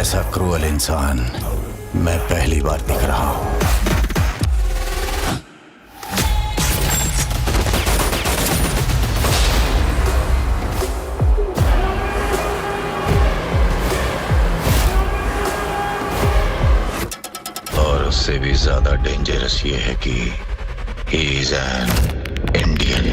ऐसा क्रूअल इंसान मैं पहली बार दिख रहा हूं। और उससे भी ज्यादा डेंजरस ये है कि he is an Indian.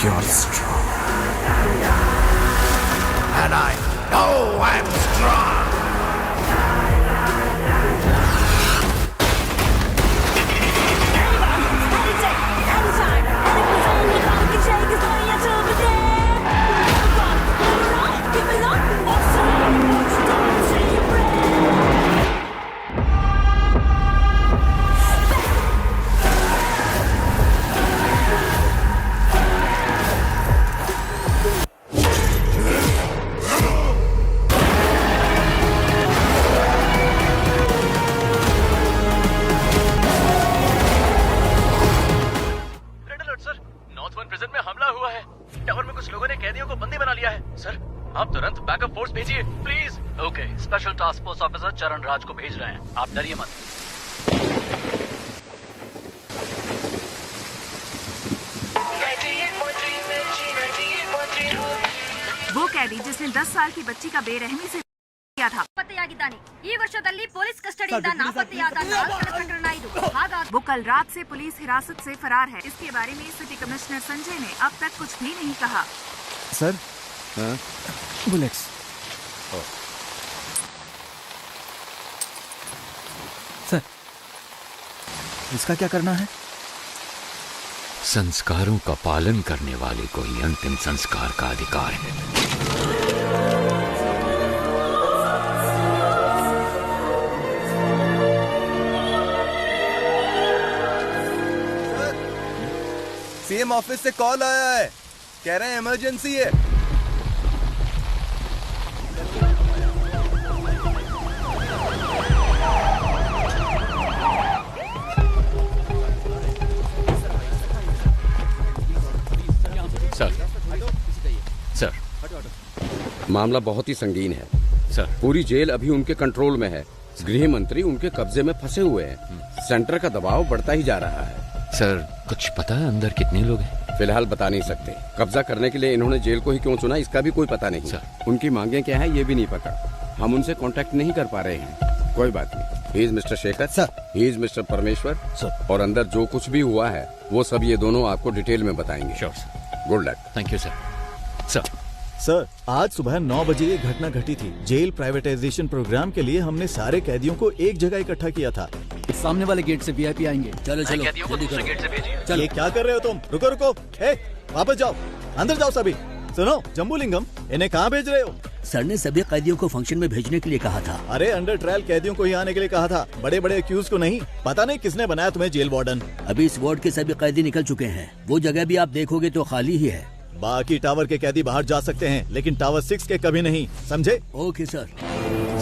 You're strong. And I know I'm strong. Prison में हमला हुआ है। टावर में कुछ लोगों ने कैदियों को बंदी बना लिया है। सर, आप तुरंत बैकअप फोर्स भेजिए please. Okay, special task force officer चरण राज को भेज रहे हैं, आप डरिए मत। वो कैदी जिसने 10 साल की बच्ची का बेरहमी से किया था। ಈ ವರ್ಷದಲ್ಲಿ ಪೊಲೀಸ್ ಕಸ್ಟಡಿಯಿಂದ ನಾಪತ್ತೆಯಾದ 4 ಪ್ರಕರಣ ಇದು। वो कल रात से पुलिस हिरासत से फरार है। इसके बारे में सिटी कमिश्नर संजय ने अब तक कुछ भी नहीं कहा। Sir, bullets. सर, इसका क्या करना है? संस्कारों का पालन करने वाले को ही अंतिम संस्कार का अधिकार है। सीएम ऑफिस से कॉल आया है, कह रहे हैं इमरजेंसी है। सर, मामला बहुत ही संगीन है सर। पूरी जेल अभी उनके कंट्रोल में है। गृह मंत्री उनके कब्जे में फंसे हुए हैं। सेंटर का दबाव बढ़ता ही जा रहा है। सर, कुछ पता है अंदर कितने लोग हैं? फिलहाल बता नहीं सकते। कब्जा करने के लिए इन्होंने जेल को ही क्यों चुना, इसका भी कोई पता नहीं। सर। उनकी मांगे क्या है ये भी नहीं पता। हम उनसे कांटेक्ट नहीं कर पा रहे हैं। कोई बात नहीं। He is mister Shekhar sir. He is mister परमेश्वर सर। और अंदर जो कुछ भी हुआ है वो सब ये दोनों आपको डिटेल में बताएंगे। Sure sir. Good luck. Thank you sir. Sir, sir, आज सुबह 9 बजे ये घटना घटी थी। जेल प्राइवेटाइजेशन प्रोग्राम के लिए हमने सारे कैदियों को एक जगह इकट्ठा किया था। सामने वाले गेट से वीआईपी आएंगे। चलो चलो, कैदियों को दूसरे गेट से भेजिए। ये क्या कर रहे हो तुम? रुको रुको, वापस जाओ, अंदर जाओ सभी। सुनो जम्बूलिंगम, इन्हें कहाँ भेज रहे हो? सर ने सभी कैदियों को फंक्शन में भेजने के लिए कहा था। अरे अंडर ट्रायल कैदियों को ही आने के लिए कहा था, बड़े बड़े एक्यूज को नहीं। पता नहीं किसने बनाया तुम्हें जेल वार्डन। अभी इस वार्ड के सभी कैदी निकल चुके हैं। वो जगह भी आप देखोगे तो खाली ही है। बाकी टावर के कैदी बाहर जा सकते हैं, लेकिन टावर 6 के कभी नहीं, समझे? Okay sir.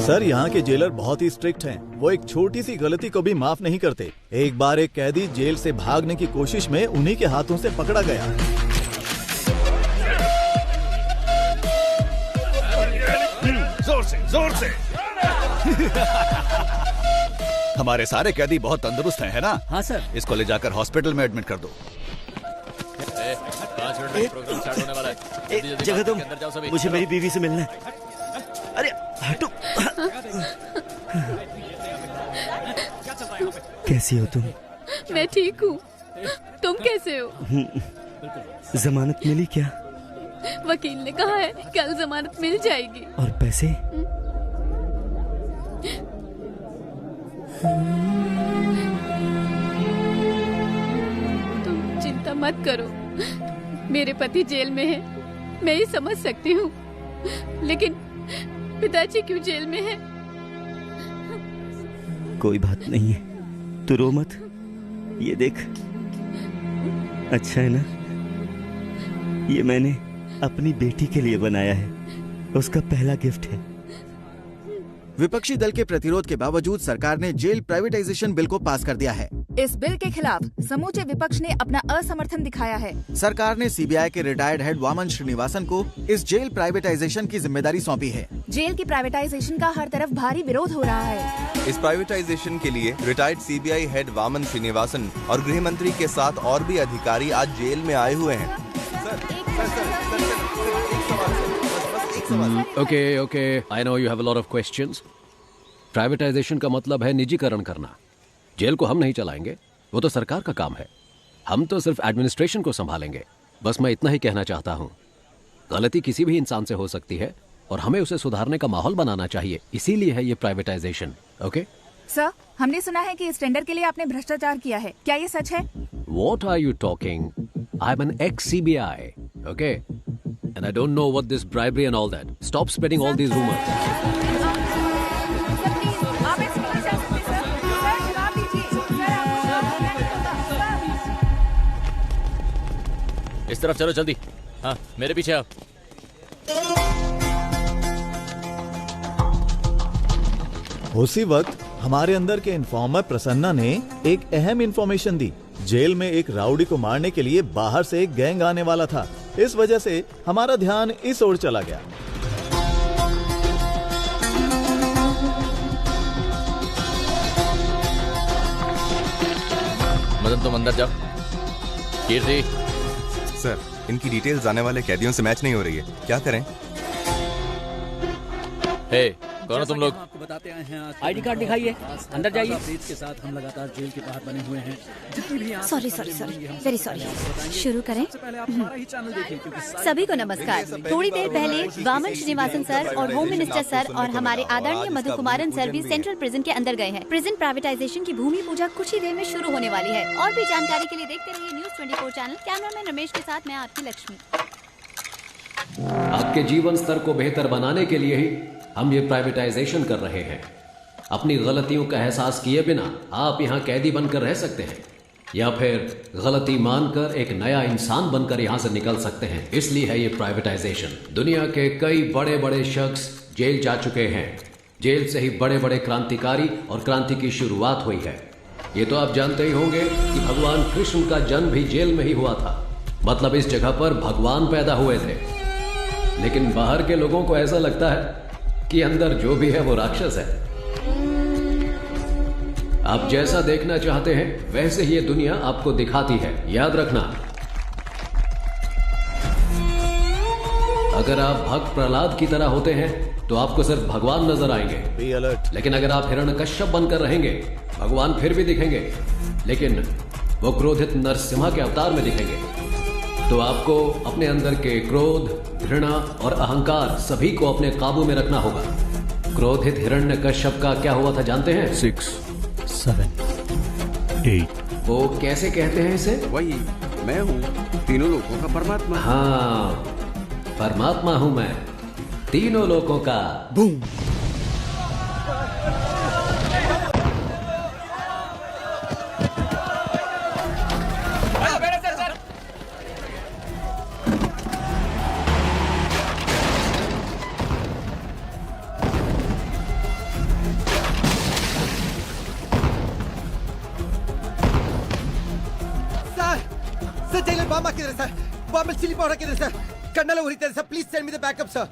सर, यहाँ के जेलर बहुत ही स्ट्रिक्ट हैं। वो एक छोटी सी गलती को भी माफ नहीं करते। एक बार एक कैदी जेल से भागने की कोशिश में उन्हीं के हाथों से पकड़ा गया। जोर से, जोर से। हमारे सारे कैदी बहुत तंदुरुस्त हैं, है ना? हाँ सर। इसको ले जाकर हॉस्पिटल में एडमिट कर दो। 5 मिनट में प्रोग्राम स्टार्ट होने वाला है। जगह तुम, मुझे मेरी बीवी से मिलना है। अरे हटो। कैसी हो तुम? मैं ठीक हूँ, तुम कैसे हो? जमानत मिली क्या? वकील ने कहा है कल जमानत मिल जाएगी। और पैसे? तुम चिंता मत करो। मेरे पति जेल में है, मैं ही समझ सकती हूँ, लेकिन पिताजी क्यों जेल में है? कोई बात नहीं है, तू रो मत। ये देख, अच्छा है ना? ये मैंने अपनी बेटी के लिए बनाया है, उसका पहला गिफ्ट है। विपक्षी दल के प्रतिरोध के बावजूद सरकार ने जेल प्राइवेटाइजेशन बिल को पास कर दिया है। इस बिल के खिलाफ समूचे विपक्ष ने अपना असमर्थन दिखाया है। सरकार ने सीबीआई के रिटायर्ड हेड वामन श्रीनिवासन को इस जेल प्राइवेटाइजेशन की जिम्मेदारी सौंपी है। जेल की प्राइवेटाइजेशन का हर तरफ भारी विरोध हो रहा है। इस प्राइवेटाइजेशन के लिए retired CBI head Vaman Srinivasan और गृह मंत्री के साथ और भी अधिकारी आज जेल में आए हुए हैं। Okay, I know you have a lot of questions. Privatisation का मतलब है निजीकरण करना। जेल को हम नहीं चलाएंगे, वो तो सरकार का काम है। हम तो सिर्फ एडमिनिस्ट्रेशन को संभालेंगे। बस मैं इतना ही कहना चाहता हूँ। गलती किसी भी इंसान से हो सकती है और हमें उसे सुधारने का माहौल बनाना चाहिए, इसीलिए है ये प्राइवेटाइजेशन। ओके सर, हमने सुना है कि इस टेंडर के लिए आपने भ्रष्टाचार किया है, क्या ये सच है? What are you talking? I'm an ex-CBI, okay? And I don't know what this bribery and all that. Stop spreading all these rumors. इस तरफ चलो जल्दी। हाँ, मेरे पीछे आओ। उसी वक्त हमारे अंदर के इन्फॉर्मर प्रसन्ना ने एक अहम इन्फॉर्मेशन दी। जेल में एक राउडी को मारने के लिए बाहर से एक गैंग आने वाला था। इस वजह से हमारा ध्यान इस ओर चला गया। मदन, तुम अंदर जाओ। कीर्ति। सर, इनकी डिटेल्स आने वाले कैदियों से मैच नहीं हो रही है, क्या करें? हे, कौन हो तुम लोग? आपको बताते आए हैं, आईडी कार्ड दिखाइए, अंदर जाइए। के साथ हम लगातार जेल के बाहर बने हुए हैं। Sorry, very sorry. शुरू करें? सभी को नमस्कार। थोड़ी देर पहले वामन श्रीनिवासन सर और होम मिनिस्टर सर और हमारे आदरणीय मधु कुमारन सर भी सेंट्रल प्रिजन के अंदर गए हैं। प्रिजन प्राइवेटाइजेशन की भूमि पूजा कुछ ही देर में शुरू होने वाली है। और भी जानकारी के लिए देखते रहिए न्यूज़ 24 चैनल। कैमरामैन रमेश के साथ मैं आपकी लक्ष्मी। आपके जीवन स्तर को बेहतर बनाने के लिए ही हम ये प्राइवेटाइजेशन कर रहे हैं। अपनी गलतियों का एहसास किए बिना आप यहाँ कैदी बनकर रह सकते हैं या फिर गलती मानकर एक नया इंसान बनकर यहाँ से निकल सकते हैं। इसलिए है ये प्राइवेटाइजेशन। दुनिया के कई बड़े बड़े शख्स जेल जा चुके हैं। जेल से ही बड़े बड़े क्रांतिकारी और क्रांति की शुरुआत हुई है। ये तो आप जानते ही होंगे कि भगवान कृष्ण का जन्म भी जेल में ही हुआ था। मतलब इस जगह पर भगवान पैदा हुए थे। लेकिन बाहर के लोगों को ऐसा लगता है कि अंदर जो भी है वो राक्षस है। आप जैसा देखना चाहते हैं वैसे ही ये दुनिया आपको दिखाती है। याद रखना, अगर आप भक्त प्रहलाद की तरह होते हैं तो आपको सिर्फ भगवान नजर आएंगे। Be alert. लेकिन अगर आप हिरण्यकश्यप बनकर रहेंगे, भगवान फिर भी दिखेंगे, लेकिन वो क्रोधित नरसिम्हा के अवतार में दिखेंगे। तो आपको अपने अंदर के क्रोध, घृणा और अहंकार सभी को अपने काबू में रखना होगा। क्रोधित हिरण्यकश्यप का क्या हुआ था जानते हैं? 6, 7, 8। वो कैसे कहते हैं इसे? वही मैं हूँ, तीनों लोगों का परमात्मा। हाँ, परमात्मा हूँ मैं, तीनों लोगों का। बूम। Sir, jailer bomb ಹಾಕಿದ್ದಾರೆ ಸರ್. ಬಾಂಬ್ ಚಿಲ್ಲಿ ಪೌಡರ್ ಹಾಕಿದ್ದಾರೆ ಸರ್. ಕಣ್ಣೆಲ್ಲ ಉರಿತಾರೆ sir. Please send me the backup sir.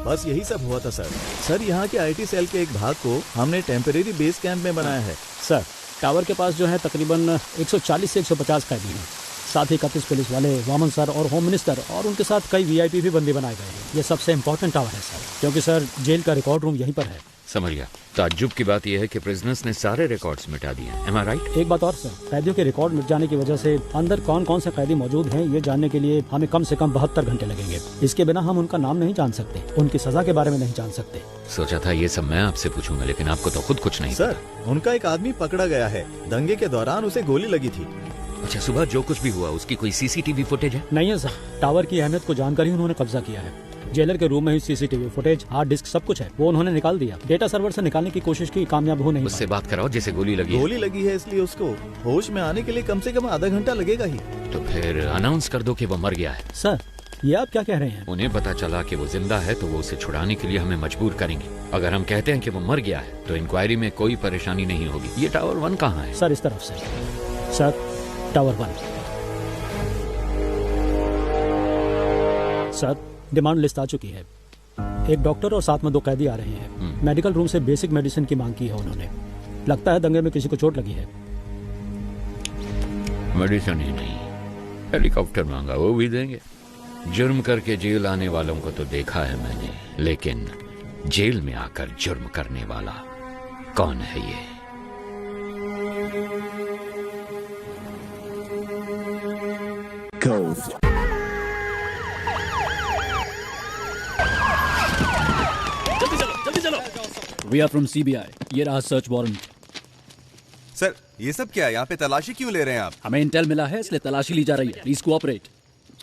बस यही सब हुआ था सर। यहाँ के आईटी सेल के एक भाग को हमने टेम्परेरी बेस कैंप में बनाया है। सर, टावर के पास जो है तकरीबन 140 से 150 कैदी हैं। साथ ही 31 पुलिस वाले, वामन सर और होम मिनिस्टर और उनके साथ कई वीआईपी भी बंदी बनाए गए हैं। ये सबसे इम्पोर्टेंट टावर है सर, क्योंकि सर जेल का रिकॉर्ड रूम यहीं पर है। समझ गया। ताज्जुब की बात यह है कि प्रिजनर्स ने सारे रिकॉर्ड्स मिटा दिए। Am I right? एक बात और सर, कैदियों के रिकॉर्ड मिट जाने की वजह से अंदर कौन कौन से कैदी मौजूद हैं ये जानने के लिए हमें कम से कम 72 घंटे लगेंगे। इसके बिना हम उनका नाम नहीं जान सकते, उनकी सजा के बारे में नहीं जान सकते। सोचा था ये सब मैं आपसे पूछूंगा, लेकिन आपको तो खुद कुछ नहीं सर, उनका एक आदमी पकड़ा गया है। दंगे के दौरान उसे गोली लगी थी। अच्छा, सुबह जो कुछ भी हुआ उसकी कोई सीसीटीवी फुटेज है? नहीं है सर, टावर की अहमियत को जानकर ही उन्होंने कब्जा किया है। जेलर के रूम में ही सीसीटीवी फुटेज, हार्ड डिस्क सब कुछ है, वो उन्होंने निकाल दिया। डेटा सर्वर से निकालने की कोशिश की, कामयाब हो नहीं। उससे बात कराओ जिसे गोली लगी है। गोली लगी है इसलिए उसको होश में आने के लिए कम से कम आधा घंटा लगेगा ही। तो फिर अनाउंस कर दो कि वो मर गया है। सर, ये आप क्या कह रहे हैं? उन्हें पता चला कि वो जिंदा है तो वो उसे छुड़ाने के लिए हमें मजबूर करेंगे। अगर हम कहते हैं कि वो मर गया है तो इंक्वायरी में कोई परेशानी नहीं होगी। ये टावर 1 कहाँ है? सर, इस तरफ से। Sir, tower 1। Sir, demand list आ चुकी है। एक डॉक्टर और साथ में 2 कैदी आ रहे हैं। मेडिकल रूम से बेसिक मेडिसिन की मांग की है उन्होंने। लगता है दंगे में किसी को चोट लगी है। मेडिसिन ही नहीं, हेलीकॉप्टर मांगा, वो भी देंगे। जुर्म करके जेल आने वालों को तो देखा है मैंने, लेकिन जेल में आकर जुर्म करने वाला कौन है ये? Ghost. जल्दी चलो। We are from CBI. ये रहा सर्च वारंट। सर, ये सब क्या है? यहाँ पे तलाशी क्यों ले रहे हैं आप? हमें इंटेल मिला है इसलिए तलाशी ली जा रही है। Please cooperate.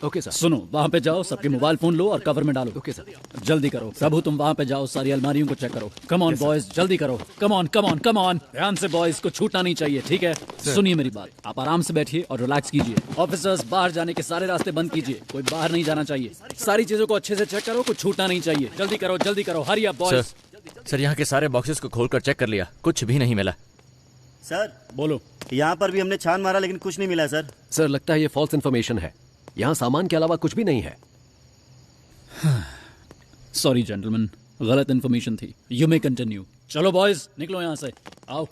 Okay sir. सुनो, वहाँ पे जाओ, सबके मोबाइल फोन लो और कवर में डालो। Okay sir. जल्दी करो प्रभु, तुम वहाँ पे जाओ, सारी अलमारियों को चेक करो। कम ऑन बॉयज, जल्दी करो। Come on come on come on, ध्यान से बॉयज, को छूटना नहीं चाहिए, ठीक है? सुनिए मेरी बात, आप आराम से बैठिए और रिलैक्स कीजिए। ऑफिसर्स, बाहर जाने के सारे रास्ते बंद कीजिए, कोई बाहर नहीं जाना चाहिए। सारी चीजों को अच्छे से चेक करो, कुछ छूटना नहीं चाहिए। जल्दी करो, हरी अप बॉयज। सर, यहाँ के सारे बॉक्सेस को खोलकर चेक कर लिया, कुछ भी नहीं मिला। सर, बोलो। यहाँ पर भी हमने छान मारा लेकिन कुछ नहीं मिला सर। सर, लगता है ये फॉल्स इन्फॉर्मेशन है। यहाँ सामान के अलावा कुछ भी नहीं है। सॉरी जेंटलमैन, गलत इन्फॉर्मेशन थी। You may continue. चलो बॉयज, निकलो यहाँ से, आओ।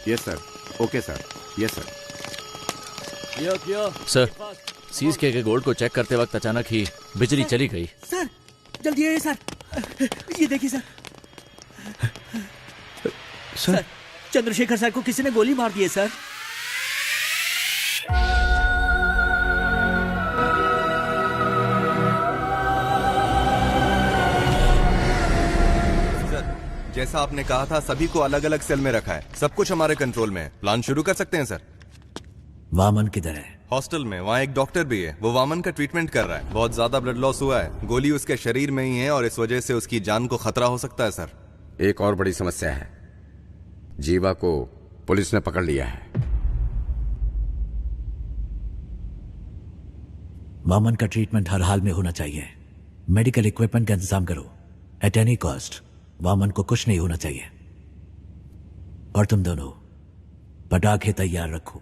Yes sir, okay sir, yes sir. Sir, seize के गोल्ड को चेक करते वक्त अचानक ही बिजली चली गई। सर, जल्दी आइए सर, ये देखिए सर। सर, चंद्रशेखर सर को किसी ने गोली मार दी है सर। जैसा आपने कहा था, सभी को अलग अलग सेल में रखा है। सब कुछ हमारे कंट्रोल में है। प्लान शुरू कर सकते हैं सर। वामन किधर है? हॉस्टल में। वहाँ एक डॉक्टर भी है, वो वामन का ट्रीटमेंट कर रहा है। बहुत ज्यादा ब्लड लॉस हुआ है, गोली उसके शरीर में ही है और इस वजह से उसकी जान को खतरा हो सकता है सर। एक और बड़ी समस्या है, जीवा को पुलिस ने पकड़ लिया है। वामन का ट्रीटमेंट हर हाल में होना चाहिए। मेडिकल इक्विपमेंट का इंतजाम करो एट एनी कॉस्ट। वामन को कुछ नहीं होना चाहिए। और तुम दोनों पटाखे तैयार रखो।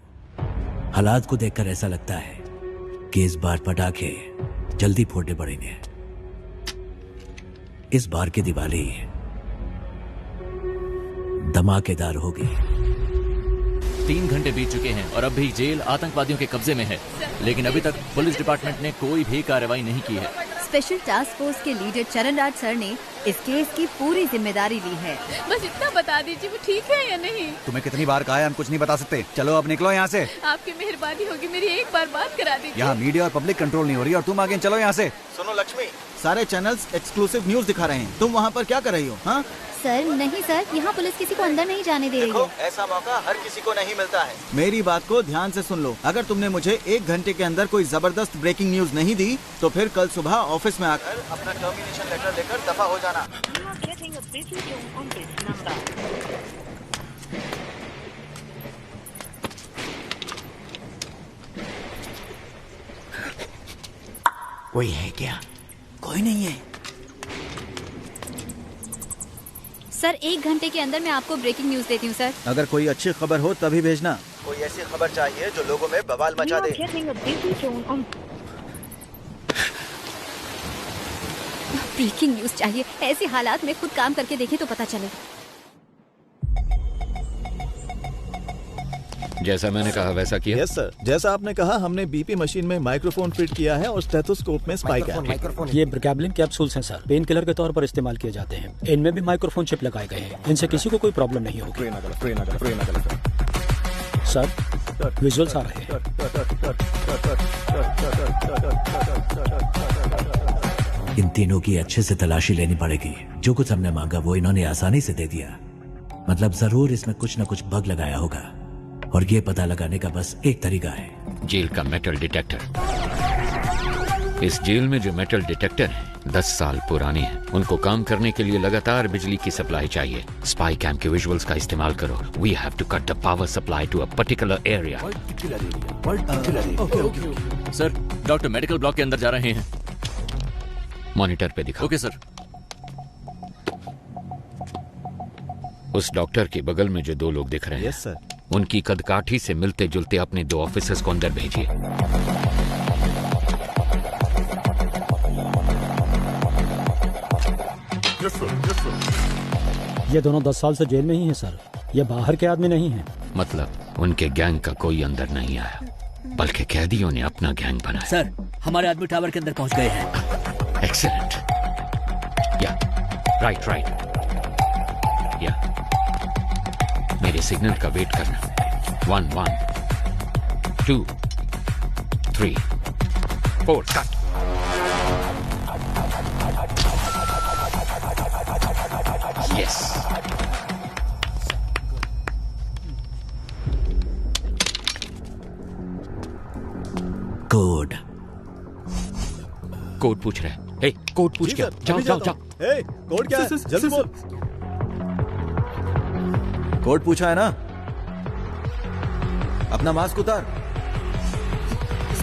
हालात को देखकर ऐसा लगता है कि इस बार पटाखे जल्दी फोड़ने पड़ेंगे। इस बार की दिवाली धमाकेदार होगी। 3 घंटे बीत चुके हैं और अब भी जेल आतंकवादियों के कब्जे में है, लेकिन अभी तक पुलिस डिपार्टमेंट ने कोई भी कार्रवाई नहीं की है। स्पेशल टास्क फोर्स के लीडर चरण राज सर ने इस केस की पूरी जिम्मेदारी ली है। बस इतना बता दीजिए वो ठीक है या नहीं। तुम्हें कितनी बार कहा है, हम कुछ नहीं बता सकते। चलो अब निकलो यहाँ से। आपकी मेहरबानी होगी, मेरी एक बार बात करा दीजिए। यहाँ मीडिया और पब्लिक कंट्रोल नहीं हो रही और तुम आगे चलो यहाँ से। सुनो लक्ष्मी, सारे चैनल्स एक्सक्लूसिव न्यूज दिखा रहे हैं, तुम वहाँ पर क्या कर रही हो? हाँ सर, नहीं सर, यहाँ पुलिस किसी को अंदर नहीं जाने दे रही है। ऐसा मौका हर किसी को नहीं मिलता है। मेरी बात को ध्यान से सुन लो। अगर तुमने मुझे 1 घंटे के अंदर कोई जबरदस्त ब्रेकिंग न्यूज नहीं दी तो फिर कल सुबह ऑफिस में आकर अपना टर्मिनेशन लेटर लेकर दफा हो जाना। कोई है क्या? कोई नहीं है सर। 1 घंटे के अंदर मैं आपको ब्रेकिंग न्यूज देती हूँ सर। अगर कोई अच्छी खबर हो तभी भेजना। कोई ऐसी खबर चाहिए जो लोगों में बवाल मचा दे। ब्रेकिंग न्यूज चाहिए। ऐसे हालात में खुद काम करके देखें तो पता चले। जैसा मैंने कहा वैसा किया? यस सर, जैसा आपने कहा हमने बीपी मशीन में माइक्रोफोन फिट किया है और स्टेथोस्कोप में स्पाइक है। ये ब्रिकैबलिन कैप्सूल्स हैं सर, पेन किलर के तौर पर इस्तेमाल किए जाते हैं। इनमें भी माइक्रोफोन चिप लगाए गए हैं। इनसे किसी को कोई प्रॉब्लम नहीं होगी। सर विजुअल्स आ रहे हैं। इन तीनों की अच्छे से तलाशी लेनी पड़ेगी। जो कुछ हमने मांगा वो इन्होंने आसानी से दे दिया। मतलब जरूर इसमें कुछ न कुछ बग लगाया होगा और ये पता लगाने का बस एक तरीका है। जेल का मेटल डिटेक्टर। इस जेल में जो मेटल डिटेक्टर हैं 10 साल पुराने हैं। उनको काम करने के लिए लगातार बिजली की सप्लाई चाहिए। स्पाई कैम के विजुअल्स का इस्तेमाल करो। We have to cut the power supply to a particular area. Sir doctor medical block के अंदर जा रहे हैं। मॉनिटर पे दिखाओ। Okay sir. उस डॉक्टर के बगल में जो 2 लोग दिख रहे हैं, यस सर, उनकी कदकाठी से मिलते जुलते अपने 2 ऑफिसर्स को अंदर भेजिए। ये दोनों 10 साल से जेल में ही हैं सर। ये बाहर के आदमी नहीं हैं। मतलब उनके गैंग का कोई अंदर नहीं आया, बल्कि कैदियों ने अपना गैंग बनाया। सर हमारे आदमी टावर के अंदर पहुंच गए हैं। एक्सीलेंट। या राइट या मेरे सिग्नल का वेट करना। 1 1 2 3 4 कट। यस। कोड पूछ रहे हैं। हे, कोड पूछ क्या? जाओ जाओ जाओ। ए, कोड क्या है? जल्दी बोल। कोड पूछा है ना? अपना मास्क उतार।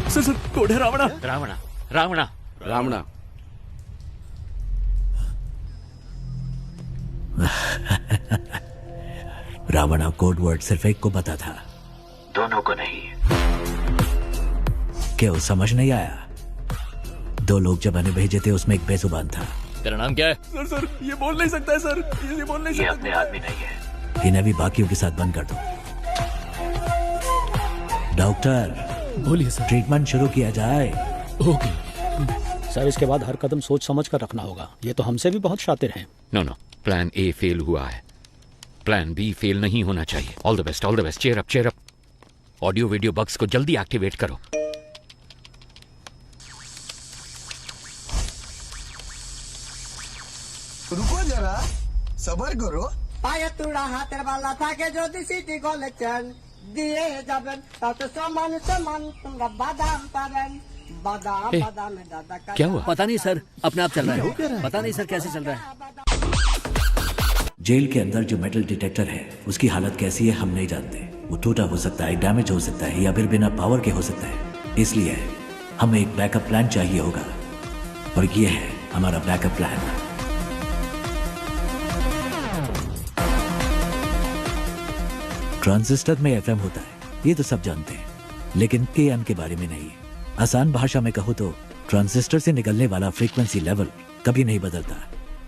सर कोड है रावणा। रावणा रावणा रावणा। रावणा कोड वर्ड सिर्फ एक को पता था, दोनों को नहीं। क्यों समझ नहीं आया? 2 लोग जब मैंने भेजे थे उसमें एक बेजुबान था। तेरा नाम क्या है? सर ये बोल नहीं सकता है सर। ये बोल नहीं ये सकता। अपने आदमी नहीं है। इन्हें भी बाकियों के साथ बंद कर दो। डॉक्टर बोलिए सर। ट्रीटमेंट शुरू किया जाए। ओके सर, इसके बाद हर कदम सोच समझ कर रखना होगा। ये तो हमसे भी बहुत शातिर हैं। नो प्लान ए फेल हुआ है, प्लान बी फेल नहीं होना चाहिए। All the best cheer up. Audio video bugs को जल्दी एक्टिवेट करो। रुको जरा, सबर करो। पाये तुड़ा हाथेर बाला থাকে যদি সিটি কলেছেন দিয়ে যাবেন তাতে সমান সমান তোমরা বাদাম পাবেন। बादाम बादाम में दादा का क्या हुआ? पता नहीं सर, अपने आप चल रहा है। पता नहीं सर कैसे चल रहा है। जेल के अंदर जो मेटल डिटेक्टर है उसकी हालत कैसी है हम नहीं जानते। वो टूटा हो सकता है, डैमेज हो सकता है या फिर बिना पावर के हो सकता है। इसलिए हमें एक बैकअप प्लान चाहिए होगा और ये है हमारा बैकअप प्लान। ट्रांजिस्टर में एफएम होता है, ये तो सब जानते हैं, लेकिन केएम के बारे में नहीं। आसान भाषा में कहूँ तो ट्रांजिस्टर से निकलने वाला फ्रीक्वेंसी लेवल कभी नहीं बदलता,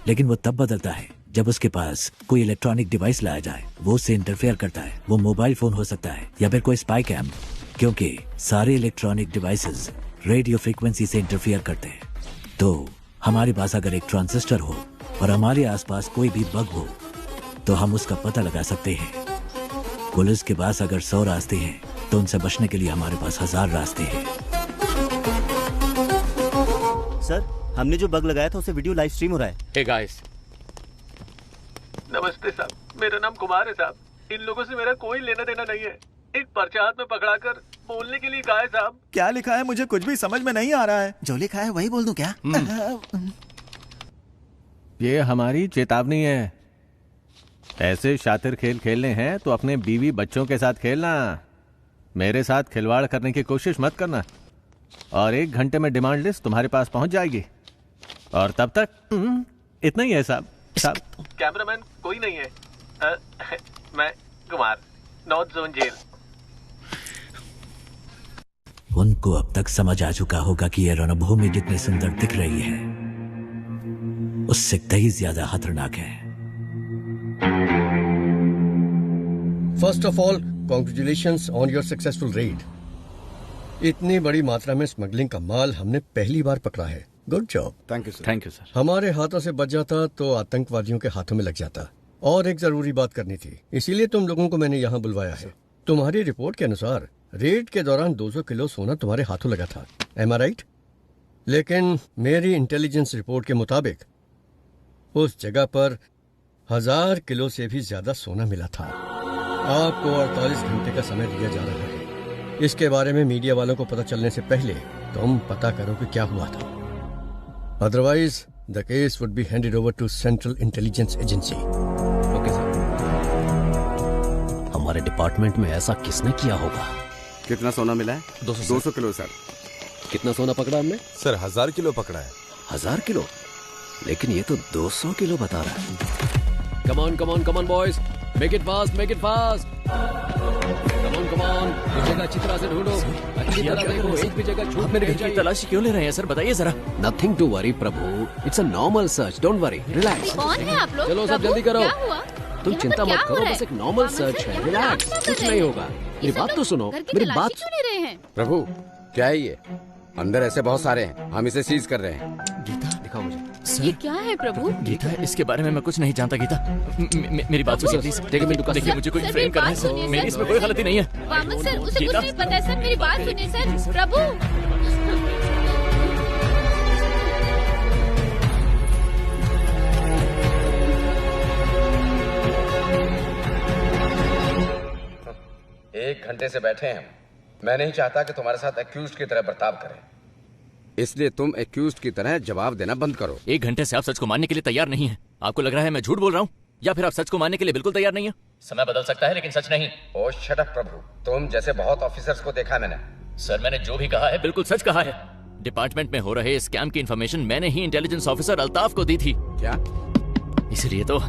लेकिन वो तब बदलता है जब उसके पास कोई इलेक्ट्रॉनिक डिवाइस लाया जाए, वो उससे इंटरफेयर करता है। वो मोबाइल फोन हो सकता है या फिर कोई स्पाई कैम, क्योंकि सारे इलेक्ट्रॉनिक डिवाइसेस रेडियो फ्रीक्वेंसी से इंटरफेयर करते हैं। तो हमारे पास अगर एक ट्रांजिस्टर हो और हमारे आसपास कोई भी बग हो तो हम उसका पता लगा सकते हैं। पुलिस के पास अगर 100 रास्ते हैं तो उनसे बचने के लिए हमारे पास 1000 रास्ते हैं। सर, हमने जो बग लगाया था उसे वीडियो लाइव स्ट्रीम हो रहा है। हे गाइस, नमस्ते साहब, मेरा नाम कुमार है साहब। इन लोगों से मेरा कोई लेना देना नहीं है। एक पर्चा हाथ में पकड़ाकर बोलने के लिए कहा है साहब। क्या लिखा है मुझे कुछ भी समझ में नहीं आ रहा है। जो लिखा है वही बोल दूं क्या? ये हमारी चेतावनी है। ऐसे शातिर खेल खेलने हैं तो अपने बीवी बच्चों के साथ खेलना, मेरे साथ खिलवाड़ करने की कोशिश मत करना। और 1 घंटे में डिमांड लिस्ट तुम्हारे पास पहुंच जाएगी। और तब तक इतना ही है साहब। कैमरामैन कोई नहीं है। मैं कुमार, नॉर्थ जोन जेल। उनको अब तक समझ आ चुका होगा कि यह रणभूमि जितनी सुंदर दिख रही है उससे कहीं ज्यादा खतरनाक है। First of all congratulations on your successful red. इतनी बड़ी मात्रा में स्मगलिंग का माल हमने पहली बार पकड़ा है। Good job. Thank you sir. Thank you sir. हमारे हाथों से बच जाता तो आतंकवादियों के हाथों में लग जाता। और एक जरूरी बात करनी थी, इसीलिए तुम लोगों को मैंने यहाँ बुलवाया है। तुम्हारी रिपोर्ट के अनुसार रेड के दौरान 200 किलो सोना तुम्हारे हाथों लगा था। एम आई राइट? लेकिन मेरी इंटेलिजेंस रिपोर्ट के मुताबिक उस जगह पर 1000 किलो से भी ज्यादा सोना मिला था। आपको 48 घंटे का समय दिया जा रहा है। इसके बारे में मीडिया वालों को पता चलने से पहले तुम पता करो कि क्या हुआ था। Otherwise the case would be handed over to central intelligence agency. Okay sir. हमारे डिपार्टमेंट में ऐसा किसने किया होगा? कितना सोना मिला है? 200 किलो सर। कितना सोना पकड़ा हमने? सर 1000 किलो पकड़ा है। 1000 किलो? लेकिन ये तो 200 किलो बता रहा है। Come on come on come on boys, make it fast make it fast. Come on ये जगह अच्छी तरह से ढूंढो, अच्छी तरह देखो, एक भी जगह छूट मेरे घर की तलाशी क्यों ले रहे हैं सर, बताइए जरा। Nothing to worry Prabhu, it's a normal search, don't worry, relax. कौन है आप लोग? चलो सब जल्दी करो। तुम चिंता मत करो, बस एक नॉर्मल सर्च है, रिलैक्स, कुछ नहीं होगा। मेरी बात तो सुनो, मेरी बात। क्यों ले रहे हैं? प्रभु क्या है ये? अंदर ऐसे बहुत सारे हैं, हम इसे सीज कर रहे हैं। गीता दिखाओ मुझे। ये क्या है प्रभु? गीता, इसके बारे में मैं कुछ नहीं जानता। गीता मेरी बात सुनिए प्लीज। देखिए मुझे कोई फ्रेम कर रहा है सर, मेरी इसमें कोई गलती नहीं है। वामन सर, उसे कुछ नहीं पता है सर, मेरी बात सुनिए सर। प्रभु एक घंटे से बैठे हैं हम। मैं नहीं चाहता कि तुम्हारे साथ एक्यूज्ड की तरह बर्ताव करें, इसलिए तुम एक्यूज्ड की तरह जवाब देना बंद करो। 1 घंटे से आप सच को मानने के लिए तैयार नहीं है। आपको लग रहा है मैं झूठ बोल रहा हूँ, या फिर आप सच को मानने के लिए बिल्कुल तैयार नहीं है? समय बदल सकता है लेकिन सच नहीं। ओ शट अप प्रभु, तुम जैसे बहुत ऑफिसर्स को देखा मैंने। सर मैंने जो भी कहा है बिल्कुल सच कहा है। डिपार्टमेंट में हो रहे स्कैम की इन्फॉर्मेशन मैंने ही इंटेलिजेंस ऑफिसर अल्ताफ को दी थी। क्या? इसलिए तो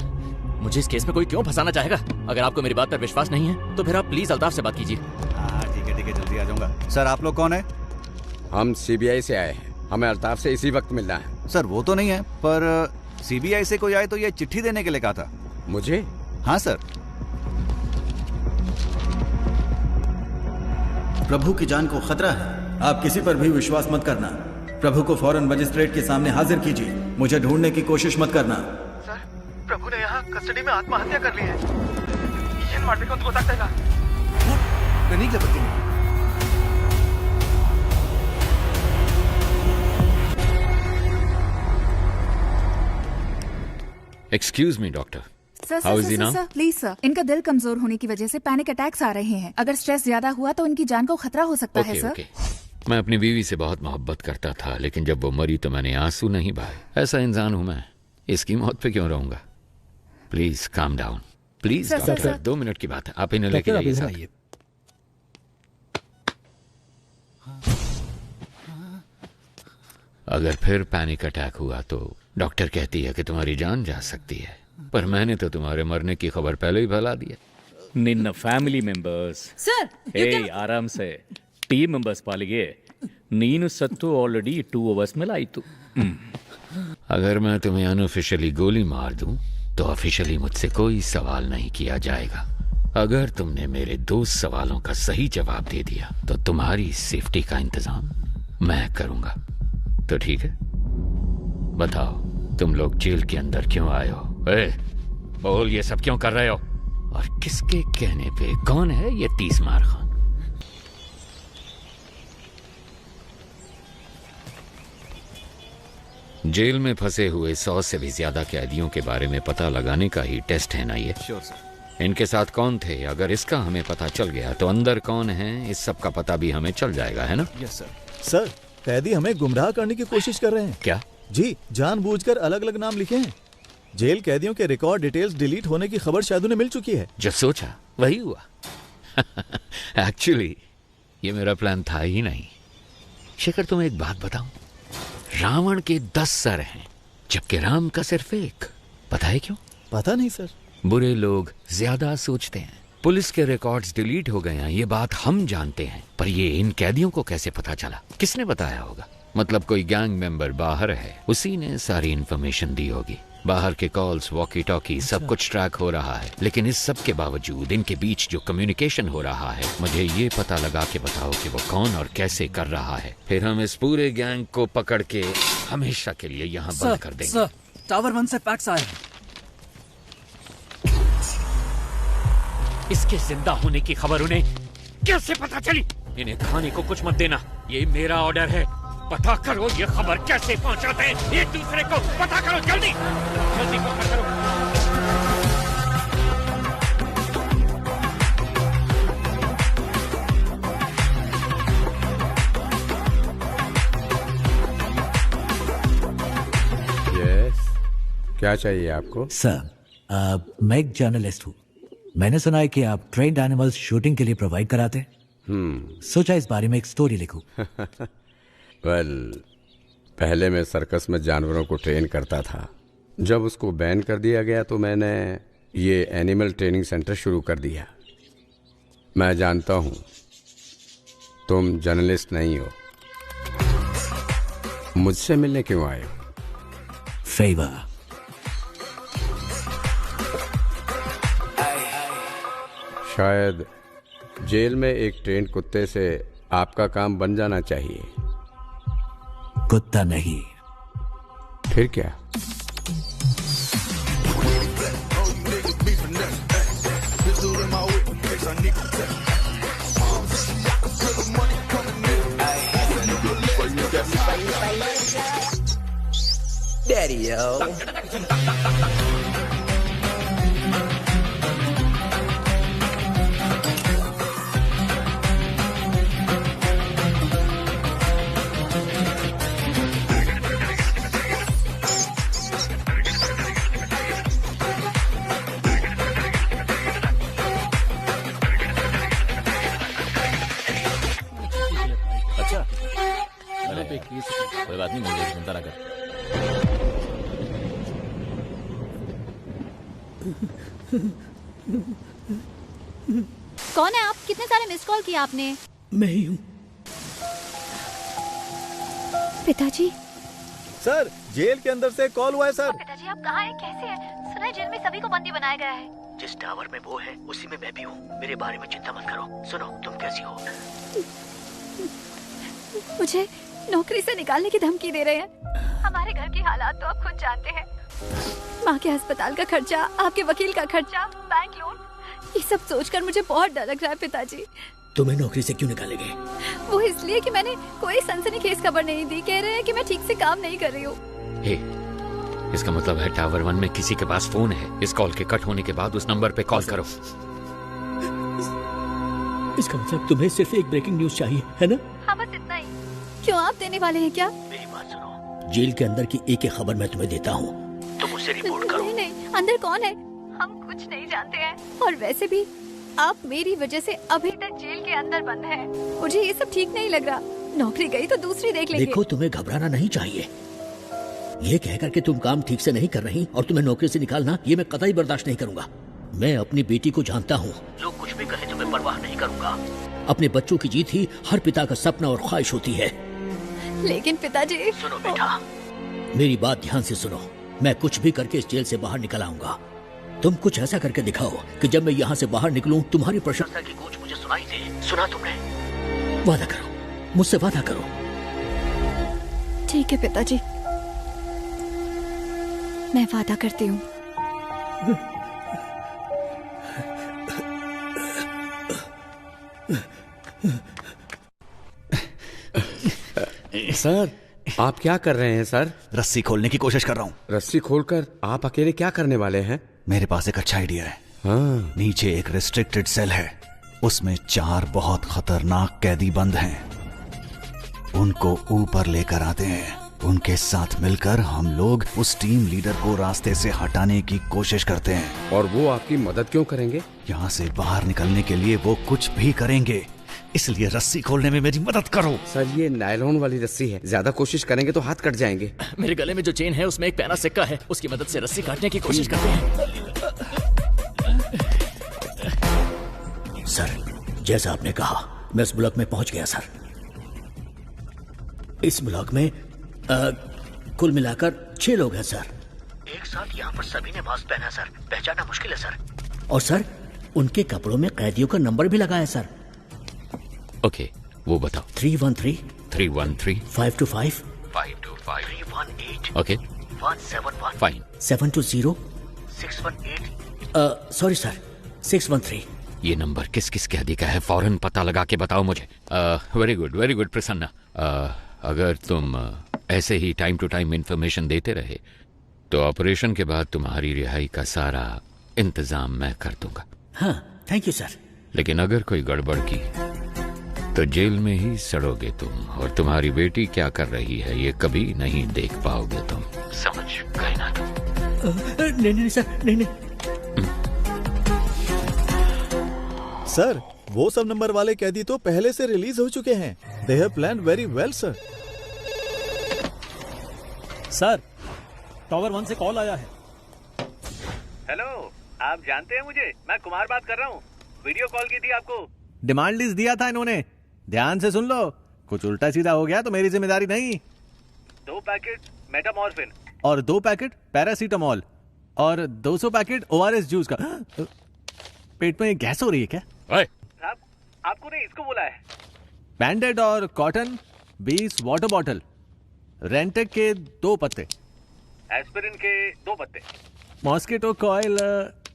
मुझे इस केस में कोई क्यों फंसाना चाहेगा? अगर आपको मेरी बात पर विश्वास नहीं है तो फिर आप प्लीज अल्ताफ से बात कीजिए। ठीक है जल्दी आ जाऊंगा। सर आप लोग कौन है? हम सीबीआई से आए हैं, हमें अल्ताफ से इसी वक्त मिलना है। सर वो तो नहीं है, पर सीबीआई से कोई आए तो ये चिट्ठी देने के लिए कहा था। मुझे? हाँ सर। प्रभु की जान को खतरा है, आप किसी पर भी विश्वास मत करना। प्रभु को फौरन मजिस्ट्रेट के सामने हाजिर कीजिए, मुझे ढूंढने की कोशिश मत करना। सर प्रभु ने यहाँ कस्टडी में आत्महत्या कर ली है। ಏನ್ ಮಾಡ್ಬೇಕು ಅಂತ ಗೊತ್ತಾಗ್ತಾ ಇಲ್ಲ। ನನಗೆ ಬರ್ತೀನಿ। Excuse me doctor, sir how is he now? Sir please sir, इनका दिल कमजोर होने की वजह से पैनिक अटैक्स आ रहे हैं। अगर स्ट्रेस ज्यादा हुआ तो इनकी जान को खतरा हो सकता है सर। मैं अपनी बीवी से बहुत मोहब्बत करता था, लेकिन जब वो मरी तो मैंने आंसू नहीं बहाए। ऐसा इंसान हूं मैं, इसकी मौत पे क्यों रहूंगा? Please calm down, please doctor. 2 minute की बात है, आप इन्हें लेके जाइए साथ। अगर फिर पैनिक अटैक हुआ तो डॉक्टर कहती है कि तुम्हारी जान जा सकती है, पर मैंने तो तुम्हारे मरने की खबर पहले ही फैला दी है। ನಿನ್ನ ಫ್ಯಾಮಿಲಿ ಮೆಂಬರ್ಸ್ ಆರಾಮ್ ಸೆ ಟೀಮ್ ಮೆಂಬರ್ಸ್ ಪಾಲಿಗೆ ನೀನು ಸತ್ತು ಆಲ್ರೆಡಿ 2 ಅವರ್ಸ್ ಮೇಲೆ ಆಯಿತು। अगर मैं तुम्हें अनऑफिशियली गोली मार दूं तो ऑफिशियली मुझसे कोई सवाल नहीं किया जाएगा। अगर तुमने मेरे 2 सवालों का सही जवाब दे दिया तो तुम्हारी सेफ्टी का इंतजाम मैं करूंगा। तो ठीक है, बताओ तुम लोग जेल के अंदर क्यों आए हो? बोल, ये सब क्यों कर रहे हो? और किसके कहने पे? कौन है ये 30 मार खान? जेल में फंसे हुए 100 से भी ज्यादा कैदियों के बारे में पता लगाने का ही टेस्ट है ना ये? Sure sir. इनके साथ कौन थे? अगर इसका हमें पता चल गया तो अंदर कौन है इस सब का पता भी हमें चल जाएगा, है ना? Yes sir. सर कैदी हमें गुमराह करने की कोशिश कर रहे हैं। क्या? जी, जानबूझकर अलग अलग नाम लिखे हैं। जेल कैदियों के रिकॉर्ड डिटेल्स डिलीट होने की खबर शायद उन्हें मिल चुकी है। जो सोचा वही हुआ। एक्चुअली ये मेरा प्लान था ही नहीं। शेखर, तुम्हें एक बात बताऊं, रावण के 10 सर हैं जबकि राम का सिर्फ एक। पता है क्यों? पता नहीं सर। बुरे लोग ज्यादा सोचते हैं। पुलिस के रिकॉर्ड्स डिलीट हो गए हैं, ये बात हम जानते हैं, पर ये इन कैदियों को कैसे पता चला? किसने बताया होगा? मतलब कोई गैंग मेंबर बाहर है, उसी ने सारी इन्फॉर्मेशन दी होगी। बाहर के कॉल्स, वॉकी टॉकी, सब कुछ ट्रैक हो रहा है। लेकिन इस सब के बावजूद इनके बीच जो कम्युनिकेशन हो रहा है, मुझे ये पता लगा के बताओ कि वो कौन और कैसे कर रहा है। फिर हम इस पूरे गैंग को पकड़ के हमेशा के लिए यहाँ बंद कर देंगे। सर, टावर 1 से फैक्स आए हैं। इसके जिंदा होने की खबर उन्हें कैसे पता चली? इन्हें खाने को कुछ मत देना, ये मेरा ऑर्डर है। पता करो ये खबर कैसे पहुंचाते हैं एक दूसरे को। पता करो, जल्दी जल्दी पता करो। यस, क्या चाहिए आपको? सर, मैं एक जर्नलिस्ट हूँ। मैंने सुना है कि आप ट्रेन्ड एनिमल्स शूटिंग के लिए प्रोवाइड कराते हैं। सोचा इस बारे में एक स्टोरी लिखूं। वेल, पहले मैं सर्कस में जानवरों को ट्रेन करता था। जब उसको बैन कर दिया गया तो मैंने ये एनिमल ट्रेनिंग सेंटर शुरू कर दिया। मैं जानता हूँ तुम जर्नलिस्ट नहीं हो। मुझसे मिलने क्यों आए हो? फेवर। शायद जेल में एक ट्रेंड कुत्ते से आपका काम बन जाना चाहिए। कुत्ता नहीं। फिर क्या? Daddy, yo. कोई बात नहीं, मुझे चिंता ना कर। कौन है आप? कितने सारे मिस कॉल किए आपने? मैं ही हूँ। पिताजी। सर, जेल के अंदर से कॉल हुआ है सर। पिताजी आप कहाँ हैं? कैसे हैं? सुना है जेल में सभी को बंदी बनाया गया है। जिस टावर में वो है उसी में मैं भी हूँ। मेरे बारे में चिंता मत करो। सुनो, तुम कैसी हो? मुझे नौकरी से निकालने की धमकी दे रहे हैं। हमारे घर की हालात तो आप खुद जानते हैं। माँ के अस्पताल का खर्चा, आपके वकील का खर्चा, बैंक लोन, ये सब सोचकर मुझे बहुत डर लग रहा है पिताजी। तुम्हें नौकरी से क्यों निकालेंगे? वो इसलिए कि मैंने कोई सनसनीखेज खबर नहीं दी। कह रहे हैं कि मैं ठीक से काम नहीं कर रही हूँ। हे, इसका मतलब है टावर 1 में किसी के पास फोन है। इस कॉल के कट होने के बाद उस नंबर पे कॉल करो। इसका मतलब तुम्हें सिर्फ एक ब्रेकिंग न्यूज चाहिए, है ना? हाँ, बस इतना ही। क्यों, आप देने वाले हैं क्या? मेरी बात सुनो। जेल के अंदर की एक एक खबर मैं तुम्हें देता हूँ। तुम मुझसे रिपोर्ट करो। नहीं नहीं, अंदर कौन है? हम कुछ नहीं जानते हैं। और वैसे भी आप मेरी वजह से अभी तक जेल के अंदर बंद हैं। मुझे ये सब ठीक नहीं लग रहा। नौकरी गई तो दूसरी देख लेंगे। देखो, तुम्हें घबराना नहीं चाहिए। ये कहकर के तुम काम ठीक से नहीं कर रही और तुम्हें नौकरी से निकालना, ये मैं कतई बर्दाश्त नहीं करूंगा। मैं अपनी बेटी को जानता हूँ। लोग कुछ भी कहे तो मैं परवाह नहीं करूंगा। अपने बच्चों की जीत ही हर पिता का सपना और ख्वाहिश होती है। लेकिन पिताजी। सुनो बेटा, मेरी बात ध्यान से सुनो। मैं कुछ भी करके इस जेल से बाहर निकल आऊंगा। तुम कुछ ऐसा करके दिखाओ कि जब मैं यहाँ से बाहर निकलूं तुम्हारी प्रशंसा की गूंज मुझे सुनाई दे। सुना तुमने? वादा करो, मुझसे वादा करो। ठीक है पिताजी, मैं वादा करती हूँ। सर, आप क्या कर रहे हैं सर? रस्सी खोलने की कोशिश कर रहा हूँ। रस्सी खोलकर आप अकेले क्या करने वाले हैं? मेरे पास एक अच्छा आइडिया है। हाँ। नीचे एक रिस्ट्रिक्टेड सेल है, उसमें 4 बहुत खतरनाक कैदी बंद हैं। उनको ऊपर लेकर आते हैं। उनके साथ मिलकर हम लोग उस टीम लीडर को रास्ते से हटाने की कोशिश करते हैं। और वो आपकी मदद क्यों करेंगे? यहाँ से बाहर निकलने के लिए वो कुछ भी करेंगे। इसलिए रस्सी खोलने में मेरी मदद करो। सर ये नायलॉन वाली रस्सी है, ज्यादा कोशिश करेंगे तो हाथ कट जाएंगे। मेरे गले में जो चेन है उसमें एक पैना सिक्का है, उसकी मदद से रस्सी काटने की कोशिश करते हैं। सर जैसा आपने कहा मैं इस ब्लॉक में पहुंच गया सर। इस ब्लॉक में कुल मिलाकर 6 लोग हैं सर। एक साथ यहाँ पर सभी ने मास्क पहना सर, पहचानना मुश्किल है सर। और सर उनके कपड़ों में कैदियों का नंबर भी लगा है सर। ओके वो बताओ। 313 313 525 525 318 ओके 171 फाइन 720 618 सॉरी सर 613। ये नंबर किस किस कैदी का है फौरन पता लगा के बताओ मुझे। Very good Prasanna. अगर तुम ऐसे ही टाइम टू टाइम इंफॉर्मेशन देते रहे तो ऑपरेशन के बाद तुम्हारी रिहाई का सारा इंतजाम मैं कर दूंगा। हाँ थैंक यू सर। लेकिन अगर कोई गड़बड़ की तो जेल में ही सड़ोगे तुम, और तुम्हारी बेटी क्या कर रही है ये कभी नहीं देख पाओगे तुम। समझ गए ना तुम? नहीं सर नहीं। सर वो सब नंबर वाले कैदी तो पहले से रिलीज हो चुके हैं। They have planned very well sir. Sir tower 1 से कॉल आया है। हेलो, आप जानते हैं मुझे? मैं कुमार बात कर रहा हूँ। वीडियो कॉल की थी आपको। डिमांड लिस्ट दिया था इन्होंने, ध्यान से सुन लो। कुछ उल्टा सीधा हो गया तो मेरी जिम्मेदारी नहीं। 2 पैकेट मेटामॉर्फिन और 2 पैकेट पैरासीटामोल और 200 पैकेट ORS जूस का। पेट में गैस हो रही है क्या? साहब आपको नहीं, इसको बोला है। बैंडेड और कॉटन 20 वाटर बॉटल, रेंटेक के 2 पत्ते, एस्पिरिन के 2 पत्ते, मॉस्किटो कॉइल।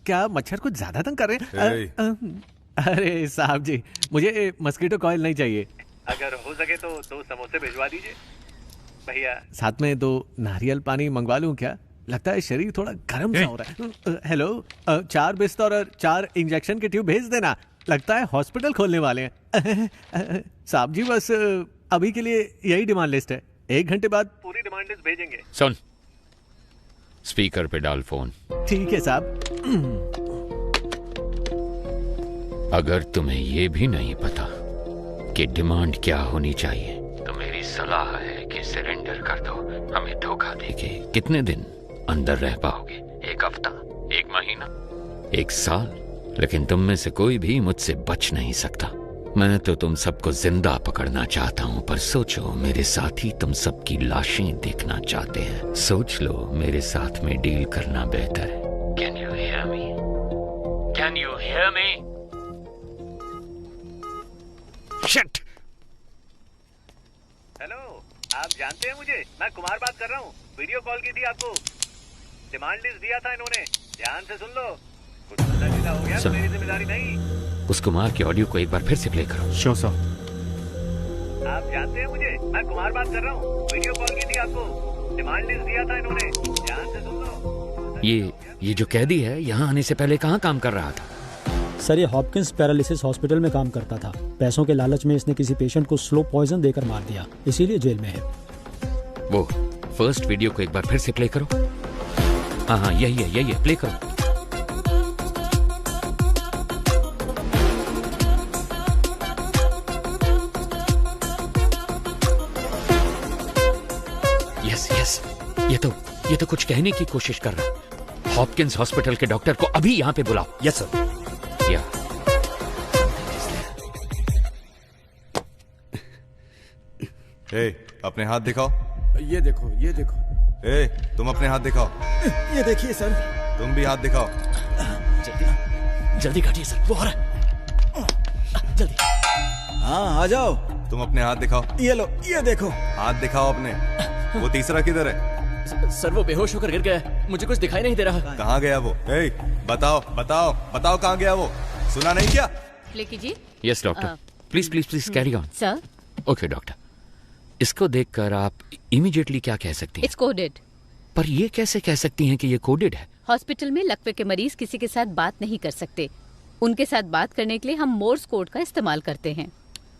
क्या मच्छर कुछ ज्यादा तंग कर रहे हैं? अरे साहब जी मुझे मस्कीटो कॉइल नहीं चाहिए। अगर हो सके तो 2 समोसे भिजवा दीजिए भैया। साथ में 2 नारियल पानी मंगवा लूं क्या? लगता है शरीर थोड़ा गर्म सा हो रहा है। हेलो 4 बिस्तर और 4 इंजेक्शन के ट्यूब भेज देना। लगता है हॉस्पिटल खोलने वाले हैं। साहब जी बस अभी के लिए यही डिमांड लिस्ट है, 1 घंटे बाद पूरी डिमांड लिस्ट भेजेंगे। सुन स्पीकर पे डाल फोन। ठीक है साहब। अगर तुम्हें ये भी नहीं पता कि डिमांड क्या होनी चाहिए तो मेरी सलाह है कि सरेंडर कर दो। हमें धोखा देके कितने दिन अंदर रह पाओगे? 1 हफ्ता, 1 महीना, 1 साल? लेकिन तुम में से कोई भी मुझसे बच नहीं सकता। मैं तो तुम सबको जिंदा पकड़ना चाहता हूं, पर सोचो मेरे साथी तुम सबकी लाशें देखना चाहते हैं। सोच लो मेरे साथ में डील करना बेहतर है। Can you hear me? Can you hear me? Shit! Hello, आप जानते हैं मुझे? मैं कुमार बात कर रहा हूँ। वीडियो कॉल की थी आपको। डिमांड लिस्ट दिया था इन्होंने, ध्यान से सुन लो। कुछ उल्टा सीधा हो गया तो मेरी जिम्मेदारी नहीं। उस कुमार के ऑडियो को एक बार फिर से प्ले करो। Sure sir. आप जानते हैं मुझे? मैं कुमार बात कर रहा हूँ। वीडियो कॉल की थी आपको। डिमांड लिस्ट दिया था इन्होंने, ध्यान से सुन लो। ये जो कैदी है यहाँ आने से पहले कहाँ काम कर रहा था? सर ये हॉपकिंस पैरालिसिस हॉस्पिटल में काम करता था। पैसों के लालच में इसने किसी पेशेंट को स्लो पॉइजन देकर मार दिया, इसीलिए जेल में है। वो फर्स्ट वीडियो को एक बार फिर से प्ले करो। हाँ यही है, प्ले करो। यस ये तो कुछ कहने की कोशिश कर रहा है। हॉपकिंस हॉस्पिटल के डॉक्टर को अभी यहाँ पे बुलाओ। Yes sir. या अपने हाथ दिखाओ। ये देखो। तुम अपने हाथ दिखाओ। ये देखिए सर। तुम भी हाथ दिखाओ। जल्दी काटिए सर, वो हो रहा है। जल्दी। हाँ आ जाओ। तुम अपने हाथ दिखाओ। ये लो, ये देखो। हाथ दिखाओ अपने। वो तीसरा किधर है? सर वो बेहोश होकर गिर गया, मुझे कुछ दिखाई नहीं दे रहा। कहाँ गया वो? बताओ कहाँ गया वो? सुना नहीं क्या? प्ले कीजिए। Yes doctor, please carry on. Sir. Okay doctor, इसको देखकर आप इमीडिएटली क्या कह सकती हैं? It's coded. पर ये कैसे कह सकती हैं कि ये कोडेड है? हॉस्पिटल में लकवे के मरीज किसी के साथ बात नहीं कर सकते। उनके साथ बात करने के लिए हम मोर्स कोड का इस्तेमाल करते हैं।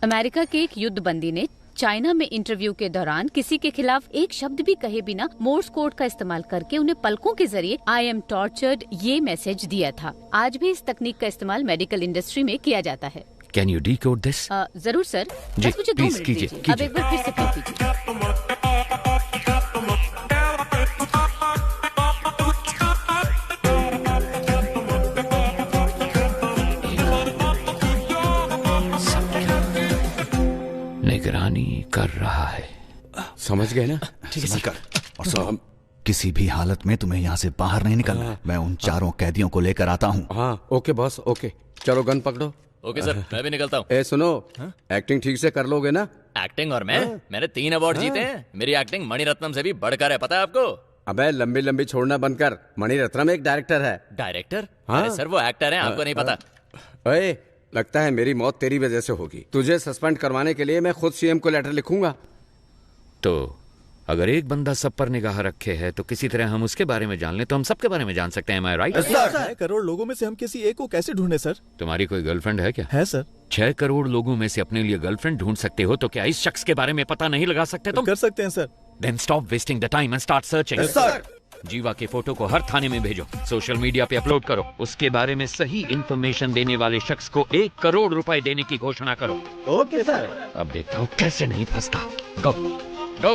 अमेरिका के एक युद्धबंदी ने चाइना में इंटरव्यू के दौरान किसी के खिलाफ एक शब्द भी कहे बिना मोर्स कोड का इस्तेमाल करके उन्हें पलकों के जरिए आई एम टॉर्चर्ड ये मैसेज दिया था। आज भी इस तकनीक का इस्तेमाल मेडिकल इंडस्ट्री में किया जाता है। Can you decode this? जरूर सर, जी, बस मुझे 2 प्लीज मिनट कीजिए, दीजिए। अब एक बार फिर से प्ले कीजिए। निगरानी कर रहा है। समझ गए ना? ठीक है सर। और सुनो, किसी भी हालत में तुम्हें यहाँ से बाहर नहीं निकलना। मैं उन चारों कैदियों को लेकर आता हूँ। हाँ ओके बॉस, ओके। चलो गन पकड़ो। ओके सर, मैं भी निकलता हूँ। ए सुनो, एक्टिंग ठीक से कर लोगे ना? एक्टिंग और मैंने 3 अवार्ड जीते हैं। मेरी एक्टिंग मणिरत्नम से भी बढ़कर है, पता है आपको? अबे लंबी लंबी छोड़ना बंद कर। मणिरत्नम एक डायरेक्टर है। डायरेक्टर? हाँ? अरे सर वो एक्टर हैं, आपको नहीं पता। ओए, लगता है मेरी मौत तेरी वजह से होगी। तुझे सस्पेंड करवाने के लिए मैं खुद सीएम को लेटर लिखूंगा। तो अगर एक बंदा सब पर निगाह रखे है तो किसी तरह हम उसके बारे में जान लें तो हम सबके बारे में जान सकते हैं। राइट? 6 करोड़ लोगों में से हम किसी एक को कैसे ढूंढे सर? तुम्हारी कोई गर्लफ्रेंड है क्या? है सर। 6 करोड़ लोगों में से अपने लिए गर्लफ्रेंड ढूंढ सकते हो तो क्या इस शख्स के बारे में पता नहीं लगा सकते तुम? कर सकते हैं sir. Then stop wasting the time and start searching. Jeeva के फोटो को हर थाने में भेजो, सोशल मीडिया पे अपलोड करो, उसके बारे में सही इंफॉर्मेशन देने वाले शख्स को 1 करोड़ रुपए देने की घोषणा करो। Okay sir. अब देखता हूँ कैसे नहीं फंसता। गो गो।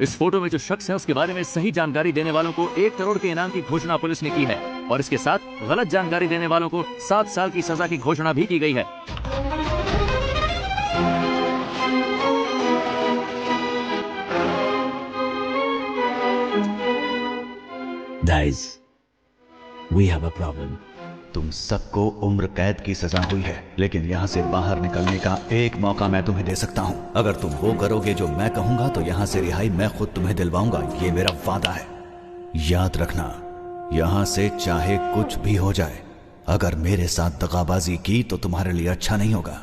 इस फोटो में जो शख्स है उसके बारे में सही जानकारी देने वालों को 1 करोड़ के इनाम की घोषणा पुलिस ने की है और इसके साथ गलत जानकारी देने वालों को 7 साल की सजा की घोषणा भी की गई है। Guys, we have a problem. तुम सबको उम्र कैद की सजा हुई है, लेकिन यहाँ से बाहर निकलने का एक मौका मैं तुम्हें दे सकता हूँ। अगर तुम वो करोगे जो मैं कहूँगा तो यहाँ से रिहाई मैं खुद तुम्हें दिलवाऊंगा। ये मेरा वादा है। याद रखना, यहाँ से चाहे कुछ भी हो जाए, अगर मेरे साथ दगाबाजी की तो तुम्हारे लिए अच्छा नहीं होगा।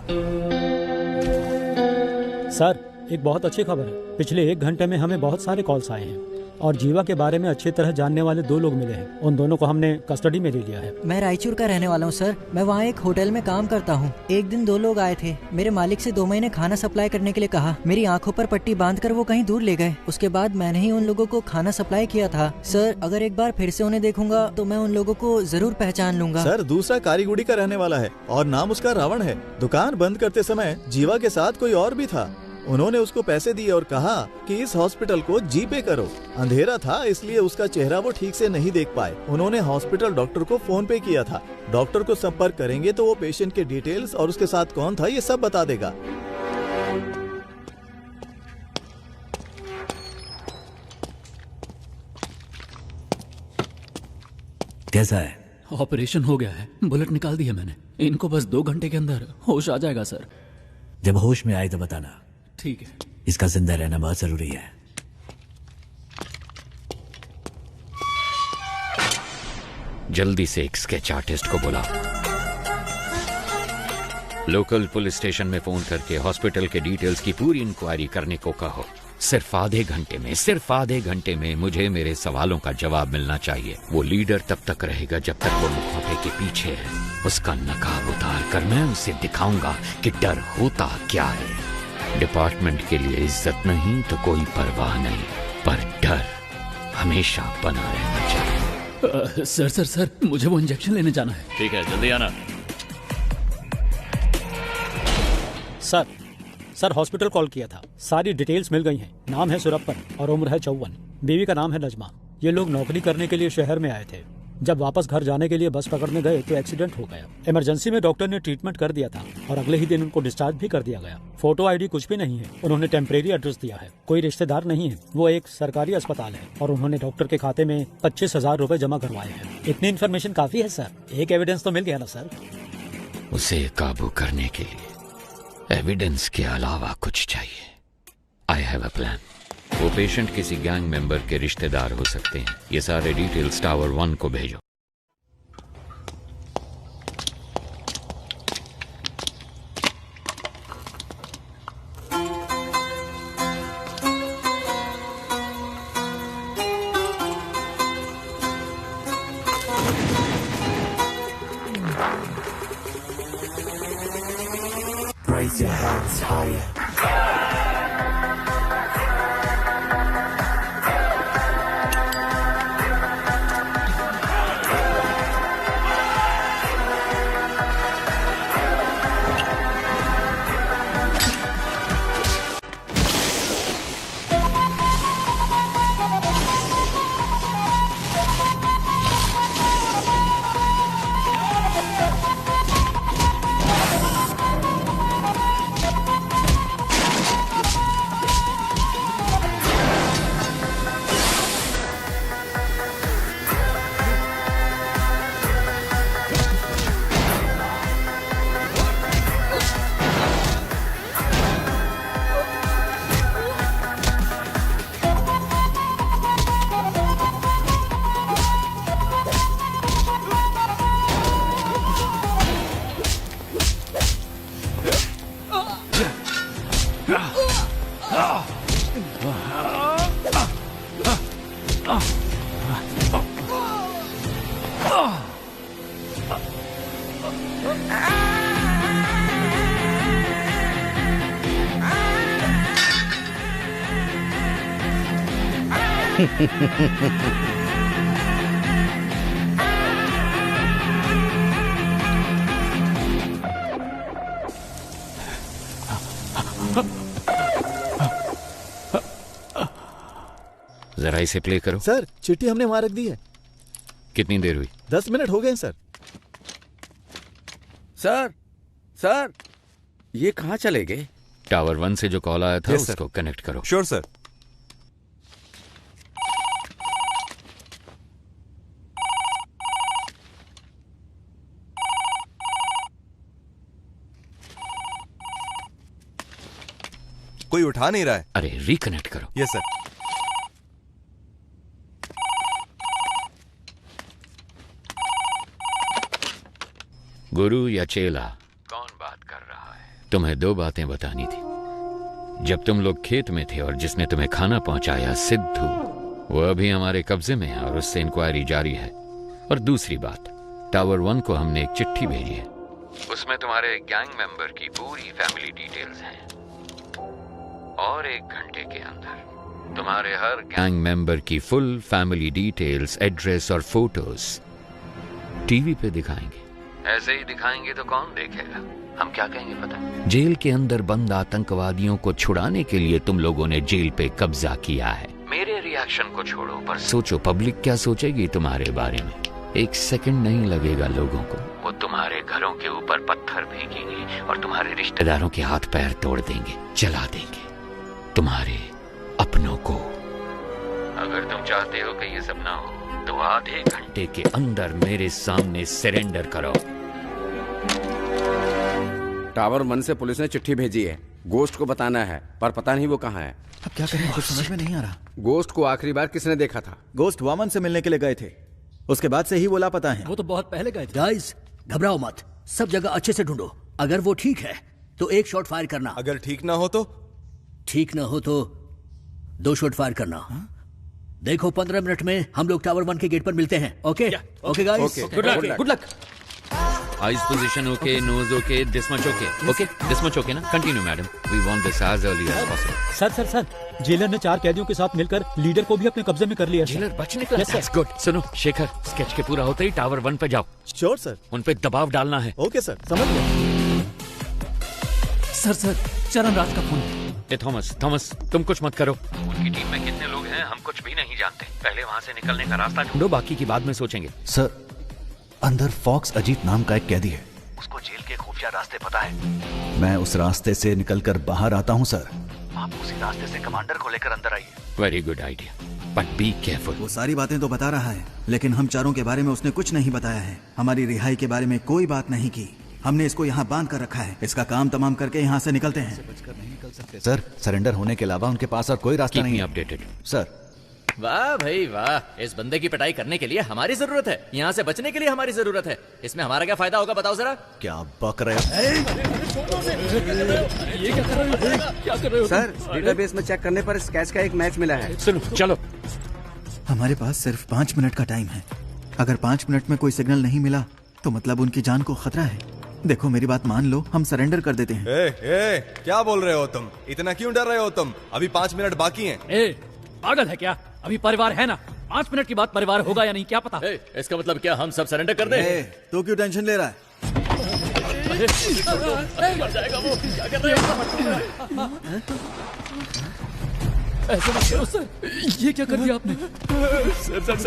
सर, एक बहुत अच्छी खबर है। पिछले 1 घंटे में हमें बहुत सारे कॉल्स आए हैं और जीवा के बारे में अच्छी तरह जानने वाले 2 लोग मिले हैं। उन दोनों को हमने कस्टडी में ले लिया है। मैं रायचूर का रहने वाला हूँ सर। मैं वहाँ एक होटल में काम करता हूँ। एक दिन 2 लोग आए थे। मेरे मालिक से 2 महीने खाना सप्लाई करने के लिए कहा। मेरी आंखों पर पट्टी बांधकर वो कहीं दूर ले गए। उसके बाद मैंने ही उन लोगों को खाना सप्लाई किया था। सर, अगर एक बार फिर से उन्हें देखूंगा तो मैं उन लोगों को जरूर पहचान लूंगा। सर, दूसरा कारीगुड़ी का रहने वाला है और नाम उसका रावण है। दुकान बंद करते समय जीवा के साथ कोई और भी था। उन्होंने उसको पैसे दिए और कहा कि इस हॉस्पिटल को जीपे करो। अंधेरा था इसलिए उसका चेहरा वो ठीक से नहीं देख पाए। उन्होंने हॉस्पिटल डॉक्टर को फोन पे किया था। डॉक्टर को संपर्क करेंगे तो वो पेशेंट के डिटेल्स और उसके साथ कौन था ये सब बता देगा। कैसा है? ऑपरेशन हो गया है, बुलेट निकाल दी है मैंने। इनको बस 2 घंटे के अंदर होश आ जाएगा सर। जब होश में आए तो बताना। ठीक है। इसका जिंदा रहना बहुत जरूरी है। जल्दी से एक स्केच आर्टिस्ट को बुलाओ। लोकल पुलिस स्टेशन में फोन करके हॉस्पिटल के डिटेल्स की पूरी इंक्वायरी करने को कहो। सिर्फ आधे घंटे में मुझे मेरे सवालों का जवाब मिलना चाहिए। वो लीडर तब तक रहेगा जब तक वो मुखौटे के पीछे है। उसका नकाब उतार कर मैं उसे दिखाऊंगा कि डर होता क्या है। डिपार्टमेंट के लिए इज्जत नहीं तो कोई परवाह नहीं, पर डर हमेशा बना रहना चाहिए। सर, मुझे वो इंजेक्शन लेने जाना है। ठीक है, जल्दी आना। सर, हॉस्पिटल कॉल किया था। सारी डिटेल्स मिल गई हैं। नाम है सुरप्पन और उम्र है 54। बीवी का नाम है नजमा। ये लोग नौकरी करने के लिए शहर में आए थे। जब वापस घर जाने के लिए बस पकड़ने गए तो एक्सीडेंट हो गया। इमरजेंसी में डॉक्टर ने ट्रीटमेंट कर दिया था और अगले ही दिन उनको डिस्चार्ज भी कर दिया गया। फोटो आईडी कुछ भी नहीं है। उन्होंने टेम्परेरी एड्रेस दिया है। कोई रिश्तेदार नहीं है। वो एक सरकारी अस्पताल है और उन्होंने डॉक्टर के खाते में 25,000 रुपए जमा करवाए हैं। इतनी इन्फॉर्मेशन काफी है सर। एक एविडेंस तो मिल गया ना सर। उसे काबू करने के लिए एविडेंस के अलावा कुछ चाहिए। I have a plan. वो पेशेंट किसी गैंग मेंबर के रिश्तेदार हो सकते हैं। ये सारे डिटेल्स टावर 1 को भेजो। Raise your hands higher. जरा इसे प्ले करो। सर चिट्ठी हमने वहां रख दी है। कितनी देर हुई? 10 मिनट हो गए हैं सर। सर सर ये कहाँ चले गए? टावर 1 से जो कॉल आया था उसको कनेक्ट करो। Sure sir. कोई उठा नहीं रहा है। अरे रिकनेक्ट करो। Yes sir. गुरु या चेला, कौन बात कर रहा है? तुम्हें 2 बातें बतानी थी। जब तुम लोग खेत में थे और जिसने तुम्हें खाना पहुंचाया सिद्धू, वो अभी हमारे कब्जे में है और उससे इंक्वायरी जारी है। और दूसरी बात, टावर 1 को हमने एक चिट्ठी भेजी है, उसमें तुम्हारे गैंग मेंबर की पूरी फैमिली डिटेल्स हैं। और 1 घंटे के अंदर तुम्हारे हर गैंग मेंबर की फुल फैमिली डिटेल्स, एड्रेस और फोटोज टीवी पे दिखाएंगे। ऐसे ही दिखाएंगे तो कौन देखेगा? हम क्या कहेंगे पता है? जेल के अंदर बंद आतंकवादियों को छुड़ाने के लिए तुम लोगों ने जेल पे कब्जा किया है। मेरे रिएक्शन को छोड़ो, पर सोचो पब्लिक क्या सोचेगी तुम्हारे बारे में। 1 सेकंड नहीं लगेगा लोगों को, वो तुम्हारे घरों के ऊपर पत्थर फेंकेंगे और तुम्हारे रिश्तेदारों के हाथ पैर तोड़ देंगे, जला देंगे तुम्हारे अपनों को। अगर तुम चाहते हो कि ये सब ना हो तो आधे घंटे के अंदर मेरे सामने सरेंडर करो। टावर 1 से पुलिस ने चिट्ठी भेजी है, गोश्त को बताना है, पर पता नहीं वो कहाँ है। अब क्या करें, कुछ समझ में नहीं आ रहा। गोश्त को आखिरी बार किसने देखा था? गोश्त वामन से मिलने के लिए गए थे, उसके बाद से ही वो लापता है। वो तो बहुत पहले गए थे। गाइस घबराओ मत, सब जगह अच्छे से ढूंढो। अगर वो ठीक है तो 1 शॉट फायर करना। अगर ठीक ना हो तो? ठीक ना हो तो 2 शॉट फायर करना। देखो 15 मिनट में हम लोग टावर 1 के गेट पर मिलते हैं। Okay okay guys, good luck. Good luck. Eyes position okay, nose okay, this much okay. Okay this much okay ना? Continue madam, we want this as early as possible. Sir jailer ने 4 कैदियों के साथ मिलकर leader को भी अपने कब्जे में कर लिया। जेलर बच निकला। That's good. सुनो शेखर, स्केच के पूरा होते ही टावर 1 पे जाओ। Sure sir. उन पे दबाव डालना है। ओके सर, समझ गया। सर चरण राज का फोन। थॉमस तुम कुछ मत करो। उनकी टीम में कितने लोग हैं हम कुछ भी नहीं जानते। पहले वहाँ से निकलने का रास्ता ढूंढो, बाकी की बाद में सोचेंगे। सर, अंदर फॉक्स अजीत नाम का एक कैदी है। उसको जेल के खुफिया रास्ते पता है। मैं उस रास्ते से निकलकर बाहर आता हूँ सर। आप उसी रास्ते से कमांडर को लेकर अंदर आइए। Very good idea, but be careful. वो सारी बातें तो बता रहा है, लेकिन हम चारों के बारे में उसने कुछ नहीं बताया है। हमारी रिहाई के बारे में कोई बात नहीं की। हमने इसको यहाँ बांध कर रखा है। इसका काम तमाम करके यहाँ से निकलते हैं। सर, सरेंडर होने के अलावा उनके पास और कोई रास्ता नहीं है। Updated sir. वाह भाई वाह, इस बंदे की पिटाई करने के लिए हमारी जरूरत है, यहाँ से बचने के लिए हमारी जरूरत है। इसमें हमारा क्या फायदा होगा बताओ जरा। क्या बक रहे हो? क्या कर रहे हो? सर, डेटाबेस में चेक करने पर स्केच का एक मैच मिला है। सुनो चलो। हमारे पास सिर्फ 5 मिनट का टाइम है। अगर 5 मिनट में कोई सिग्नल नहीं मिला तो मतलब उनकी जान को खतरा है। देखो मेरी बात मान लो, हम सरेंडर कर देते हैं। क्या बोल रहे हो तुम? इतना क्यों डर रहे हो तुम? अभी 5 मिनट बाकी हैं। पागल है क्या? अभी परिवार है ना, 5 मिनट के बाद परिवार होगा या नहीं क्या पता। इसका मतलब क्या हम सब सरेंडर कर दें? तो क्यों टेंशन ले रहा है? मर जाएगा वो। क्या कर रहे हो? ऐसे मत करो सर, ये क्या कर दिया आपने?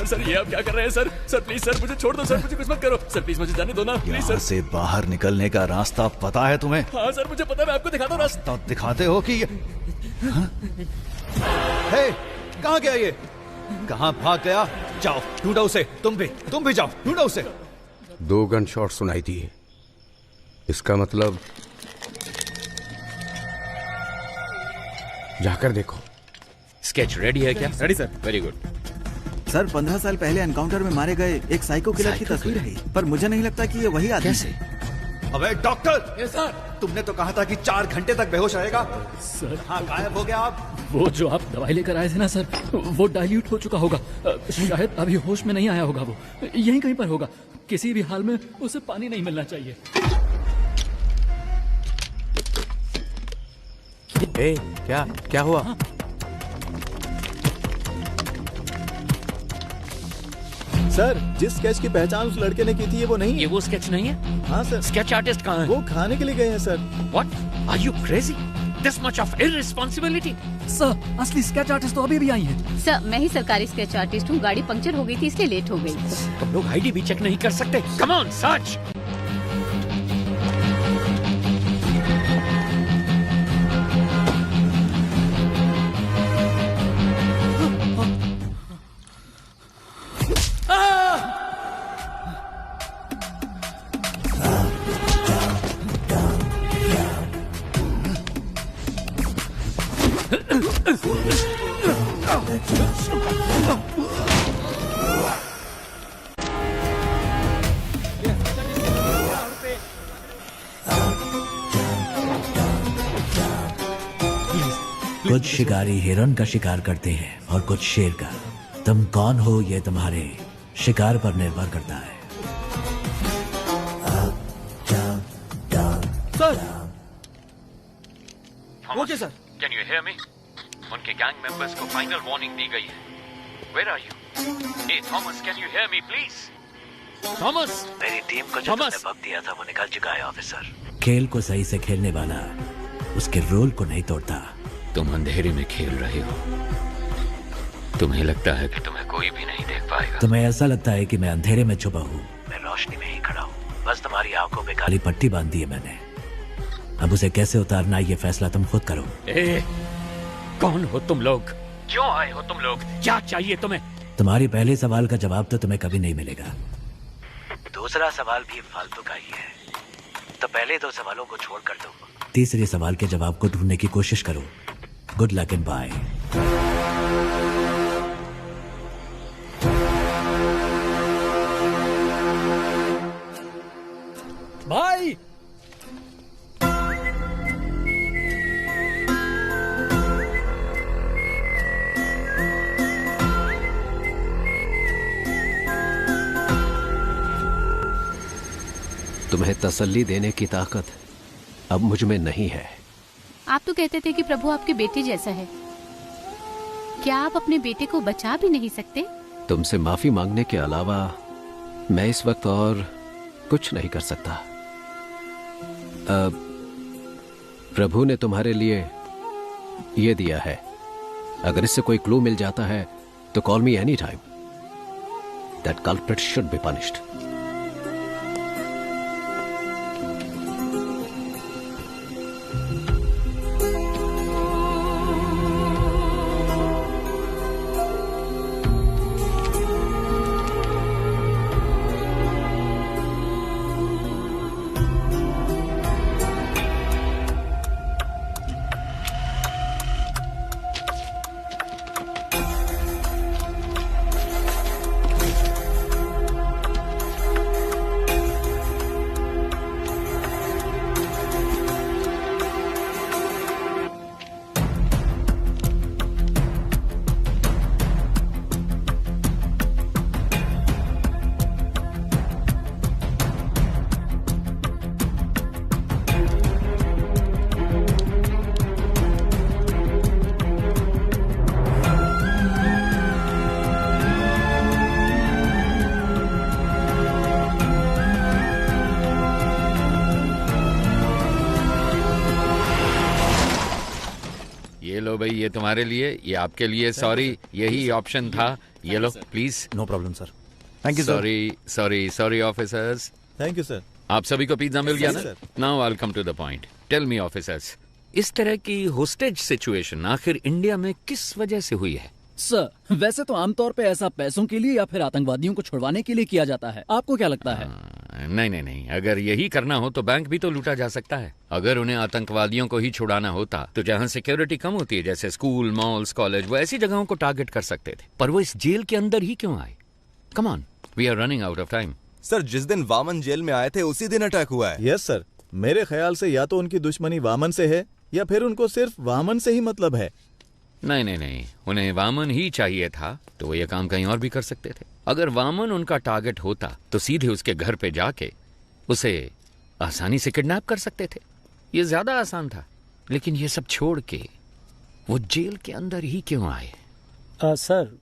सर ये आप क्या कर रहे हैं सर? सर प्लीज सर मुझे छोड़ दो सर, मुझे कुछ मत करो सर, प्लीज मुझे जाने दो ना प्लीज सर। यहाँ से बाहर निकलने का रास्ता पता है तुम्हें? हाँ सर मुझे पता है, मैं आपको दिखाता हूँ रास्ता। तो दिखाते हो कि हे, कहाँ गया ये? कहाँ भाग गया? जाओ ढूंढो उसे। तुम भी जाओ ढूंढो उसे। 2 गन शॉट सुनाई दिए। इसका मतलब जाकर देखो। स्केच रेडी है क्या? Ready sir. Very good sir, 15 साल पहले एनकाउंटर में मारे गए एक साइको किलर की तस्वीर है, पर मुझे नहीं लगता कि ये वही आदमी है। अबे डॉक्टर, सर तुमने तो कहा था कि 4 घंटे तक बेहोश रहेगा। सर हाँ, गायब हो गया आप। वो जो आप दवाई लेकर आए थे ना सर, वो डाइल्यूट हो चुका होगा। शायद अभी होश में नहीं आया होगा। वो यहीं कहीं पर होगा। किसी भी हाल में उसे पानी नहीं मिलना चाहिए। क्या हुआ? सर, जिस स्केच की पहचान उस लड़के ने की थी, ये वो नहीं है। ये वो स्केच नहीं है? हाँ सर। स्केच आर्टिस्ट कहाँ है? वो खाने के लिए गए हैं sir. What? Are you crazy? This much of irresponsibility? Sir, असली स्केच आर्टिस्ट तो अभी भी आई हैं। सर, मैं ही सरकारी स्केच आर्टिस्ट हूँ। गाड़ी पंक्चर हो गई थी इसलिए लेट हो गई। तुम लोग आईडी भी चेक नहीं कर सकते? Come on, search. कुछ शिकारी हिरन का शिकार करते हैं और कुछ शेर का। तुम कौन हो ये तुम्हारे शिकार पर निर्भर करता है। Sir. Okay sir. Can you hear me? उनके गैंग मेंबर्स को फाइनल वार्निंग दी गई है। Where are you? Hey Thomas, can you hear me please? Thomas! मेरी टीम को जो तुमने वक्त दिया था वो निकल चुका है ऑफिसर। खेल को सही से खेलने वाला उसके रोल को नहीं तोड़ता। तुम अंधेरे में खेल रहे हो। तुम्हें लगता है कि तुम्हें कोई भी नहीं देख पाएगा। तुम्हें ऐसा लगता है कि मैं अंधेरे में छुपा हूँ। मैं रोशनी में ही खड़ा हूँ, बस तुम्हारी आंखों पे काली पट्टी बांध दी है मैंने। अब उसे कैसे उतारना ये फैसला तुम खुद करो। कौन हो तुम लोग? क्यों आए हो तुम लोग? क्या चाहिए तुम्हें? तुम्हारी पहले सवाल का जवाब तो तुम्हें कभी नहीं मिलेगा। दूसरा सवाल भी फालतू का ही है, तो पहले दो सवालों को छोड़ कर दो। तीसरे सवाल के जवाब को ढूंढने की कोशिश करो। Good luck and bye. Bye. तुम्हें तसल्ली देने की ताकत अब मुझ में नहीं है। आप तो कहते थे कि प्रभु आपके बेटे जैसा है। क्या आप अपने बेटे को बचा भी नहीं सकते? तुमसे माफी मांगने के अलावा मैं इस वक्त और कुछ नहीं कर सकता। प्रभु ने तुम्हारे लिए ये दिया है। अगर इससे कोई क्लू मिल जाता है तो call me any time. That culprit should be punished. ये लो भाई, ये तुम्हारे लिए, ये आपके लिए। सॉरी, यही ऑप्शन था। ये लो please. No problem sir. Thank you. Sorry officers. Thank you sir. आप सभी को पिज्जा मिल गया ना? Sir. Now I will come to the point. Tell me officers, इस तरह की होस्टेज सिचुएशन आखिर इंडिया में किस वजह से हुई है? सर, वैसे तो आमतौर पे ऐसा पैसों के लिए या फिर आतंकवादियों को छुड़वाने के लिए किया जाता है। आपको क्या लगता है? नहीं, अगर यही करना हो तो बैंक भी तो लूटा जा सकता है। अगर उन्हें आतंकवादियों को ही छुड़ाना होता तो जहाँ सिक्योरिटी कम होती है, जैसे स्कूल, मॉल्स, कॉलेज, वो ऐसी जगहों को टारगेट कर सकते थे। पर वो इस जेल के अंदर ही क्यों आए? Come on, we are running out of time. Sir, जिस दिन वामन जेल में आए थे उसी दिन अटैक हुआ है। यस सर, मेरे ख्याल से या तो उनकी दुश्मनी वामन से है या फिर उनको सिर्फ वामन से ही मतलब है। नहीं, उन्हें वामन ही चाहिए था तो वो ये काम कहीं और भी कर सकते थे। अगर वामन उनका टारगेट होता तो सीधे उसके घर पे जाके उसे आसानी से किडनैप कर सकते थे। ये ज्यादा आसान था। लेकिन ये सब छोड़ के वो जेल के अंदर ही क्यों आए? सर,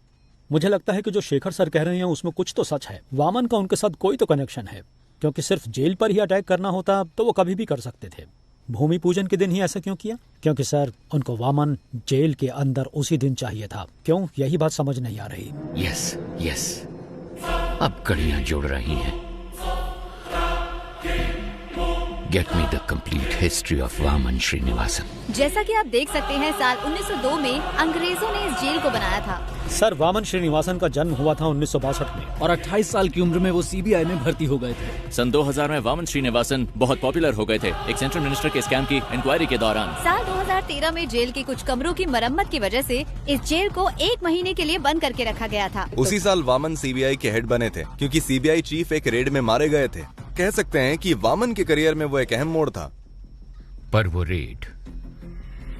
मुझे लगता है कि जो शेखर सर कह रहे हैं उसमें कुछ तो सच है। वामन का उनके साथ कोई तो कनेक्शन है, क्योंकि सिर्फ जेल पर ही अटैक करना होता तो वो कभी भी कर सकते थे। भूमि पूजन के दिन ही ऐसा क्यों किया? क्योंकि सर उनको वामन जेल के अंदर उसी दिन चाहिए था। क्यों? यही बात समझ नहीं आ रही। यस यस, अब कड़ियां जुड़ रही हैं। Get me the complete history of Vaman Srinivasan. जैसा कि आप देख सकते हैं, साल 1902 में अंग्रेजों ने इस जेल को बनाया था। सर वामन श्रीनिवासन का जन्म हुआ था 1962 में और 28 साल की उम्र में वो सीबीआई में भर्ती हो गए थे। सन 2000 में वामन श्रीनिवासन बहुत पॉपुलर हो गए थे एक सेंट्रल मिनिस्टर के स्कैम की इंक्वायरी के दौरान। साल 2013 में जेल के कुछ कमरों की मरम्मत की वजह से इस जेल को 1 महीने के लिए बंद करके रखा गया था। उसी साल वामन सीबीआई के हेड बने थे, क्योंकि सीबीआई चीफ एक रेड में मारे गए थे। कह सकते हैं कि वामन के करियर में वो एक अहम मोड़ था। पर वो रेड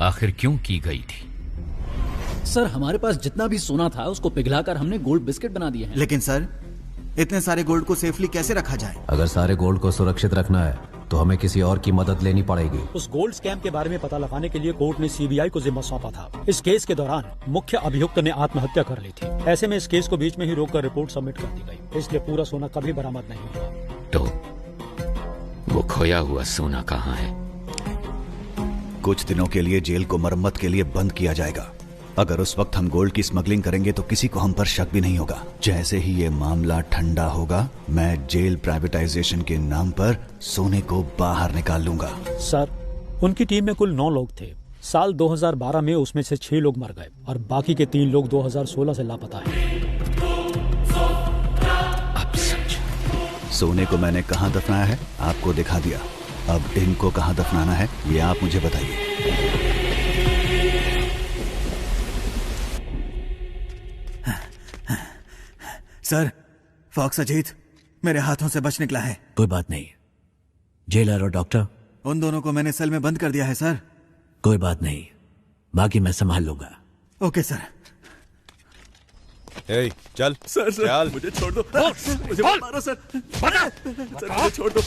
आखिर क्यों की गई थी? सर हमारे पास जितना भी सोना था उसको पिघलाकर हमने गोल्ड बिस्किट बना दिए हैं। लेकिन सर इतने सारे गोल्ड को सेफली कैसे रखा जाए? अगर सारे गोल्ड को सुरक्षित रखना है तो हमें किसी और की मदद लेनी पड़ेगी। उस गोल्ड स्कैम के बारे में पता लगाने के लिए कोर्ट ने सीबीआई को जिम्मा सौंपा था। इस केस के दौरान मुख्य अभियुक्त ने आत्महत्या कर ली थी। ऐसे में इस केस को बीच में ही रोककर रिपोर्ट सबमिट कर दी गई, इसलिए पूरा सोना कभी बरामद नहीं हुआ। तो वो खोया हुआ सोना कहाँ है? कुछ दिनों के लिए जेल को मरम्मत के लिए बंद किया जाएगा। अगर उस वक्त हम गोल्ड की स्मगलिंग करेंगे तो किसी को हम पर शक भी नहीं होगा। जैसे ही ये मामला ठंडा होगा, मैं जेल प्राइवेटाइजेशन के नाम पर सोने को बाहर निकाल लूंगा। सर उनकी टीम में कुल 9 लोग थे। साल 2012 में उसमें से 6 लोग मर गए और बाकी के 3 लोग 2016 से लापता हैं। सोने को मैंने कहाँ दफनाया है आपको दिखा दिया। अब इनको कहाँ दफनाना है ये आप मुझे बताइए। सर फॉक्स अजीत मेरे हाथों से बच निकला है। कोई बात नहीं, जेलर और डॉक्टर उन दोनों को मैंने सेल में बंद कर दिया है सर। कोई बात नहीं, बाकी मैं संभाल लूंगा। Okay sir. ए, चल सर चल। मुझे छोड़ दो। मुझे मत मारो सर। सर मुझे छोड़ दो।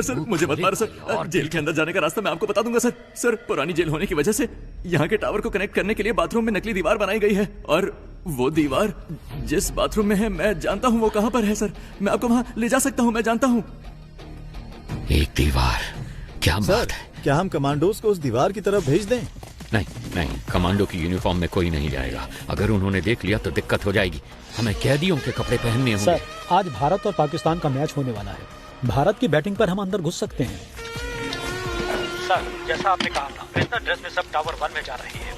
सर मुझे मत मारो सर। जेल के अंदर जाने का रास्ता मैं आपको बता दूंगा सर। सर पुरानी जेल होने की वजह से यहाँ के टावर को कनेक्ट करने के लिए बाथरूम में नकली दीवार बनाई गई है, और वो दीवार जिस बाथरूम में है मैं जानता हूँ वो कहाँ पर है सर। मैं आपको वहाँ ले जा सकता हूँ, मैं जानता हूँ। एक दीवार, क्या बात है? क्या हम कमांडोज को उस दीवार की तरफ भेज दें? नहीं नहीं, कमांडो की यूनिफॉर्म में कोई नहीं जाएगा। अगर उन्होंने देख लिया तो दिक्कत हो जाएगी। हमें कैदियों के कपड़े पहनने होंगे। सर आज भारत और पाकिस्तान का मैच होने वाला है। भारत की बैटिंग पर हम अंदर घुस सकते हैं। सर जैसा आपने कहा था, प्रिजनर ड्रेस में सब टावर 1 में जा रही है।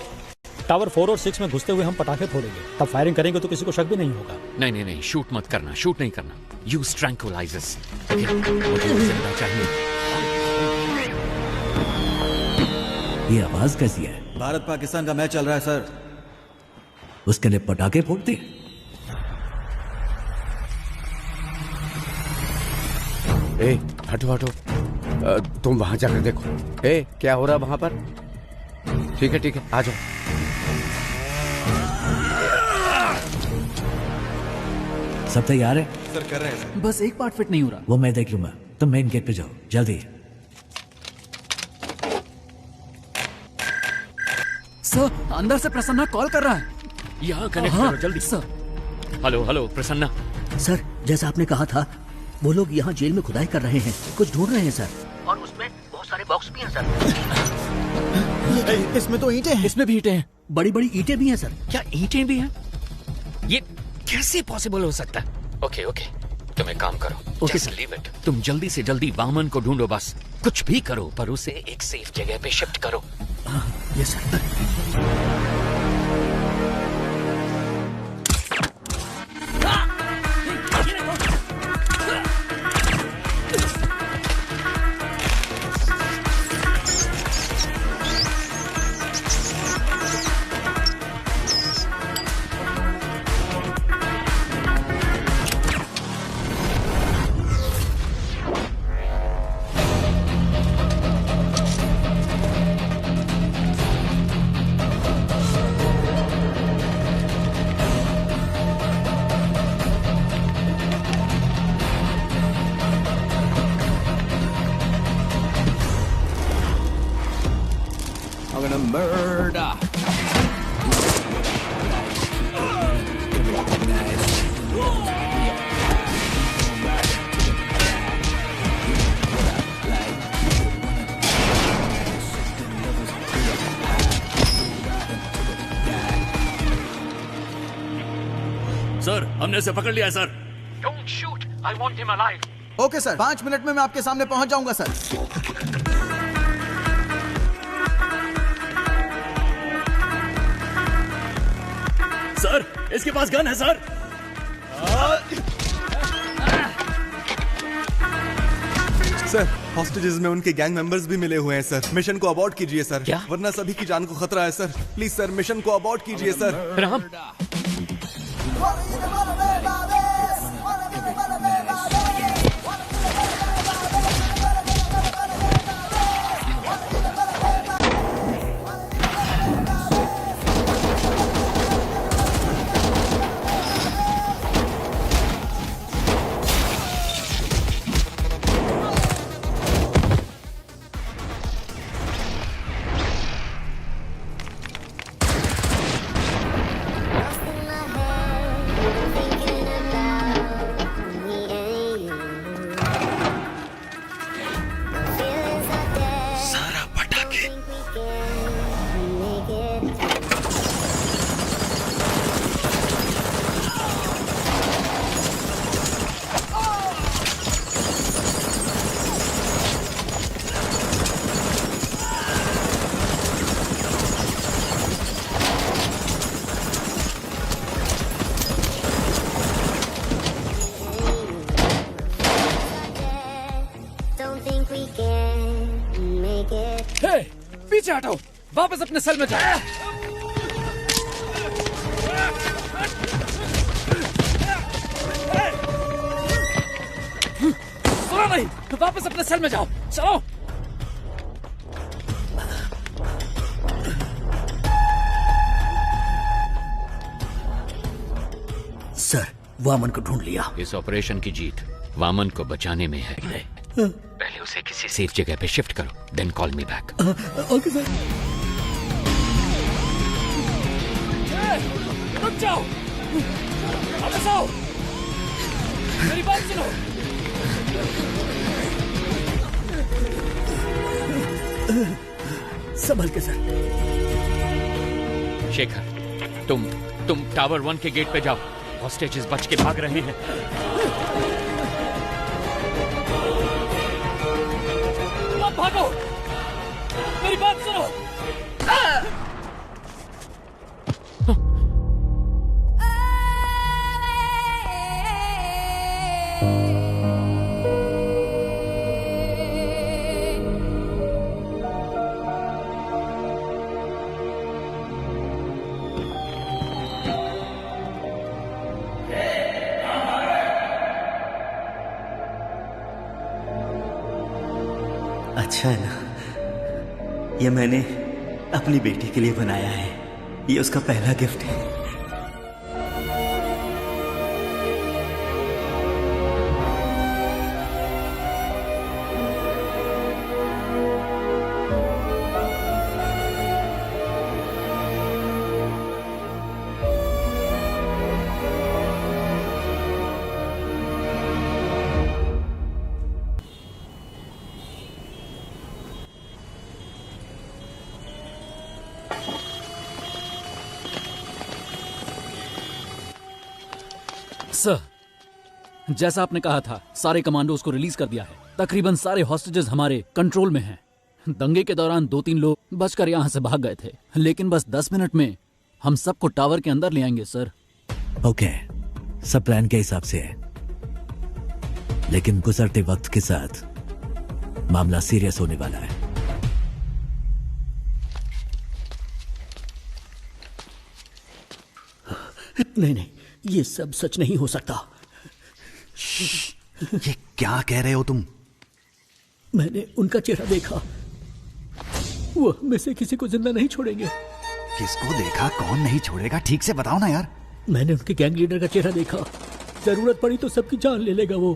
टावर 4 और 6 में घुसते हुए हम पटाखे फोड़ेंगे, तब फायरिंग करेंगे तो किसी को शक भी नहीं होगा। नहीं नहीं नहीं, शूट मत करना, शूट नहीं करना। Use tranquillisers. मुझे जिंदा चाहिए। ये आवाज कैसी है? भारत पाकिस्तान का मैच चल रहा है सर। उसके लिए पटाखे फोड़ते? ए हटो हटो, तुम वहां जाकर देखो। ए क्या हो रहा है वहां पर? ठीक है आ जाओ। सब तैयार है? सर कर रहे हैं। बस एक पार्ट फिट नहीं हो रहा। वो मैं देख लूंगा, तुम मेन गेट पे जाओ जल्दी। सर अंदर से प्रसन्ना कॉल कर रहा है। यहाँ कनेक्ट करो जल्दी। Sir hello hello Prasanna. Sir जैसा आपने कहा था, वो लोग यहाँ जेल में खुदाई कर रहे हैं, कुछ ढूंढ रहे हैं सर। और उसमें बहुत सारे बॉक्स भी हैं सर। इसमें तो ईंटें हैं। इसमें भी ईंटें हैं, बड़ी बड़ी ईंटें भी हैं सर। क्या ईंटें भी हैं? ये कैसे पॉसिबल हो सकता है? ओके तुम एक काम करो, जस्ट लीव इट। तुम जल्दी से जल्दी वामन को ढूंढो, बस कुछ भी करो पर उसे एक सेफ जगह पे शिफ्ट करो। Yes sir. सर हमने इसे पकड़ लिया है sir. Don't shoot. I want him alive. Okay sir, 5 minute में मैं आपके सामने पहुंच जाऊंगा सर। सर इसके पास गन है सर। सर हॉस्टेजेस में उनके गैंग मेंबर्स भी मिले हुए हैं सर। मिशन को अबॉर्ट कीजिए सर। क्या? वरना सभी की जान को खतरा है सर। प्लीज सर मिशन को अबॉर्ट कीजिए सर। राम पीछे हटो, वापस अपने सेल में जाओ। सुनो नहीं, वापस अपने सेल में जाओ। चलो। सर, वामन को ढूंढ लिया। इस ऑपरेशन की जीत वामन को बचाने में है। पहले उसे किसी सेफ जगह पे शिफ्ट करो, then call me back. Okay sir. रुक जाओ, वापस आओ, मेरी बात सुनो। संभल के सर। शेखर, तुम टावर 1 के गेट पे जाओ। हॉस्टेजेस बच के भाग रहे हैं। भागो, मेरी बात सुनो। अच्छा है ना, ये मैंने अपनी बेटी के लिए बनाया है। ये उसका पहला गिफ्ट है। सर, जैसा आपने कहा था, सारे कमांडोज को रिलीज कर दिया है। तकरीबन सारे हॉस्टेजेस हमारे कंट्रोल में हैं। दंगे के दौरान 2-3 लोग बचकर यहाँ से भाग गए थे, लेकिन बस 10 मिनट में हम सबको टावर के अंदर ले आएंगे सर। ओके, सब प्लान के हिसाब से है, लेकिन गुजरते वक्त के साथ मामला सीरियस होने वाला है। नहीं, ये सब सच नहीं हो सकता। ये क्या कह रहे हो तुम? मैंने उनका चेहरा देखा। वो हम में से किसी को जिंदा नहीं छोड़ेंगे। किसको देखा? कौन नहीं छोड़ेगा? ठीक से बताओ ना यार। मैंने उनके गैंग लीडर का चेहरा देखा। जरूरत पड़ी तो सबकी जान ले लेगा वो।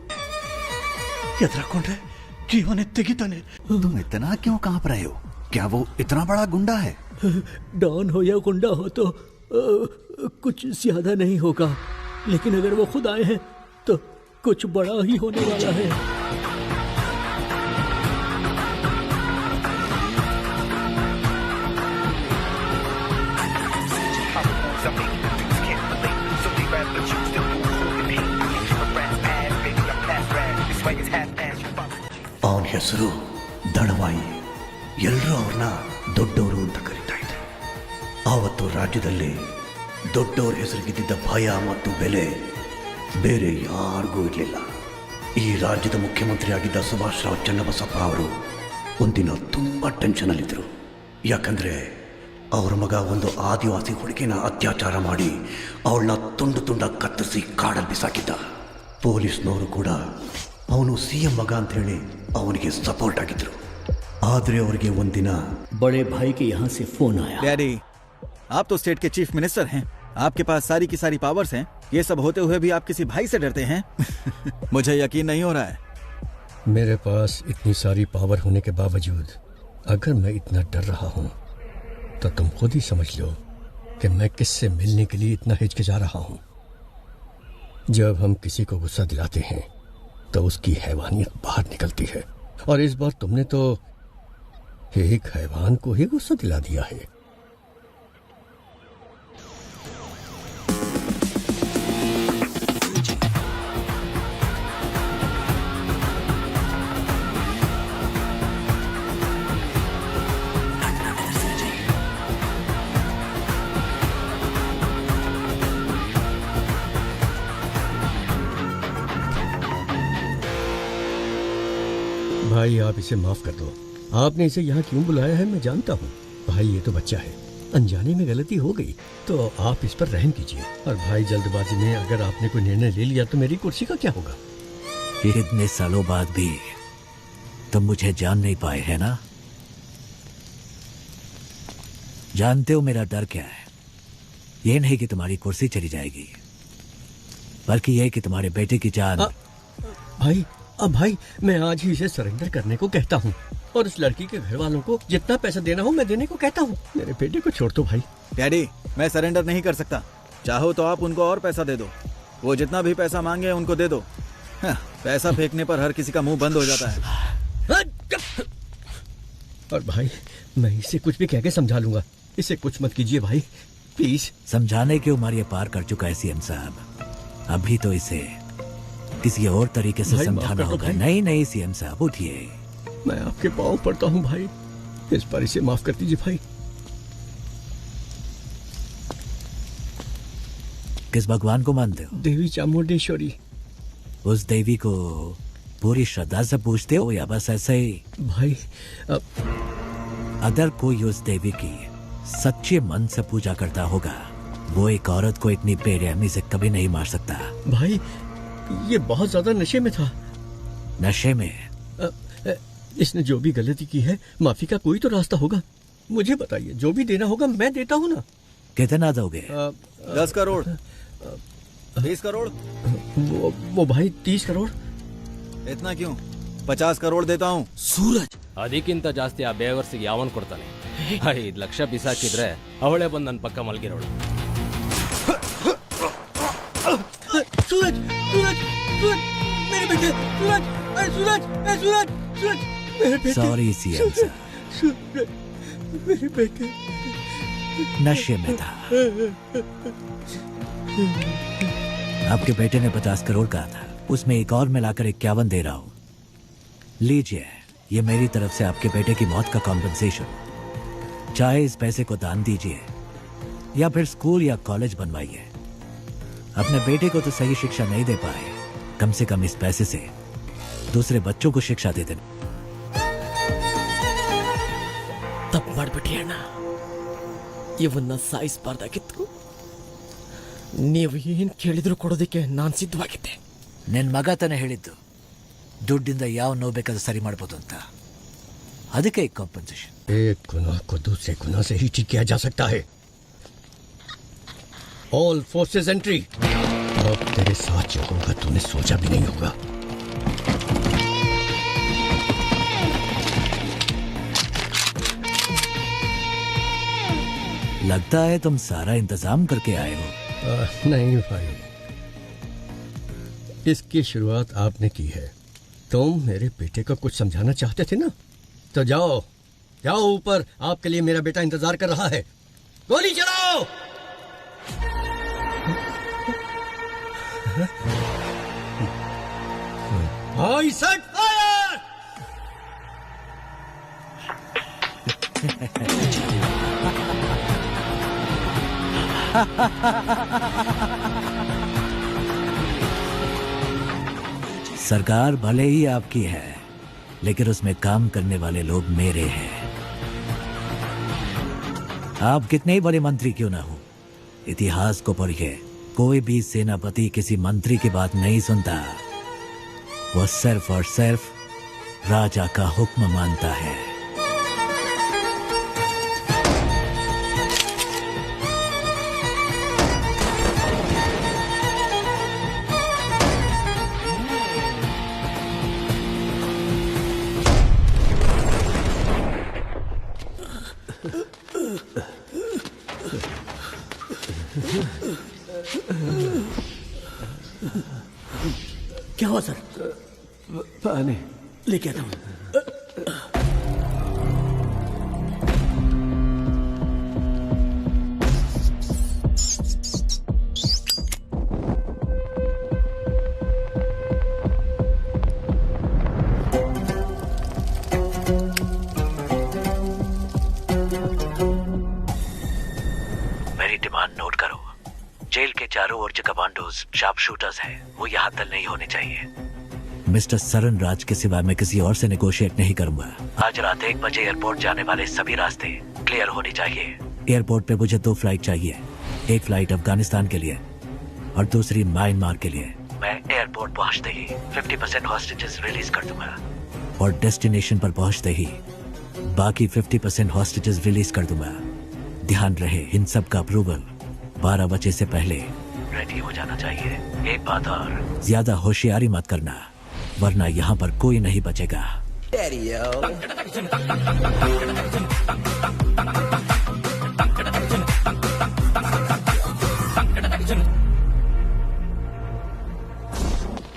तुम इतना क्यों कांप रहे हो? क्या वो इतना बड़ा गुंडा है? डॉन हो या गुंडा हो तो कुछ ज्यादा नहीं होगा, लेकिन अगर वो खुद आए हैं तो कुछ बड़ा ही होने वाला है। but you still be cool with me. You a rat ass, baby, I'm past rap. This way is half ass, you follow. ಅವನ ಹೆಸರು ದಳವಾಯಿ. ಎಲ್ಲರೂ ಅವ್ರನ್ನ ದೊಡ್ಡವರು ಅಂತ ಕರೀತಾ ಇದ್ರು. ಆವತ್ತು ರಾಜ್ಯದಲ್ಲಿ ದೊಡ್ಡವ್ರ ಹೆಸರಿಗಿದ್ದ ಭಯ ಮತ್ತು ಬೆಲೆ ಬೇರೆ ಯಾರಿಗೂ ಇರಲಿಲ್ಲ. ಈ ರಾಜ್ಯದ ಮುಖ್ಯಮಂತ್ರಿಯಾಗಿದ್ದ ಸುಭಾಷ್ ರಾವ್ ಚನ್ನಬಸಪ್ಪ ಅವರು ಒಂದಿನ ತುಂಬ ಟೆನ್ಷನಲ್ಲಿದ್ದರು. ಯಾಕಂದರೆ ಅವರ ಮಗ ಒಂದು ಆದಿವಾಸಿ ಹುಡುಗಿನ ಅತ್ಯಾಚಾರ ಮಾಡಿ ಅವಳನ್ನ ತುಂಡು ತುಂಡಾಗಿ ಕತ್ತರಿಸಿ ಕಾಡಲ್ಲಿ ಬಿಸಾಕಿದ್ದ. ಪೊಲೀಸ್ನವರು ಕೂಡ ಅವನು CM ಮಗ ಅಂತ ಹೇಳಿ ಅವನಿಗೆ ಸಪೋರ್ಟ್ ಆಗಿದ್ರು. ಆದರೆ ಅವರಿಗೆ ಒಂದಿನ बड़े भाई के यहाँ से फोन आया. डैडी, आप तो स्टेट के चीफ मिनिस्टर हैं. आपके पास सारी की सारी पावर्स हैं. ये सब होते हुए भी आप किसी भाई से डरते हैं? मुझे यकीन नहीं हो रहा है. मेरे पास इतनी सारी पावर होने के बावजूद अगर मैं इतना डर रहा हूं तो तुम खुद ही समझ लो कि मैं किससे मिलने के लिए इतना हिचकिचा रहा हूं. जब हम किसी को गुस्सा दिलाते हैं तो उसकी हैवानियत बाहर निकलती है, और इस बार तुमने तो एक हैवान को ही गुस्सा दिला दिया है. भाई आप इसे माफ कर दो. आपने इसे यहाँ क्यों बुलाया है मैं जानता हूँ. भाई ये तो बच्चा है, अनजाने में गलती हो गई तो आप इस पर रहम कीजिए. और भाई जल्दबाजी में अगर आपने कोई निर्णय ले लिया तो मेरी कुर्सी का क्या होगा. इतने सालों बाद भी तुम मुझे जान नहीं पाए है ना. जानते हो मेरा डर क्या है. ये नहीं कि तुम्हारी कुर्सी चली जाएगी, बल्कि यह कि तुम्हारे बेटे की जान. भाई अब भाई मैं आज ही इसे सरेंडर करने को कहता हूँ, और उस लड़की के घर वालों को जितना पैसा देना हो मैं देने को कहता हूँ. मेरे बेटे को छोड़ दो भाई. डैडी, मैं सरेंडर नहीं कर सकता. चाहो तो आप उनको और पैसा दे दो. वो जितना भी पैसा मांगे उनको दे दो. पैसा फेंकने पर हर किसी का मुंह बंद हो जाता है. और भाई मैं इसे कुछ भी कह के समझा लूंगा. इसे कुछ मत कीजिए भाई प्लीज. समझाने की उम्र ये पार कर चुका है CM साहब. अभी तो इसे किसी और तरीके से समझाना होगा. नहीं नहीं CM साहब उठिए. मैं आपके पाँव पड़ता हूँ भाई, इस पर इसे माफ कर दीजिए भाई. किस भगवान को मानते हो. देवी चामुंडेश्वरी. उस देवी को पूरी श्रद्धा से पूछते हो या बस ऐसे ही. भाई अगर कोई उस देवी की सच्चे मन से पूजा करता होगा वो एक औरत को इतनी बेरहमी से कभी नहीं मार सकता. भाई ये बहुत ज्यादा नशे में था. नशे में? इसने जो भी गलती की है माफी का कोई तो रास्ता होगा. मुझे बताइए, जो भी देना होगा मैं देता हूँ ना. कितना दोगे. 10 करोड़ 20 करोड़. वो भाई 30 करोड़. इतना क्यों. 50 करोड़ देता हूँ. ಸೂರಜ್ ಅದಕ್ಕಿಂತ ಜಾಸ್ತಿ ಆ ಬೇವರ್ಸಿಗೆ ಯಾವನ್ ಕೊಡ್ತಾನೆ. 5 ಲಕ್ಷ ಬಿಸಾಕಿದ್ರೆ ಅವಳೇ ಬಂದು ನನ್ನ ಪಕ್ಕ ಮಲಗಿರೋಳು. सूरज सूरज सूरज मेरे बेटे. सूरज सूरज सूरज सूरज मेरे बेटे. सॉरी CM साहब, मेरे बेटे नशे में था. आपके बेटे ने 50 करोड़ कहा था, उसमें एक और मिलाकर 51 दे रहा हूं. लीजिए, ये मेरी तरफ से आपके बेटे की मौत का कॉम्पेंसेशन. चाहे इस पैसे को दान दीजिए या फिर स्कूल या कॉलेज बनवाइए. अपने बेटे को तो सही शिक्षा नहीं दे पाए, कम से कम इस पैसे से दूसरे बच्चों को शिक्षा दे देना. ತಪ್ಪು ಮಾಡ್ಬಿಟ್ರಿ ಅಣ್ಣ. ಇವನ್ನ ಸಾಯಿಸಬಾರ್ದಾಗಿತ್ತು. ನೀವು ಏನ್ ಕೇಳಿದ್ರು ಕೊಡೋದಕ್ಕೆ ನಾನು ಸಿದ್ಧವಾಗಿದ್ದೆ. ನಿನ್ನ ಮಗ ತಾನೇ ಹೇಳಿದ್ದು ದುಡ್ಡಿಂದ ಯಾವ ನೋವು ಬೇಕಾದ್ರೂ ಸರಿ ಮಾಡ್ಬೋದು ಅಂತ. ಅದಕ್ಕೆ ಕಾಂಪನ್ಸೇಷನ್. एक गुनाह को दूसरे गुनाह से ही ठीक किया जा सकता है. All forces entry. अब तेरे साथ जो होगा तूने सोचा भी नहीं होगा. लगता है तुम सारा इंतजाम करके आए हो. नहीं भाई, इसकी शुरुआत आपने की है. तुम मेरे बेटे को कुछ समझाना चाहते थे ना, तो जाओ जाओ ऊपर. आपके लिए मेरा बेटा इंतजार कर रहा है. गोली चलाओ. आई सेट फायर। सरकार भले ही आपकी है, लेकिन उसमें काम करने वाले लोग मेरे हैं। आप कितने ही बड़े मंत्री क्यों ना हो, इतिहास को पढ़िए, कोई भी सेनापति किसी मंत्री की बात नहीं सुनता। वो सिर्फ और सिर्फ राजा का हुक्म मानता है। क्या हुआ सर? पानी लेके आता हूँ। मेरी डिमांड नोट करो। जेल के चारों ओर जो कमांडोज शार्प शूटर्स हैं, वो यहाँ तक नहीं होने चाहिए। मिस्टर सरन राज के सिवा मैं किसी और से नेगोशिएट नहीं करूंगा। आज रात 1 बजे एयरपोर्ट जाने वाले सभी रास्ते क्लियर होने चाहिए। एयरपोर्ट पे मुझे 2 फ्लाइट चाहिए, एक फ्लाइट अफगानिस्तान के लिए और दूसरी म्यांमार के लिए। मैं एयरपोर्ट पहुँचते ही 50% हॉस्टेजेस रिलीज कर दूंगा और डेस्टिनेशन पर पहुंचते ही बाकी 50% हॉस्टेजेस रिलीज कर दूंगा। ध्यान रहे, इन सब का अप्रूवल 12 बजे से पहले रेडी हो जाना चाहिए। एक बात और, ज्यादा होशियारी मत करना, वरना यहाँ पर कोई नहीं बचेगा।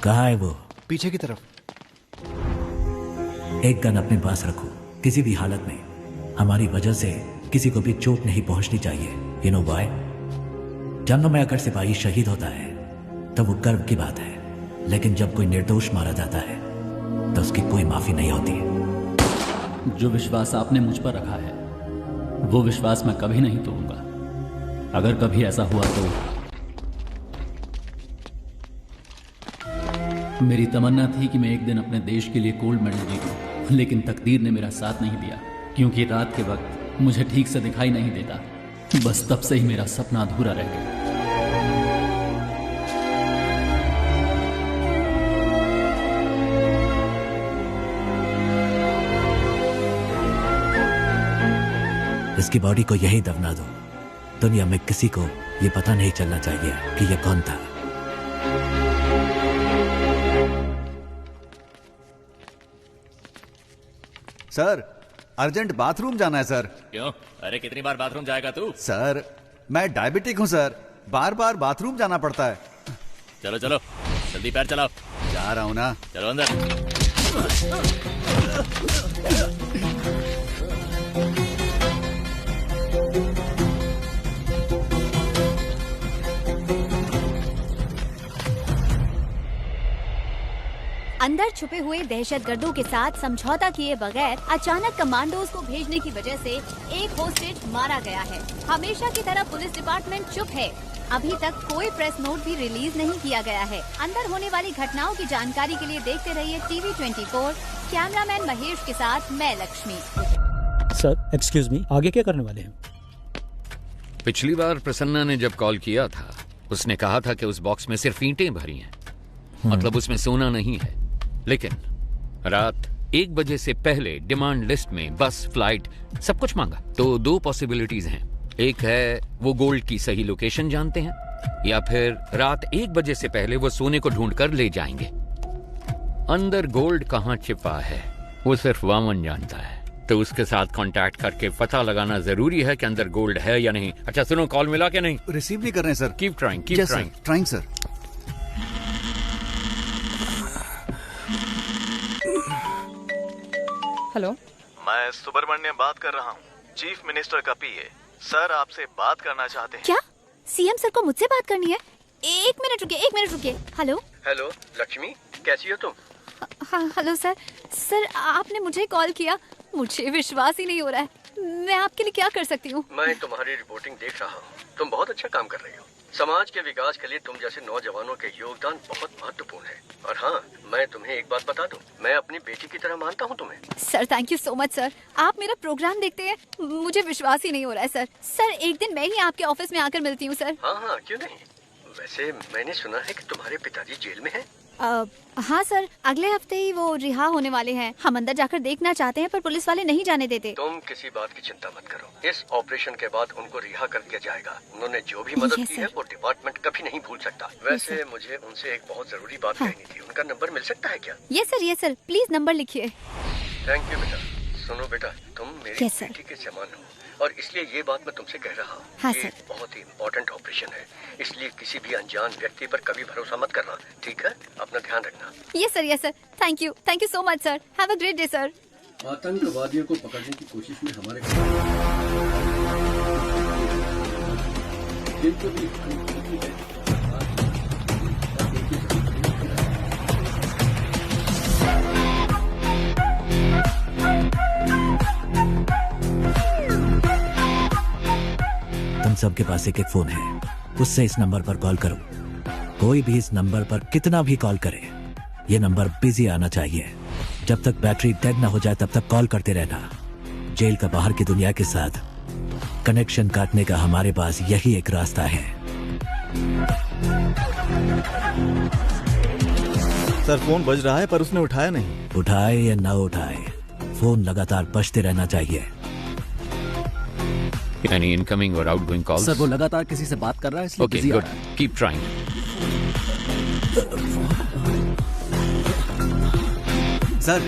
कहाँ है वो? पीछे की तरफ। एक गन अपने पास रखो, किसी भी हालत में हमारी वजह से किसी को भी चोट नहीं पहुंचनी चाहिए। You know why? जंग में अगर सिपाही शहीद होता है तो वो गर्व की बात है, लेकिन जब कोई निर्दोष मारा जाता है तो उसकी कोई माफी नहीं होती। जो विश्वास आपने मुझ पर रखा है वो विश्वास मैं कभी नहीं तोड़ूंगा। अगर कभी ऐसा हुआ तो मेरी तमन्ना थी कि मैं एक दिन अपने देश के लिए गोल्ड मेडल जीतूं, लेकिन तकदीर ने मेरा साथ नहीं दिया, क्योंकि रात के वक्त मुझे ठीक से दिखाई नहीं देता। बस तब से ही मेरा सपना अधूरा रह गया। इसकी बॉडी को यही दफना दो। दुनिया में किसी को ये पता नहीं चलना चाहिए कि ये कौन था। सर, अर्जेंट बाथरूम जाना है सर। क्यों? अरे कितनी बार बाथरूम जाएगा तू? सर, मैं डायबिटिक हूँ सर, बार बार बाथरूम जाना पड़ता है। चलो चलो जल्दी पैर चलाओ। जा रहा हूँ ना। चलो अंदर। अंदर छुपे हुए दहशतगर्दों के साथ समझौता किए बगैर अचानक कमांडोज को भेजने की वजह से एक होस्टेज मारा गया है। हमेशा की तरह पुलिस डिपार्टमेंट चुप है। अभी तक कोई प्रेस नोट भी रिलीज नहीं किया गया है। अंदर होने वाली घटनाओं की जानकारी के लिए देखते रहिए TV 24। कैमरामैन महेश के साथ मैं लक्ष्मी। सर एक्सक्यूज मी, आगे क्या करने वाले हैं? पिछली बार प्रसन्ना ने जब कॉल किया था उसने कहा था कि उस बॉक्स में सिर्फ ईंटें भरी हैं, मतलब उसमें सोना नहीं है। लेकिन रात 1 बजे से पहले डिमांड लिस्ट में बस, फ्लाइट, सब कुछ मांगा। तो 2 पॉसिबिलिटीज हैं। एक है वो गोल्ड की सही लोकेशन जानते हैं, या फिर रात 1 बजे से पहले वो सोने को ढूंढ कर ले जाएंगे। अंदर गोल्ड कहाँ छिपा है वो सिर्फ वामन जानता है, तो उसके साथ कांटेक्ट करके पता लगाना जरूरी है कि अंदर गोल्ड है या नहीं। अच्छा सुनो, कॉल मिला क्या? नहीं रिसीव नहीं कर रहे हैं sir. Keep trying, keep trying. Trying sir. Hello, मैं सुब्रमण्यम बात कर रहा हूँ, चीफ मिनिस्टर का पीए। सर आपसे बात करना चाहते हैं। क्या? सीएम सर को मुझसे बात करनी है? एक मिनट रुकिए। हेलो हेलो लक्ष्मी, कैसी हो तुम? हाँ हेलो सर। सर आपने मुझे कॉल किया, मुझे विश्वास ही नहीं हो रहा है। मैं आपके लिए क्या कर सकती हूँ? मैं तुम्हारी रिपोर्टिंग देख रहा हूँ, तुम बहुत अच्छा काम कर रही हो। समाज के विकास के लिए तुम जैसे नौजवानों के योगदान बहुत महत्वपूर्ण है। और हाँ, मैं तुम्हें एक बात बता दूं, मैं अपनी बेटी की तरह मानता हूँ तुम्हें। Sir thank you so much sir. आप मेरा प्रोग्राम देखते हैं, मुझे विश्वास ही नहीं हो रहा है सर। सर एक दिन मैं ही आपके ऑफिस में आकर मिलती हूँ सर। हाँ क्यों नहीं। वैसे मैंने सुना है कि तुम्हारे पिताजी जेल में हैं। हाँ सर, अगले हफ्ते ही वो रिहा होने वाले हैं। हम अंदर जाकर देखना चाहते हैं पर पुलिस वाले नहीं जाने देते। तुम किसी बात की चिंता मत करो, इस ऑपरेशन के बाद उनको रिहा कर दिया जाएगा। उन्होंने जो भी मदद की है वो डिपार्टमेंट कभी नहीं भूल सकता। वैसे मुझे उनसे एक बहुत जरूरी बात कहनी थी, उनका नंबर मिल सकता है क्या? यस सर, प्लीज नंबर लिखिए। थैंक यू बेटा। सुनो बेटा, तुम मेरी बेटी के समान हो और इसलिए ये बात मैं तुमसे कह रहा हूँ। हाँ ये बहुत ही इम्पोर्टेंट ऑपरेशन है, इसलिए किसी भी अनजान व्यक्ति पर कभी भरोसा मत करना, ठीक है? अपना ध्यान रखना। Yes sir. Thank you so much sir. Have a great day sir. आतंकवादियों को पकड़ने की कोशिश में हमारे तुम सबके पास एक फोन है, उससे इस नंबर पर कॉल करो। कोई भी इस नंबर पर कितना भी कॉल करे, ये नंबर बिजी आना चाहिए। जब तक बैटरी डेड ना हो जाए तब तक कॉल करते रहना। जेल का बाहर की दुनिया के साथ कनेक्शन काटने का हमारे पास यही एक रास्ता है। सर फोन बज रहा है पर उसने उठाया नहीं। उठाए या ना उठाए, फोन लगातार बजते रहना चाहिए। Any incoming or outgoing calls? Sir वो लगातार किसी से बात कर रहा है इसलिए Okay, busy आ good. रहा है। Keep trying. सर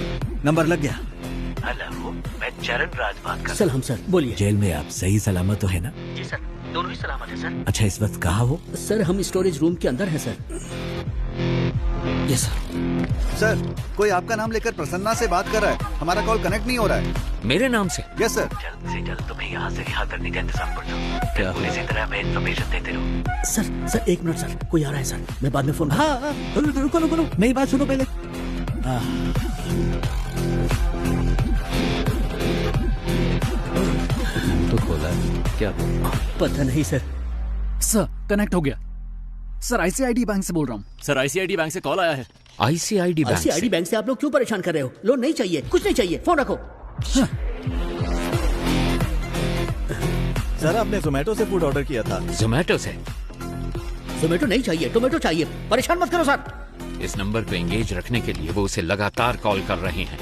नंबर लग गया। हेलो, मैं चरण राज बात कर सलाम सर, बोलिए। जेल में आप सही सलामत तो है ना? जी सर, दोनों ही सलामत है सर। अच्छा, इस वक्त कहाँ हो? सर हम स्टोरेज रूम के अंदर हैं सर। यस सर, कोई आपका नाम लेकर प्रसन्ना से बात कर रहा है, हमारा कॉल कनेक्ट नहीं हो रहा है। मेरे नाम से? Yes sir. जल्द से जल्द तुम्हें यहाँ से रिहा करने का इंतजाम कर दो। क्या पुलिस की तरह मैं इन्फॉर्मेशन देते रहूँ। सर एक मिनट सर, कोई आ रहा है सर, मैं बाद में फोन। हाँ रुको, मेरी बात सुनो पहले। तो खोला है क्या? पता नहीं सर। सर कनेक्ट हो गया। सर आईसीआईडी बैंक से बोल रहा हूँ। सर आईसीआईडी बैंक से कॉल आया है। आईसीआईडी बैंक से आप लोग क्यों परेशान कर रहे हो? लोन नहीं चाहिए, कुछ नहीं चाहिए, फोन रखो। सर आपने जोमेटो से फूड ऑर्डर किया था। जोमेटो से? जोमेटो नहीं चाहिए, टोमेटो चाहिए। परेशान मत करो सर। इस नंबर पे एंगेज रखने के लिए वो उसे लगातार कॉल कर रहे हैं,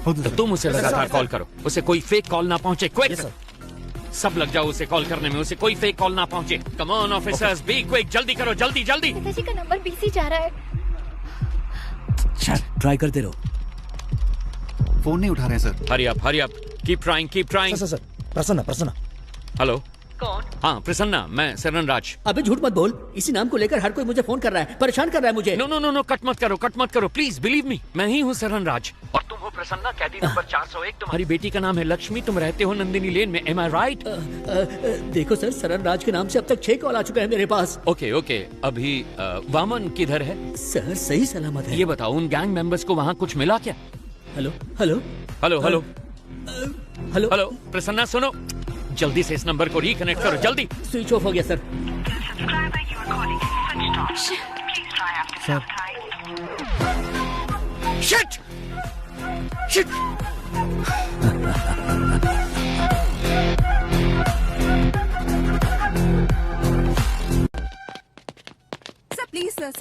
तो तुम उसे लगातार कॉल करो। उसे कोई फेक कॉल ना पहुंचे। क्विक, सब लग जाओ उसे कॉल करने में, उसे कोई फेक कॉल ना पहुंचे। Come on officers, be quick, जल्दी करो, जल्दी। पिताजी का नंबर बिजी जा रहा है। ट्राई करते रहो। फोन नहीं उठा रहे sir. Hurry up, keep trying. Sir Prasanna. Hello, कौन? हाँ प्रसन्ना, मैं शरण राज। अबे झूठ मत बोल, इसी नाम को लेकर हर कोई मुझे फोन कर रहा है, परेशान कर रहा है मुझे। नो, कट मत करो प्लीज, बिलीव मी, मैं ही हूँ शरण राज। और तुम हो प्रसन्ना, कैदी नंबर 401। तुम्हारी बेटी का नाम है लक्ष्मी, तुम रहते हो नंदिनी लेन में, एम आई राइट? देखो सर, शरण राज के नाम से अब तक 6 कॉल आ चुके हैं मेरे पास। ओके, अभी वामन किधर है? सर सही सलामत है। ये बताओ, उन गैंग मेंबर्स को वहाँ कुछ मिला क्या? हेलो। प्रसन्ना सुनो, जल्दी से इस नंबर को रिकनेक्ट करो, जल्दी। स्विच ऑफ हो गया सर। शिट।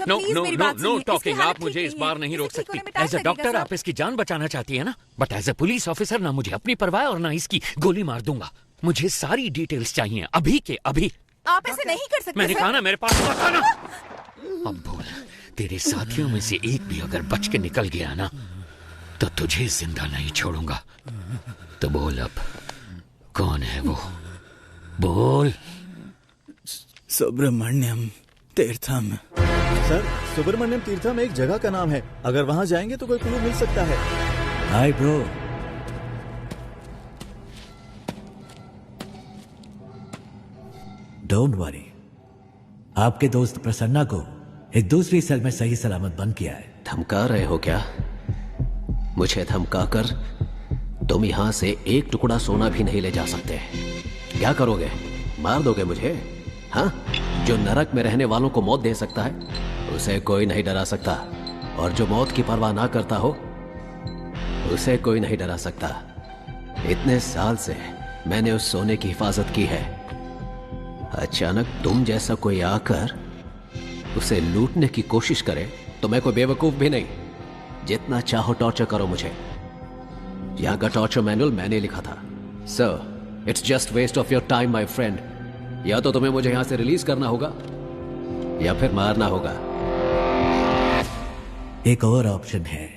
Know talking. आप मुझे इस बार नहीं रोक सकती। एज अ डॉक्टर आप इसकी जान बचाना चाहती है ना, but as a police officer ना मुझे अपनी परवाह और ना इसकी गोली मार दूंगा। मुझे सारी डिटेल्स चाहिए, अभी के अभी। आप ऐसे नहीं कर सकते। मैंने कहा ना, मेरे पास मत आना। अब बोल, तेरे साथियों में से एक भी अगर बच के निकल गया ना, तो तुझे जिंदा नहीं छोड़ूंगा। तो बोल अब, कौन है वो? बोल। सुब्रमण्यम तीर्थम। सर सुब्रमण्यम तीर्थम एक जगह का नाम है, अगर वहाँ जाएंगे तो कोई क्लू मिल सकता है। Hi bro. डोंट वरी, आपके दोस्त प्रसन्ना को एक दूसरी सेल में सही सलामत बंद किया है। धमका रहे हो क्या? मुझे धमका कर तुम यहां से एक टुकड़ा सोना भी नहीं ले जा सकते। क्या करोगे? मार दोगे मुझे? हाँ? जो नरक में रहने वालों को मौत दे सकता है उसे कोई नहीं डरा सकता, और जो मौत की परवाह ना करता हो उसे कोई नहीं डरा सकता। इतने साल से मैंने उस सोने की हिफाजत की है। अचानक तुम जैसा कोई आकर उसे लूटने की कोशिश करे तो मैं कोई बेवकूफ भी नहीं। जितना चाहो टॉर्चर करो मुझे। यहां का टॉर्चर मैनुअल मैंने लिखा था। Sir, it's just waste of your time my friend. या तो तुम्हें मुझे यहां से रिलीज करना होगा या फिर मारना होगा। एक और ऑप्शन है।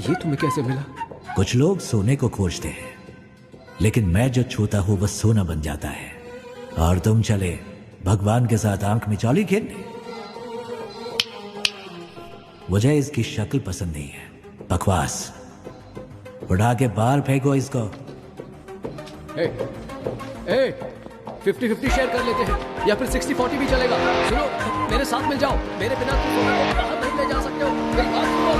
ये तुम्हें कैसे मिला? कुछ लोग सोने को खोजते हैं, लेकिन मैं जो छूता हूं वह सोना बन जाता है। और तुम चले भगवान के साथ आंख मिचौली खेलने। मुझे इसकी शक्ल पसंद नहीं है। बकवास। उड़ा के बाहर फेंको इसको। 50-50 शेयर कर लेते हैं, या फिर 60-40 भी चलेगा। सुनो, मेरे साथ मिल जाओ। मेरे बिना तुम सोना को बाहर नहीं ले जा सकते हो। मेरी बात सुनो।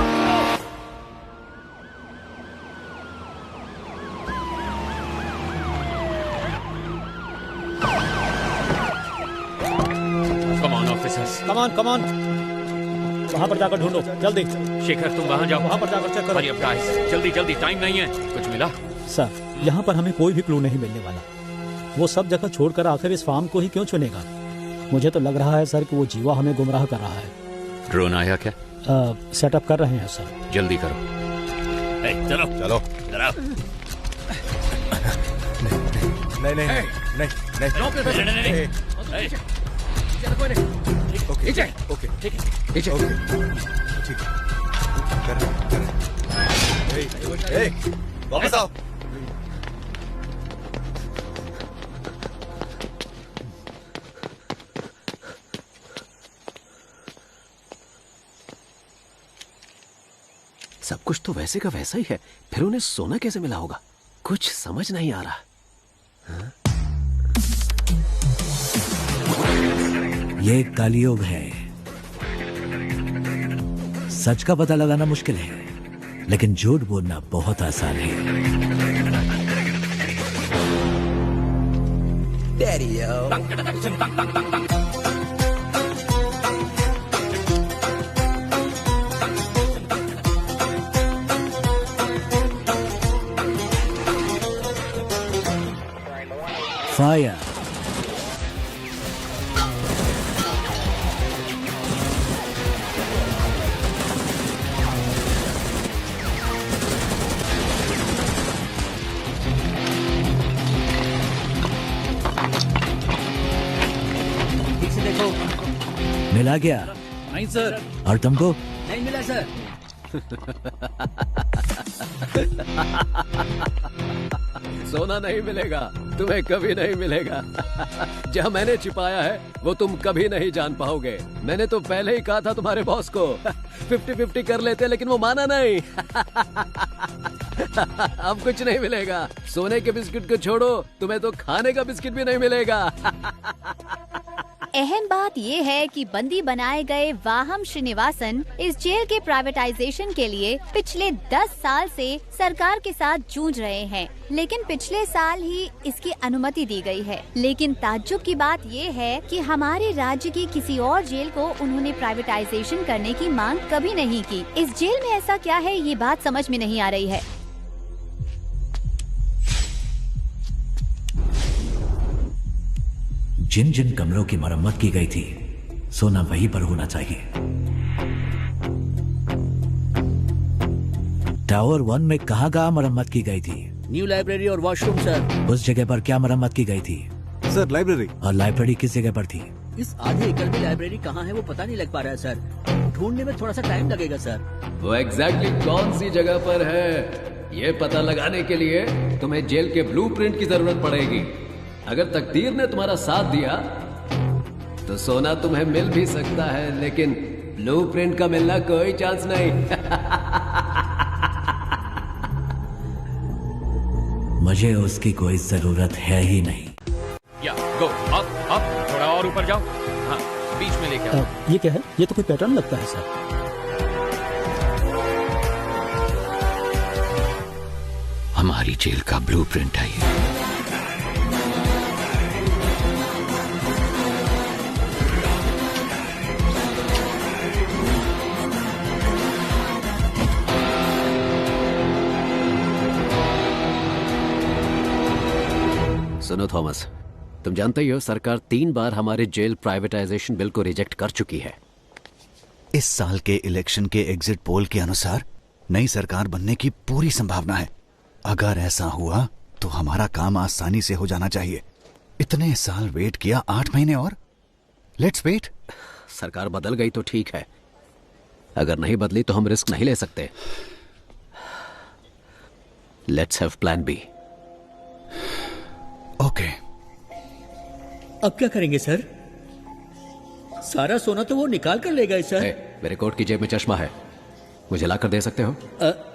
कम ऑन वहां पर जाकर ढूंढो जल्दी। शेखर, तुम वहां जाओ। वहां पर जाकर चेक करो। जल्दी जल्दी, टाइम नहीं है। कुछ मिला? सर, यहाँ पर हमें कोई भी क्लू नहीं मिलने वाला। वो सब जगह छोड़कर आखिर इस फार्म को ही क्यों चुनेगा? मुझे तो लग रहा है सर कि वो जीवा हमें गुमराह कर रहा है। ड्रोन आया क्या? सेटअप कर रहे हैं सर। जल्दी करो। चलो चलो। नहीं। वापस आओ। सब कुछ तो वैसे का वैसा ही है, फिर उन्हें सोना कैसे मिला होगा? कुछ समझ नहीं आ रहा। हाँ? ये कलयुग है। सच का पता लगाना मुश्किल है, लेकिन झूठ बोलना बहुत आसान है। फायर। मिला गया? नहीं सर। और तुमको? नहीं मिला सर। सोना नहीं मिलेगा, तुम्हें कभी नहीं मिलेगा। जहाँ मैंने छिपाया है वो तुम कभी नहीं जान पाओगे। मैंने तो पहले ही कहा था तुम्हारे बॉस को 50-50 कर लेते, लेकिन वो माना नहीं। अब कुछ नहीं मिलेगा। सोने के बिस्किट को छोड़ो, तुम्हें तो खाने का बिस्किट भी नहीं मिलेगा। अहम बात ये है कि बंदी बनाए गए वाहम श्रीनिवासन इस जेल के प्राइवेटाइजेशन के लिए पिछले 10 साल से सरकार के साथ जूझ रहे हैं, लेकिन पिछले साल ही इसकी अनुमति दी गई है। लेकिन ताज्जुब की बात ये है कि हमारे राज्य की किसी और जेल को उन्होंने प्राइवेटाइजेशन करने की मांग कभी नहीं की। इस जेल में ऐसा क्या है, ये बात समझ में नहीं आ रही है। जिन जिन कमरों की मरम्मत की गई थी, सोना वहीं पर होना चाहिए। टावर 1 में कहाँ मरम्मत की गई थी? न्यू लाइब्रेरी और वॉशरूम सर। उस जगह पर क्या मरम्मत की गई थी? Sir library. और लाइब्रेरी किस जगह पर थी? इस आधे एकड़ में लाइब्रेरी कहाँ है वो पता नहीं लग पा रहा है सर। ढूंढने में थोड़ा सा टाइम लगेगा सर। वो एग्जैक्टली कौन सी जगह पर है, ये पता लगाने के लिए तुम्हें जेल के ब्लूप्रिंट की जरूरत पड़ेगी। अगर तकदीर ने तुम्हारा साथ दिया तो सोना तुम्हें मिल भी सकता है, लेकिन ब्लूप्रिंट का मिलना कोई चांस नहीं। मुझे उसकी कोई जरूरत है ही नहीं। या गो अप थोड़ा और ऊपर जाओ। हाँ बीच में लेके आओ। ये क्या है? ये तो कोई पैटर्न लगता है सर। हमारी जेल का ब्लूप्रिंट है ये। सुनो थॉमस, तुम जानते ही हो सरकार 3 बार हमारे जेल प्राइवेटाइजेशन बिल को रिजेक्ट कर चुकी है। इस साल के इलेक्शन के एग्जिट पोल के अनुसार नई सरकार बनने की पूरी संभावना है। अगर ऐसा हुआ तो हमारा काम आसानी से हो जाना चाहिए। इतने साल वेट किया, 8 महीने और। Let's wait. सरकार बदल गई तो ठीक है, अगर नहीं बदली तो हम रिस्क नहीं ले सकते। Let's have plan B. Okay. अब क्या करेंगे सर? सारा सोना तो वो निकाल कर ले गए सर। मेरे कोट की जेब में चश्मा है, मुझे ला कर दे सकते हो?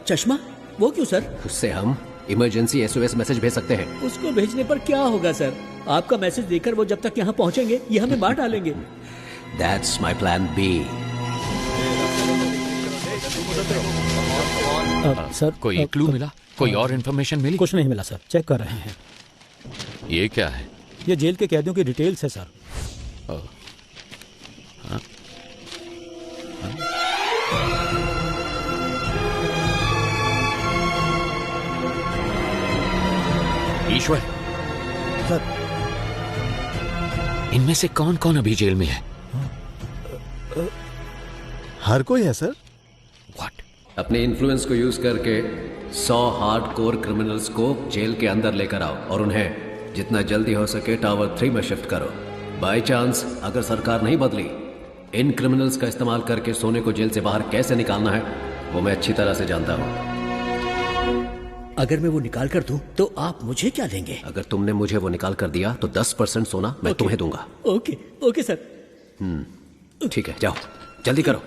चश्मा? वो क्यों सर? उससे हम इमरजेंसी एसओएस मैसेज भेज सकते हैं। उसको भेजने पर क्या होगा सर? आपका मैसेज देकर वो जब तक यहाँ पहुँचेंगे ये हमें मार डालेंगे। That's my plan B. Sir कोई क्लू मिला? कोई और इन्फॉर्मेशन मिली? कुछ नहीं मिला सर, चेक कर रहे हैं। ये क्या है? ये जेल के कैदियों की डिटेल्स है सर। हाँ? ईश्वर सर, इनमें से कौन कौन अभी जेल में है? हर कोई है सर। अपने इन्फ्लुएंस को यूज करके 100 हार्डकोर क्रिमिनल्स को जेल के अंदर लेकर आओ और उन्हें जितना जल्दी हो सके टावर 3 में शिफ्ट करो। बाय चांस अगर सरकार नहीं बदली, इन क्रिमिनल्स का इस्तेमाल करके सोने को जेल से बाहर कैसे निकालना है वो मैं अच्छी तरह से जानता हूँ। अगर मैं वो निकाल कर दूं तो आप मुझे क्या देंगे? अगर तुमने मुझे वो निकाल कर दिया तो 10% सोना मैं तुम्हें दूंगा। Okay okay sir. ठीक है, जाओ जल्दी करो।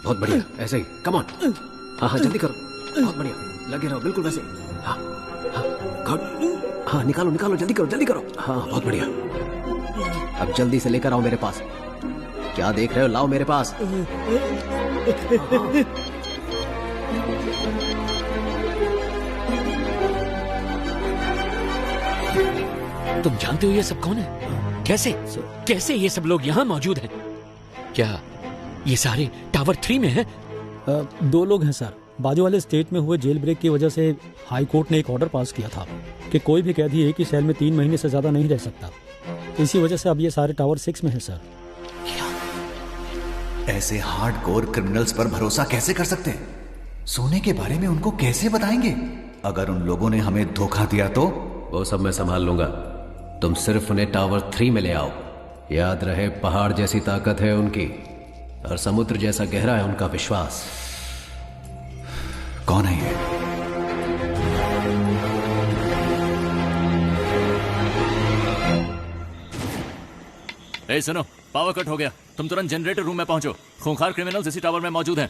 बहुत बढ़िया, ऐसे ही, कम ऑन। हाँ जल्दी करो, बहुत बढ़िया, लगे रहो बिल्कुल वैसे। हाँ गुड। हाँ निकालो निकालो, जल्दी करो जल्दी करो। हाँ बहुत बढ़िया, अब जल्दी से लेकर आओ मेरे पास। क्या देख रहे हो, लाओ मेरे पास। तुम जानते हो ये सब कौन है? कैसे कैसे ये सब लोग यहाँ मौजूद हैं? क्या ये सारे टावर 3 में हैं? 2 लोग हैं सर। बाजू वाले स्टेट में हुए जेल ब्रेक की वजह से हाई कोर्ट ने एक ऑर्डर पास किया था कि कोई भी कैदी एक ही सेल में 3 महीने से ज्यादा नहीं रह सकता। इसी वजह से अब ये सारे टावर 6 में हैं सर। ऐसे हार्डकोर क्रिमिनल्स पर भरोसा कैसे कर सकते हैं? सोने के बारे में उनको कैसे बताएंगे? अगर उन लोगों ने हमें धोखा दिया तो? वो सब मैं संभाल लूंगा, तुम सिर्फ उन्हें टावर 3 में ले आओ। याद रहे, पहाड़ जैसी ताकत है उनकी और समुद्र जैसा गहरा है उनका विश्वास। कौन है ये? ए सुनो, पावर कट हो गया, तुम तुरंत जनरेटर रूम में पहुंचो। खूंखार क्रिमिनल्स इसी टावर में मौजूद हैं।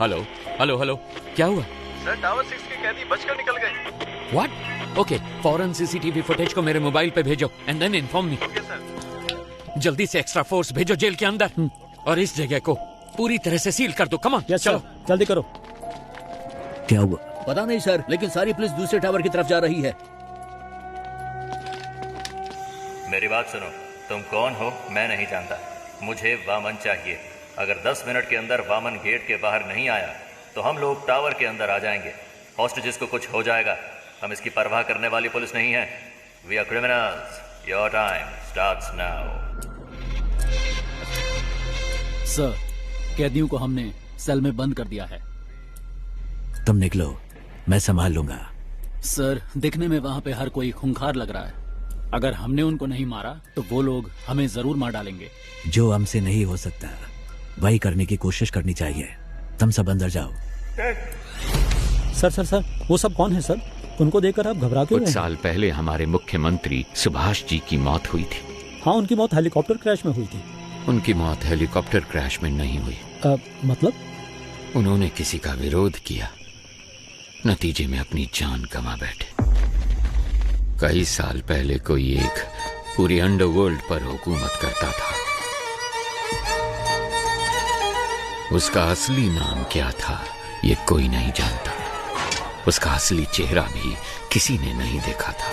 हेलो हेलो हेलो, क्या हुआ? सर टावर 6 के कैदी बचकर निकल गए। व्हाट? ओके, फौरन सीसीटीवी फुटेज को मेरे मोबाइल पे भेजो and then inform me. Okay sir. जल्दी से एक्स्ट्रा फोर्स भेजो जेल के अंदर और इस जगह को पूरी तरह से सील कर दो। कम ऑन, चलो जल्दी करो। क्या हुआ? पता नहीं सर, लेकिन सारी पुलिस दूसरे टावर की तरफ जा रही है। मेरी बात सुनो, तुम कौन हो मैं नहीं जानता, मुझे वामन चाहिए। अगर 10 मिनट के अंदर वामन गेट के बाहर नहीं आया तो हम लोग टावर के अंदर आ जाएंगे। हॉस्टेजेस को कुछ हो जाएगा, हम इसकी परवाह करने वाली पुलिस नहीं है। We are criminals. Your time starts now. सर, कैदियों को हमने सेल में बंद कर दिया है। तुम निकलो, मैं संभाल लूंगा। सर, दिखने में वहाँ पे हर कोई खूंखार लग रहा है। अगर हमने उनको नहीं मारा तो वो लोग हमें जरूर मार डालेंगे। जो हमसे नहीं हो सकता वही करने की कोशिश करनी चाहिए। तुम सब अंदर जाओ। सर, वो सब कौन है सर? उनको देखकर आप घबरा क्यों कुछ रहे हैं? साल पहले हमारे मुख्यमंत्री सुभाष जी की मौत हुई थी। हाँ, उनकी मौत हेलीकॉप्टर क्रैश में हुई थी। उनकी मौत हेलीकॉप्टर क्रैश में नहीं हुई। मतलब? उन्होंने किसी का विरोध किया, नतीजे में अपनी जान गंवा बैठे। कई साल पहले कोई एक पूरी अंडरवर्ल्ड पर हुकूमत करता था। उसका असली नाम क्या था ये कोई नहीं जानता। उसका असली चेहरा भी किसी ने नहीं देखा था।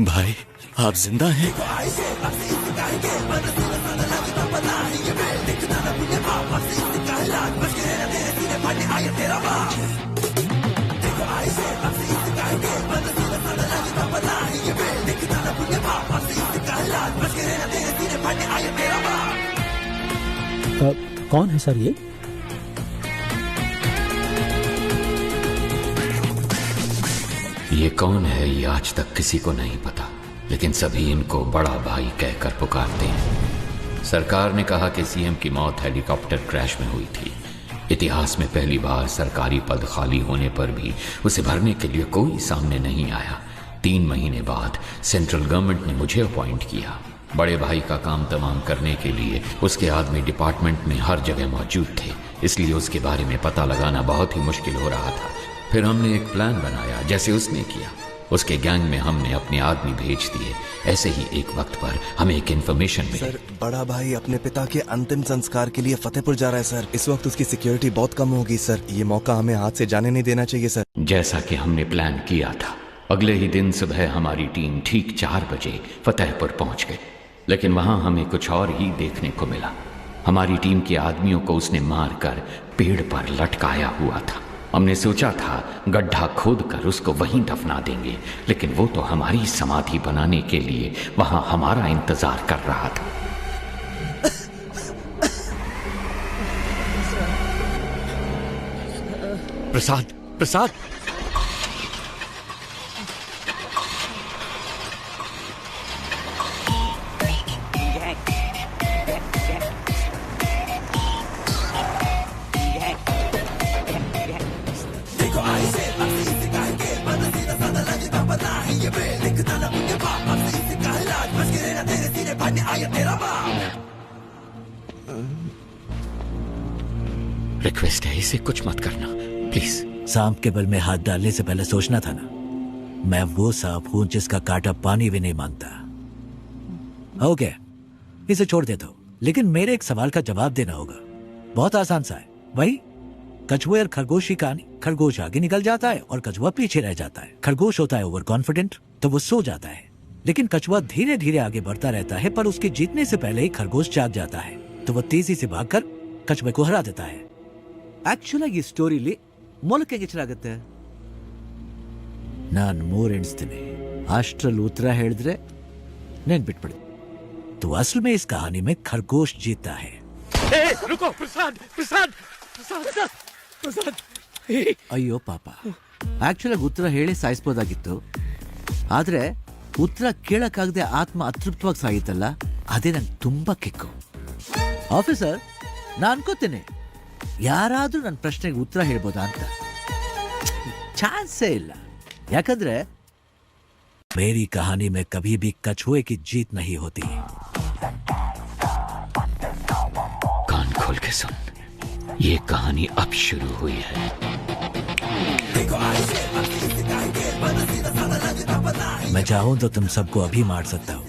भाई, आप जिंदा हैं? कौन है सर ये? ये कौन है ये आज तक किसी को नहीं पता, लेकिन सभी इनको बड़ा भाई कहकर पुकारते हैं। सरकार ने कहा कि सीएम की मौत हेलीकॉप्टर क्रैश में हुई थी। इतिहास में पहली बार सरकारी पद खाली होने पर भी उसे भरने के लिए कोई सामने नहीं आया। 3 महीने बाद सेंट्रल गवर्नमेंट ने मुझे अपॉइंट किया। बड़े भाई का काम तमाम करने के लिए उसके आदमी डिपार्टमेंट में हर जगह मौजूद थे, इसलिए उसके बारे में पता लगाना बहुत ही मुश्किल हो रहा था। फिर हमने एक प्लान बनाया जैसे उसने किया। उसके गैंग में हमने अपने आदमी भेज दिए। ऐसे ही एक वक्त पर हमें एक इन्फॉर्मेशन मिली। सर, बड़ा भाई अपने पिता के अंतिम संस्कार के लिए फतेहपुर जा रहा है सर। इस वक्त उसकी सिक्योरिटी बहुत कम होगी सर। ये मौका हमें हाथ से जाने नहीं देना चाहिए सर। जैसा कि हमने प्लान किया था, अगले ही दिन सुबह हमारी टीम ठीक 4 बजे फतेहपुर पहुंच गई, लेकिन वहां हमें कुछ और ही देखने को मिला। हमारी टीम के आदमियों को उसने मारकर पेड़ पर लटकाया हुआ था। हमने सोचा था गड्ढा खोदकर उसको वहीं दफना देंगे, लेकिन वो तो हमारी समाधि बनाने के लिए वहां हमारा इंतजार कर रहा था। प्रसाद, प्रसाद! रिक्वेस्ट है, इसे कुछ मत करना प्लीज। सांप के बल में हाथ डालने से पहले सोचना था ना। मैं वो सांप हूं जिसका कांटा पानी भी नहीं मांगता। ओके, इसे छोड़ दे दो, लेकिन मेरे एक सवाल का जवाब देना होगा। बहुत आसान सा है, वही कछुए और खरगोश की कहानी। खरगोश आगे निकल जाता है और कछुआ पीछे रह जाता है। खरगोश होता है ओवर कॉन्फिडेंट, तो वो सो जाता है, लेकिन कछुआ धीरे धीरे आगे बढ़ता रहता है, पर उसके जीतने से पहले ही खरगोश जाग जाता है, तो वो तेजी से भागकर कछुए को हरा देता है। ಆಕ್ಚುಲಾಗಿ ಈ ಸ್ಟೋರಿಲಿ ಮೊಲಕ್ಕೆ ಗೆಚ್ಚಲಾಗುತ್ತೆ. ನಾನು 3 ಎಣಿಸ್ತೀನಿ, ಅಷ್ಟರಲ್ಲಿ ಉತ್ತರ ಹೇಳಿದ್ರೆ ನೆನ್ಪಿಟ್ಬಿಡಿ. तो असल में इस कहानी में खरगोश जीता है. रुको, प्रसाद, प्रसाद, प्रसाद, प्रसाद. ಅಯ್ಯೋ ಪಾಪ, ಆಕ್ಚುಲಾಗಿ ಉತ್ತರ ಹೇಳಿ ಸಾಯಿಸಬಹುದಾಗಿತ್ತು, ಆದ್ರೆ ಉತ್ತರ ಕೇಳಕ್ಕಾಗದೆ ಆತ್ಮ ಅತೃಪ್ತವಾಗಿ ಸಾಗಿತ್ತಲ್ಲ, ಅದೇ ನಂಗೆ ತುಂಬಾ ಕಿಕ್ಕು. ಆಫೀಸರ್, ನಾನು ಅನ್ಕೋತೇನೆ ಯಾರಾದ್ರೂ ನನ್ನ ಪ್ರಶ್ನೆಗೆ ಉತ್ತರ ಹೇಳ್ಬೋದಾ ಅಂತ. ಚಾನ್ಸೇ ಇಲ್ಲ, ಯಾಕಂದ್ರೆ मेरी कहानी में कभी भी कछुए की जीत नहीं होती. कान खोल के सुन, ये कहानी अब शुरू हुई है। मैं चाहूं तो तुम सबको अभी मार सकता हूं,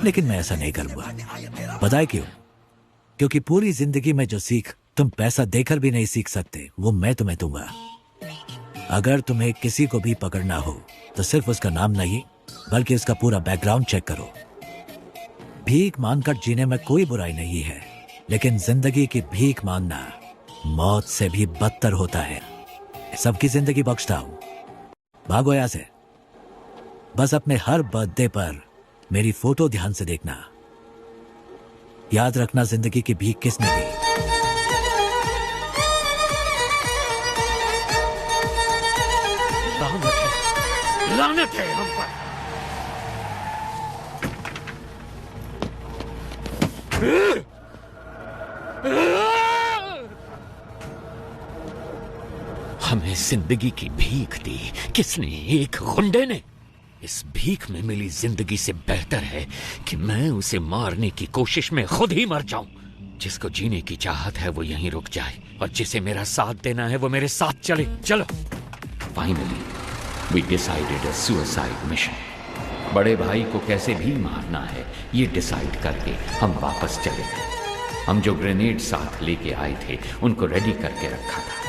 लेकिन मैं ऐसा नहीं करूंगा। पता है क्यों? क्योंकि पूरी जिंदगी में जो सीख तुम पैसा देकर भी नहीं सीख सकते, वो मैं तुम्हें दूंगा। अगर तुम्हें किसी को भी पकड़ना हो तो सिर्फ उसका नाम नहीं, बल्कि उसका पूरा बैकग्राउंड चेक करो। भीख मांगकर जीने में कोई बुराई नहीं है, लेकिन जिंदगी की भीख मांगना मौत से भी बदतर होता है। सबकी जिंदगी बख्शता हूं, भागो यहां से। बस अपने हर बर्थडे पर मेरी फोटो ध्यान से देखना। याद रखना जिंदगी की भीख किसने दी। लानत है हम पर। हमें जिंदगी की भीख दी किसने? एक गुंडे ने। इस भीख में मिली जिंदगी से बेहतर है कि मैं उसे मारने की कोशिश में खुद ही मर जाऊं। जिसको जीने की चाहत है वो यहीं रुक जाए, और जिसे मेरा साथ देना है वो मेरे साथ चले। चलो। Finally we decided a suicide mission. बड़े भाई को कैसे भी मारना है ये डिसाइड करके हम वापस चले गए। हम जो ग्रेनेड साथ लेके आए थे उनको रेडी करके रखा था।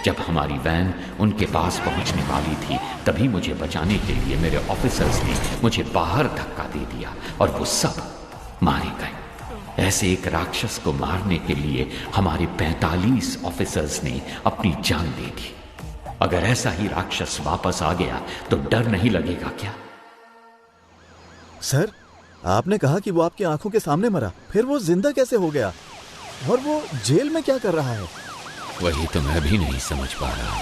जब हमारी वैन उनके पास पहुंचने वाली थी तभी मुझे बचाने के लिए मेरे ऑफिसर्स ने मुझे बाहर धक्का दे दिया और वो सब मारे गए। ऐसे एक राक्षस को मारने के लिए हमारे 45 ऑफिसर्स ने अपनी जान दे दी। अगर ऐसा ही राक्षस वापस आ गया तो डर नहीं लगेगा क्या? सर, आपने कहा कि वो आपकी आंखों के सामने मरा, फिर वो जिंदा कैसे हो गया? और वो जेल में क्या कर रहा है? वही तो मैं भी नहीं समझ पा रहा।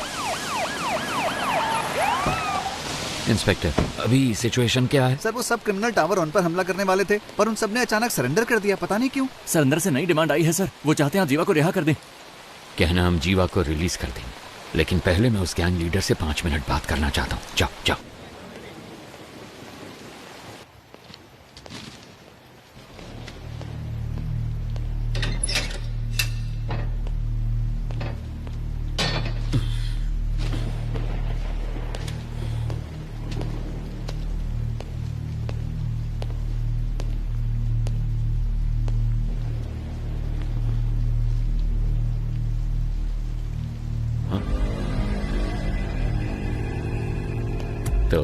इंस्पेक्टर, अभी सिचुएशन क्या है? सर, वो सब क्रिमिनल टावर ऑन पर हमला करने वाले थे, पर उन सब ने अचानक सरेंडर कर दिया। पता नहीं क्यों। सर, अंदर से नई डिमांड आई है सर। वो चाहते हैं आप जीवा को रिहा कर दें। कहना हम जीवा को रिलीज कर दें, लेकिन पहले मैं उस गैंग लीडर से 5 मिनट बात करना चाहता हूँ। जाओ जाओ। तो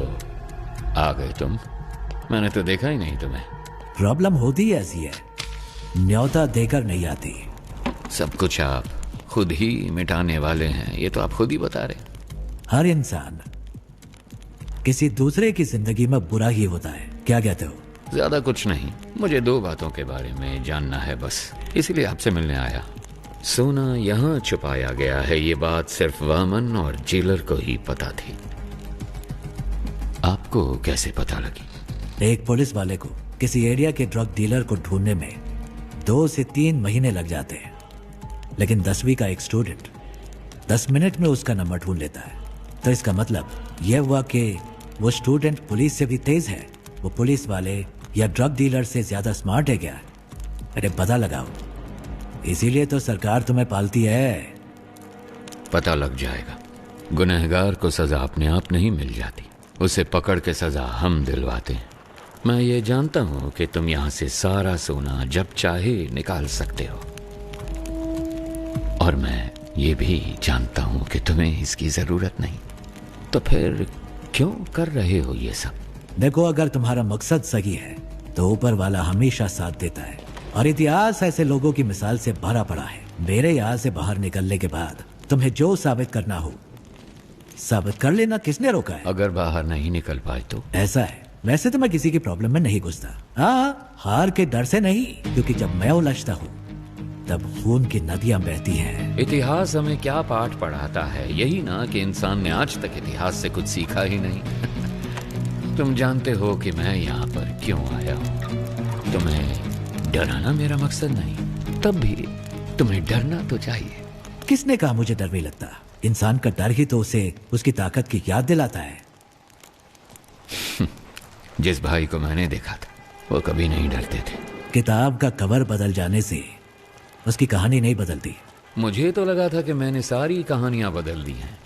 आ गए तुम? मैंने तो देखा ही नहीं तुम्हें। प्रॉब्लम होती ऐसी है, न्योता देकर नहीं आती। सब कुछ आप खुद ही मिटाने वाले हैं, ये तो आप खुद ही बता रहे। हर इंसान किसी दूसरे की जिंदगी में बुरा ही होता है। क्या कहते हो? ज्यादा कुछ नहीं, मुझे 2 बातों के बारे में जानना है बस, इसीलिए आपसे मिलने आया। सोना यहाँ छुपाया गया है, ये बात सिर्फ वामन और जेलर को ही पता थी। आपको कैसे पता लगी? एक पुलिस वाले को किसी एरिया के ड्रग डीलर को ढूंढने में 2 से 3 महीने लग जाते हैं, लेकिन 10वीं का एक स्टूडेंट 10 मिनट में उसका नंबर ढूंढ लेता है। तो इसका मतलब यह हुआ कि वो स्टूडेंट पुलिस से भी तेज है। वो पुलिस वाले या ड्रग डीलर से ज्यादा स्मार्ट है क्या? अरे पता लगाओ। इसीलिए तो सरकार तुम्हें पालती है। पता लग जाएगा। गुनहगार को सजा अपने आप नहीं मिल जाती, उसे पकड़ के सजा हम दिलवाते हैं। मैं ये जानता हूं कि तुम यहां से सारा सोना जब चाहे निकाल सकते हो, और मैं ये भी जानता हूं कि तुम्हें इसकी जरूरत नहीं। तो फिर क्यों कर रहे हो ये सब? देखो, अगर तुम्हारा मकसद सही है तो ऊपर वाला हमेशा साथ देता है, और इतिहास ऐसे लोगों की मिसाल से भरा पड़ा है। मेरे यहाँ से बाहर निकलने के बाद तुम्हें जो साबित करना हो साबित कर लेना। किसने रोका है? अगर बाहर नहीं निकल पाए तो? ऐसा है, वैसे तो मैं किसी की प्रॉब्लम में नहीं घुसता। हाँ, हार के डर से नहीं, क्योंकि जब मैं उलझता हूँ तब खून की नदियां बहती हैं। इतिहास हमें क्या पाठ पढ़ाता है? यही ना कि इंसान ने आज तक इतिहास से कुछ सीखा ही नहीं। तुम जानते हो कि मैं यहाँ पर क्यों आया हूँ। तुम्हें डराना मेरा मकसद नहीं, तब भी तुम्हें डरना तो चाहिए। किसने कहा मुझे डर नहीं लगता? इंसान का डर ही तो उसे उसकी ताकत की याद दिलाता है। जिस भाई को मैंने देखा था वो कभी नहीं डरते थे। किताब का कवर बदल जाने से उसकी कहानी नहीं बदलती। मुझे तो लगा था कि मैंने सारी कहानियां बदल दी हैं,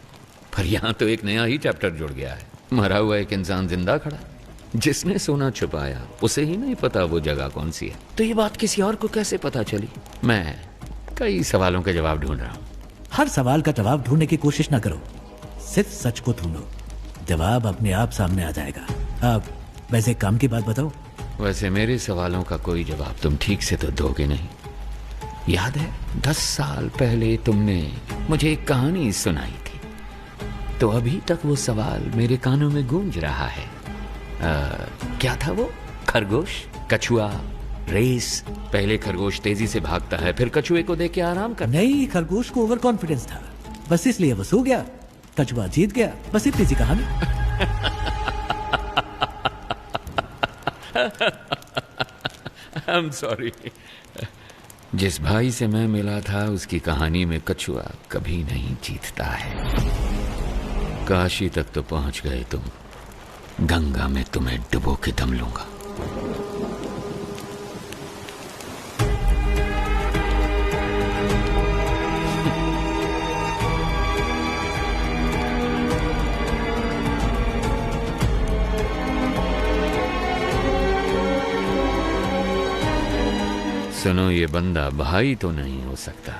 पर यहां तो एक नया ही चैप्टर जुड़ गया है। मरा हुआ एक इंसान जिंदा खड़ा, जिसने सोना छुपाया उसे ही नहीं पता वो जगह कौन सी है। तो ये बात किसी और को कैसे पता चली? मैं कई सवालों के जवाब ढूंढ रहा हूँ। हर सवाल का जवाब ढूंढने की कोशिश ना करो, सिर्फ सच को ढूंढो, जवाब अपने आप सामने आ जाएगा। अब वैसे काम की बात बताओ। वैसे मेरे सवालों का कोई जवाब तुम ठीक से तो दोगे नहीं। याद है 10 साल पहले तुमने मुझे एक कहानी सुनाई थी, तो अभी तक वो सवाल मेरे कानों में गूंज रहा है। क्या था वो? खरगोश, कछुआ, रेस। पहले खरगोश तेजी से भागता है, फिर कछुए को देख के आराम कर। नहीं, खरगोश को ओवर कॉन्फिडेंस था, बस इसलिए वो सो गया। कछुआ जीत गया, बस इतनी सी कहानी। I'm sorry। जिस भाई से मैं मिला था उसकी कहानी में कछुआ कभी नहीं जीतता है। काशी तक तो पहुंच गए तुम, गंगा में तुम्हें डुबो के दम लूंगा। सुनो, ये बंदा भाई तो नहीं हो सकता।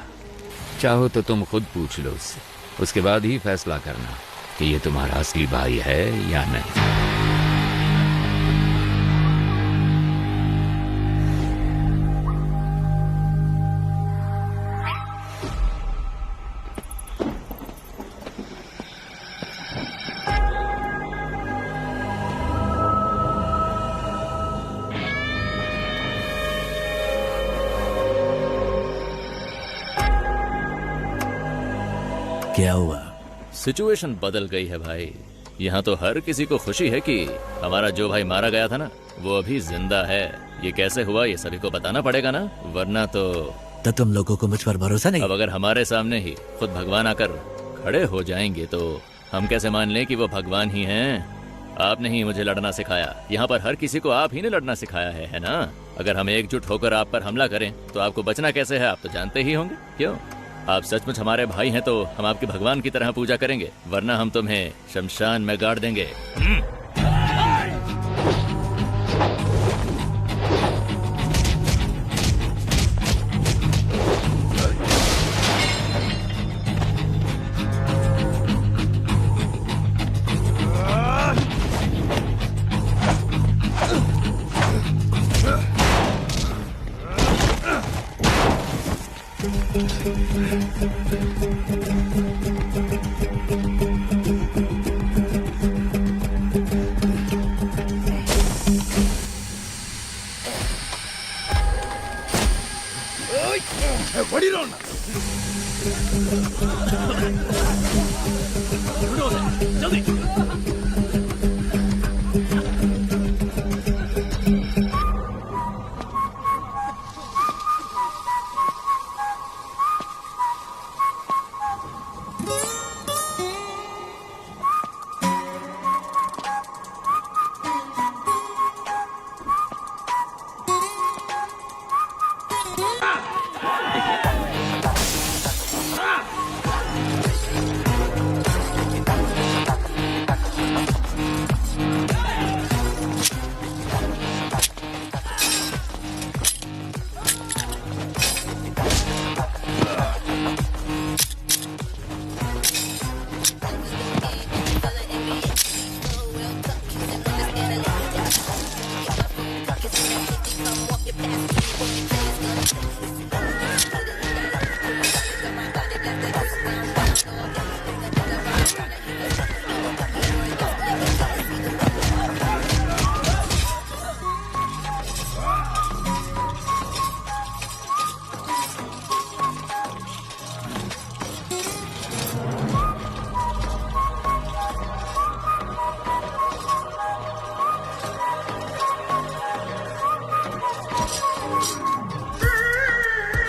चाहो तो तुम खुद पूछ लो उससे, उसके बाद ही फैसला करना कि ये तुम्हारा असली भाई है या नहीं। क्या हुआ? सिचुएशन बदल गई है भाई। यहाँ तो हर किसी को खुशी है कि हमारा जो भाई मारा गया था ना, वो अभी जिंदा है। ये कैसे हुआ ये सभी को बताना पड़ेगा ना, वरना तो तुम लोगों को मुझ पर भरोसा नहीं? अब अगर हमारे सामने ही खुद भगवान आकर खड़े हो जाएंगे तो हम कैसे मान लें कि वो भगवान ही हैं? आपने ही मुझे लड़ना सिखाया, यहाँ पर हर किसी को आप ही ने लड़ना सिखाया है ना? अगर हम एकजुट होकर आप पर हमला करें तो आपको बचना कैसे है, आप तो जानते ही होंगे। क्यों? आप सचमुच हमारे भाई हैं तो हम आपके भगवान की तरह पूजा करेंगे, वरना हम तुम्हें शमशान में गाड़ देंगे।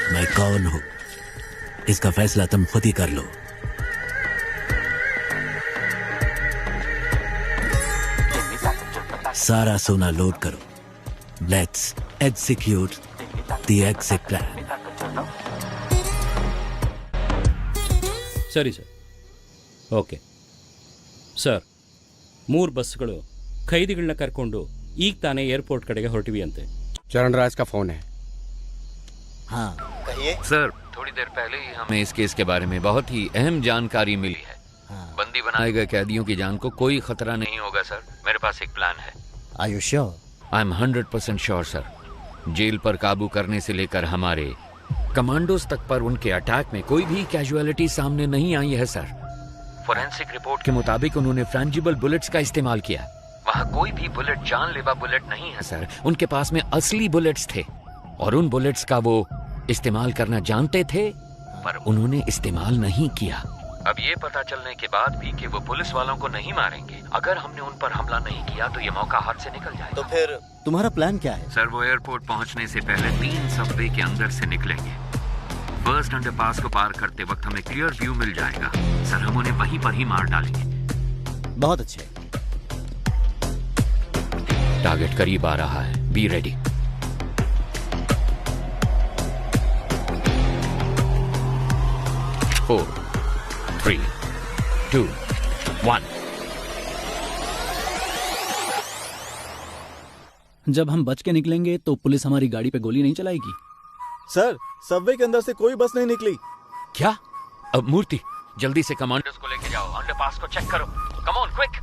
मैं कौन हूं इसका फैसला तुम खुद ही कर लो। सारा सोना लोड करो। Let's execute the exit plan. ಸರಿ ಸರ್. ಓಕೆ ಸರ್, 3 ಬಸ್ಗಳು ಖೈದಿಗಳನ್ನ ಕರ್ಕೊಂಡು ಈಗ ತಾನೇ ಏರ್ಪೋರ್ಟ್ ಕಡೆಗೆ ಹೊರಟಿವಿ ಅಂತೆ. चरण राज का फोन है. हाँ कहिए सर, थोड़ी देर पहले ही हमें इस केस के बारे में बहुत ही अहम जानकारी मिली है. बंदी बनाए गए कैदियों की जान को कोई खतरा नहीं होगा सर. मेरे पास एक प्लान है. Are you sure? I am 100% sure sir. Jail पर काबू करने से लेकर हमारे कमांडोज तक पर उनके अटैक में कोई भी कैजुअलिटी सामने नहीं आई है सर. फोरेंसिक रिपोर्ट के मुताबिक उन्होंने फ्रेंजिबल बुलेट्स का इस्तेमाल किया. वहाँ कोई भी बुलेट जानलेवा बुलेट नहीं है सर. उनके पास में असली बुलेट्स थे और उन बुलेट्स का वो इस्तेमाल करना जानते थे, पर उन्होंने इस्तेमाल नहीं किया. अब ये पता चलने के बाद भी कि वो पुलिस वालों को नहीं मारेंगे, अगर हमने उन पर हमला नहीं किया तो ये मौका हाथ से निकल जाएगा. तो फिर तुम्हारा प्लान क्या है? सर, वो एयरपोर्ट पहुंचने से पहले 3 सबवे के अंदर से निकलेंगे. फर्स्ट अंडरपास को पार करते वक्त हमें क्लियर व्यू मिल जाएगा. सर, हम उन्हें वहीं पर ही मार डालेंगे. बहुत अच्छे. टारगेट करीब आ रहा है. Be ready. फोर, 3, 2, 1. जब हम बच के निकलेंगे तो पुलिस हमारी गाड़ी पे गोली नहीं चलाएगी. सर, सबवे के अंदर से कोई बस नहीं निकली. क्या? अब मूर्ति, जल्दी से कमांडर्स को लेके जाओ. अंडरपास को चेक करो. Come on quick.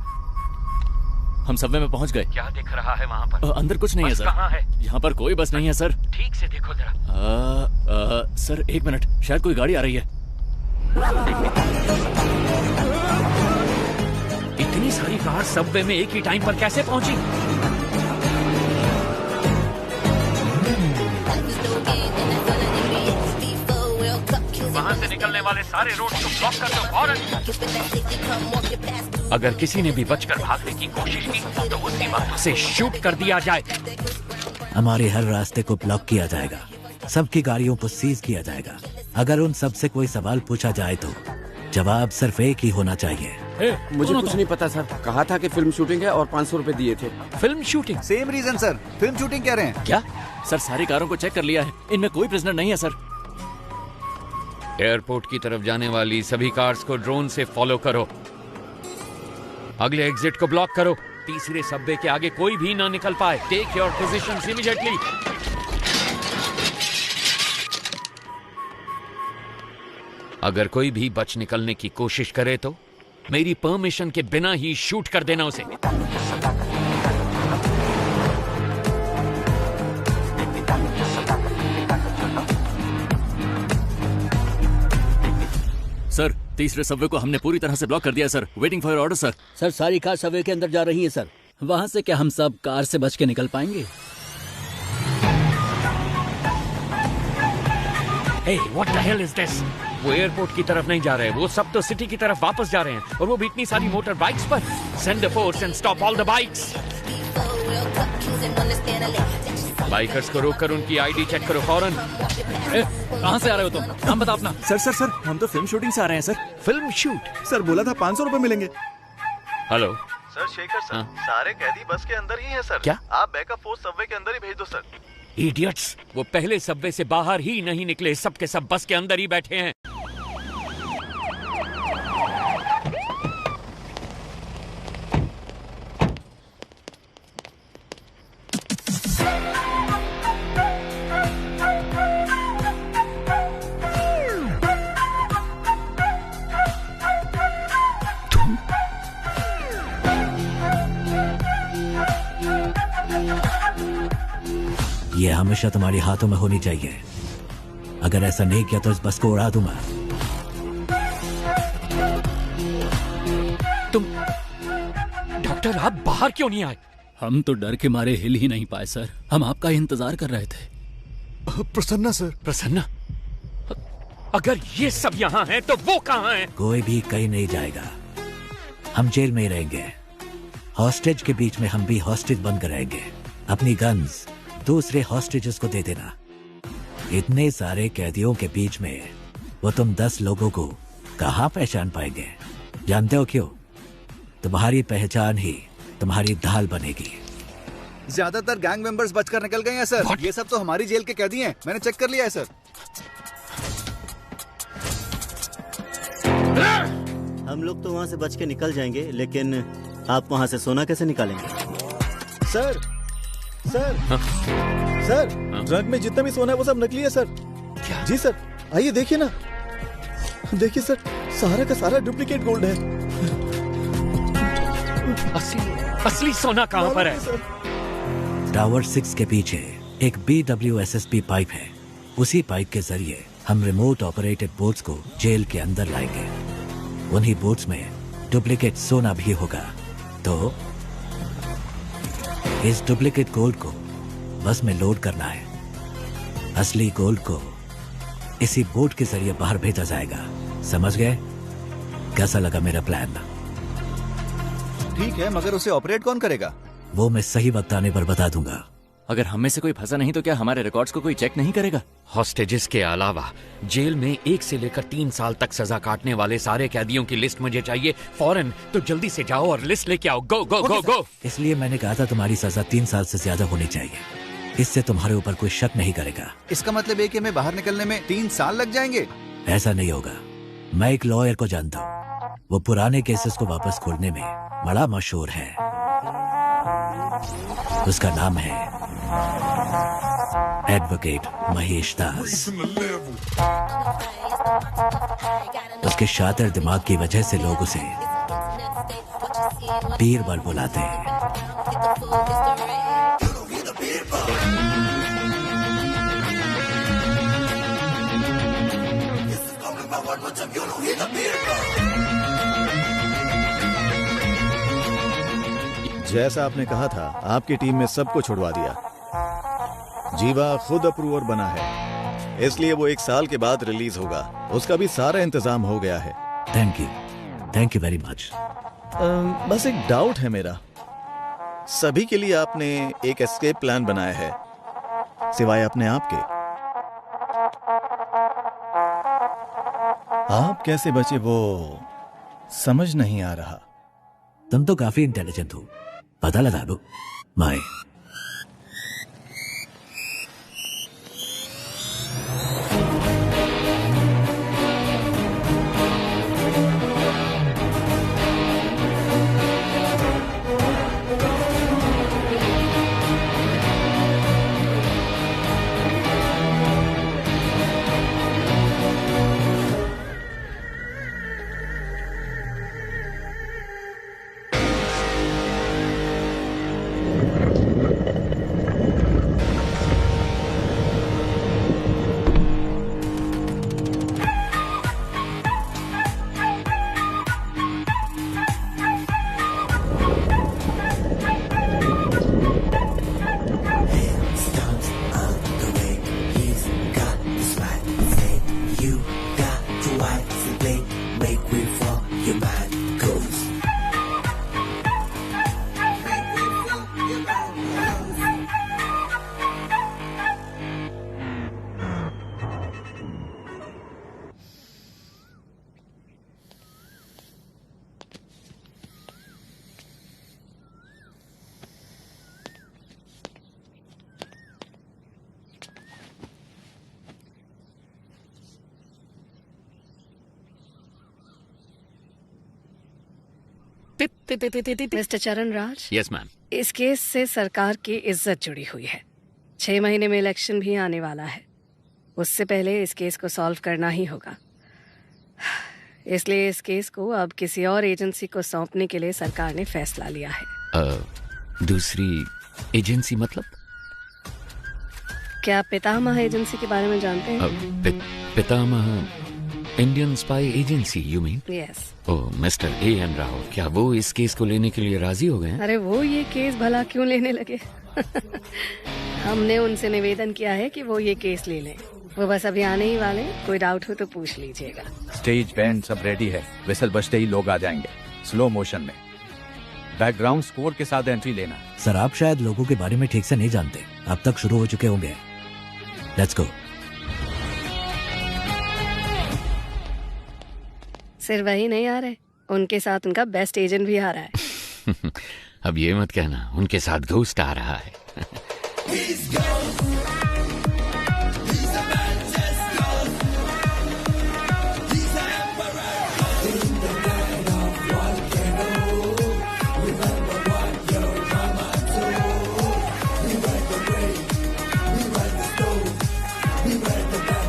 हम सबवे में पहुंच गए. क्या दिख रहा है वहाँ पर? अंदर कुछ नहीं है सर. कहाँ है? यहाँ पर कोई बस नहीं है सर. ठीक से देखो जरा. सर 1 मिनट, शायद कोई गाड़ी आ रही है. इतनी सारी कार सबवे में एक ही टाइम पर कैसे पहुंची? वहां से निकलने वाले सारे रोड को ब्लॉक कर दो फौरन. अगर किसी ने भी बचकर भागने की कोशिश की तो उसी वक्त से शूट कर दिया जाए. हमारे हर रास्ते को ब्लॉक किया जाएगा. सबकी गाड़ियों को सीज किया जाएगा. अगर उन सब से कोई सवाल पूछा जाए तो जवाब सिर्फ एक ही होना चाहिए. मुझे कुछ नहीं पता सर. कहा था कि फिल्म शूटिंग है और 500 रुपए दिए थे. Film shooting? Same reason sir. Film shooting कह रहे हैं. क्या? सर, सारी कारों को चेक कर लिया है. इनमें कोई प्रिजनर नहीं है सर. एयरपोर्ट की तरफ जाने वाली सभी कार्स को ड्रोन से फॉलो करो. अगले एग्जिट को ब्लॉक करो. तीसरे सबवे के आगे कोई भी ना निकल पाए. Take your positions immediately. अगर कोई भी बच निकलने की कोशिश करे तो मेरी परमिशन के बिना ही शूट कर देना उसे. सर, तीसरे सबवे को हमने पूरी तरह से ब्लॉक कर दिया sir. Waiting for your order sir. Sir, सारी कार सबवे के अंदर जा रही है सर. वहां से क्या हम सब कार से बच के निकल पाएंगे? Hey, what the hell is this? वो एयरपोर्ट की तरफ नहीं जा रहे. वो सब तो सिटी की तरफ वापस जा रहे हैं और वो भी इतनी सारी मोटर बाइक्स पर. Send the force and stop all the bikes. Bikers को रोककर उनकी आईडी चेक करो फौरन. कहाँ से आ रहे हो तुम? नाम बता अपना. सर, हम तो फिल्म शूटिंग से आ रहे हैं सर. Film shoot? सर, बोला था 500 रुपए मिलेंगे. हेलो सर, शेखर सर, सारे कैदी बस के अंदर ही हैं सर. क्या? आप बैकअप फोर्स सबवे के अंदर ही भेज दो सर. इडियट्स, वो पहले सबवे से बाहर ही नहीं निकले. सब के सब बस के अंदर ही बैठे हैं. ये हमेशा तुम्हारे हाथों में होनी चाहिए. अगर ऐसा नहीं किया तो इस बस को उड़ा दूंगा. तुम डॉक्टर, आप बाहर क्यों नहीं आए? हम तो डर के मारे हिल ही नहीं पाए सर. हम आपका इंतजार कर रहे थे. प्रसन्ना सर. प्रसन्ना? अगर ये सब यहाँ हैं तो वो कहाँ हैं? कोई भी कहीं नहीं जाएगा. हम जेल में ही रहेंगे. हॉस्टेज के बीच में हम भी हॉस्टेज बनकर रहेंगे. अपनी गन्स दूसरे हॉस्टेजेस को दे देना. इतने सारे कैदियों के बीच में वो तुम 10 लोगों को कहाँ पहचान पाएंगे? जानते हो क्यों? तुम्हारी पहचान ही तुम्हारी ढाल बनेगी. ज्यादातर गैंग मेंबर्स बचकर निकल गए हैं सर. ये सब तो हमारी जेल के कैदी हैं. मैंने चेक कर लिया है सर. हम लोग तो वहाँ से बच के निकल जाएंगे, लेकिन आप वहाँ से सोना कैसे निकालेंगे? सर सर सर, ट्रक में जितना भी सोना है वो सब नकली है सर। क्या? जी सर, आइए देखिए ना, देखिए सर, सारा का सारा डुप्लीकेट गोल्ड है। असली सोना कहाँ पर है? टावर 6 के पीछे एक BWSSP पाइप है। उसी पाइप के जरिए हम रिमोट ऑपरेटेड बोट्स को जेल के अंदर लाएंगे। उन्हीं बोट्स में डुप्लीकेट सोना भी होगा। तो इस डुप्लीकेट गोल्ड को बस में लोड करना है। असली गोल्ड को इसी बोट के जरिए बाहर भेजा जाएगा। समझ गए? कैसा लगा मेरा प्लान? ठीक है, मगर उसे ऑपरेट कौन करेगा? वो मैं सही वक्त आने पर बता दूंगा। अगर हम में से कोई फंसा नहीं तो क्या हमारे रिकॉर्ड्स को कोई चेक नहीं करेगा? हॉस्टेजेस के अलावा जेल में 1 से लेकर 3 साल तक सजा काटने वाले सारे कैदियों की लिस्ट मुझे चाहिए फौरन। तो जल्दी से जाओ और लिस्ट लेके आओ। गो गो गो गो। इसलिए मैंने कहा था तुम्हारी सजा 3 साल से ज्यादा होनी चाहिए। इससे तुम्हारे ऊपर कोई शक नहीं करेगा। इसका मतलब है कि हमें बाहर निकलने में 3 साल लग जाएंगे? ऐसा नहीं होगा। मैं एक लॉयर को जानता हूँ, वो पुराने केसेस को वापस खोलने में बड़ा मशहूर है। उसका नाम है एडवोकेट महेश दास। उसके शातिर दिमाग की वजह से लोग उसे बीरबल बुलाते हैं। जैसा आपने कहा था, आपकी टीम में सबको छुड़वा दिया। जीवा खुद अप्रूवर बना है, इसलिए वो 1 साल के बाद रिलीज होगा। उसका भी सारा इंतजाम हो गया है। Thank you very much. बस एक डाउट है मेरा। सभी के लिए आपने एक एस्केप प्लान बनाया है, सिवाय अपने आप के। आप कैसे बचे वो समझ नहीं आ रहा। तुम तो काफी इंटेलिजेंट हो, पता लगा दो। My mister Charan Raj. Yes ma'am. इस केस से सरकार की इज्जत जुड़ी हुई है। 6 महीने में इलेक्शन भी आने वाला है। उससे पहले इस केस को सॉल्व करना ही होगा। इसलिए इस केस को अब किसी और एजेंसी को सौंपने के लिए सरकार ने फैसला लिया है। दूसरी एजेंसी मतलब? क्या आप पितामह एजेंसी के बारे में जानते हैं? Pitamah Indian spy agency you mean? Yes. Oh, mister A.N. Rao, क्या वो इस केस को लेने के लिए राजी हो गए हैं? अरे वो ये केस भला क्यों लेने लगे? हमने उनसे निवेदन किया है कि वो ये केस ले लें। वो बस अभी आने ही वाले, कोई डाउट हो तो पूछ लीजिएगा। स्टेज बैंड सब रेडी है, विसल बजते ही लोग आ जाएंगे स्लो मोशन में। बैकग्राउंड स्कोर के साथ एंट्री लेना। सर, आप शायद लोगों के बारे में ठीक से नहीं जानते। अब तक शुरू हो चुके होंगे। Let's go. सिर्फ वही नहीं आ रहे, उनके साथ उनका बेस्ट एजेंट भी आ रहा है। अब ये मत कहना उनके साथ घोस्ट आ रहा है।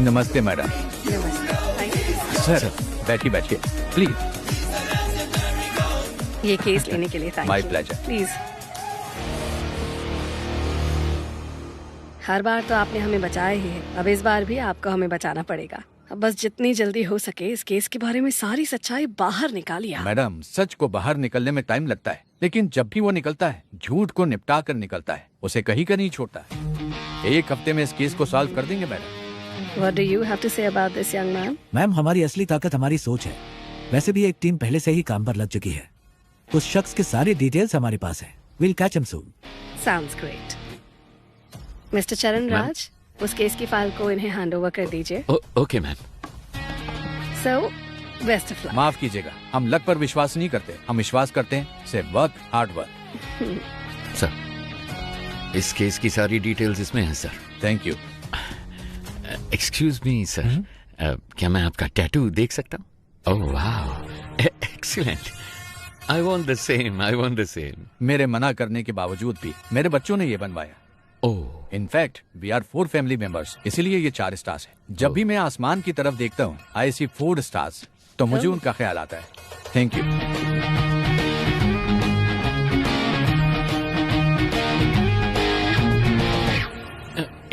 नमस्ते मैडम। सर बैठिए बैठिए प्लीज। ये केस लेने के लिए thank you. My pleasure. Please. हर बार तो आपने हमें बचाया ही है, अब इस बार भी आपको हमें बचाना पड़ेगा। अब बस जितनी जल्दी हो सके इस केस के बारे में सारी सच्चाई बाहर निकालिए। मैडम सच को बाहर निकलने में टाइम लगता है, लेकिन जब भी वो निकलता है झूठ को निपटा कर निकलता है, उसे कहीं का नहीं छोड़ता है। एक हफ्ते में इस केस को सॉल्व कर देंगे madam. What do you have to say about this young man? Ma'am, हमारी असली ताकत हमारी सोच है। वैसे भी एक टीम पहले से ही काम पर लग चुकी है। उस शख्स के सारी डिटेल्स हमारे पास है। We'll catch him soon. Sounds great. Mister Charan राज, उस केस की फाइल को इन्हें हैंड ओवर कर दीजिए। Okay ma'am. So, best of luck. माफ कीजिएगा, हम लक पर विश्वास नहीं करते, हम विश्वास करते हैं सिर्फ वर्क, हार्ड वर्क। सर, इस केस की सारी डिटेल्स इसमें हैं sir. Thank you. Excuse me sir, क्या मैं आपका टैटू देख सकता हूँ? ओह वाह, excellent. I want the same, I want the same. मेरे मना करने के बावजूद भी मेरे बच्चों ने ये बनवाया। Oh. In fact we are 4 family members, इसीलिए ये 4 स्टार्स है। जब भी मैं आसमान की तरफ देखता हूँ आई सी 4 स्टार्स, तो मुझे उनका ख्याल आता है। Thank you.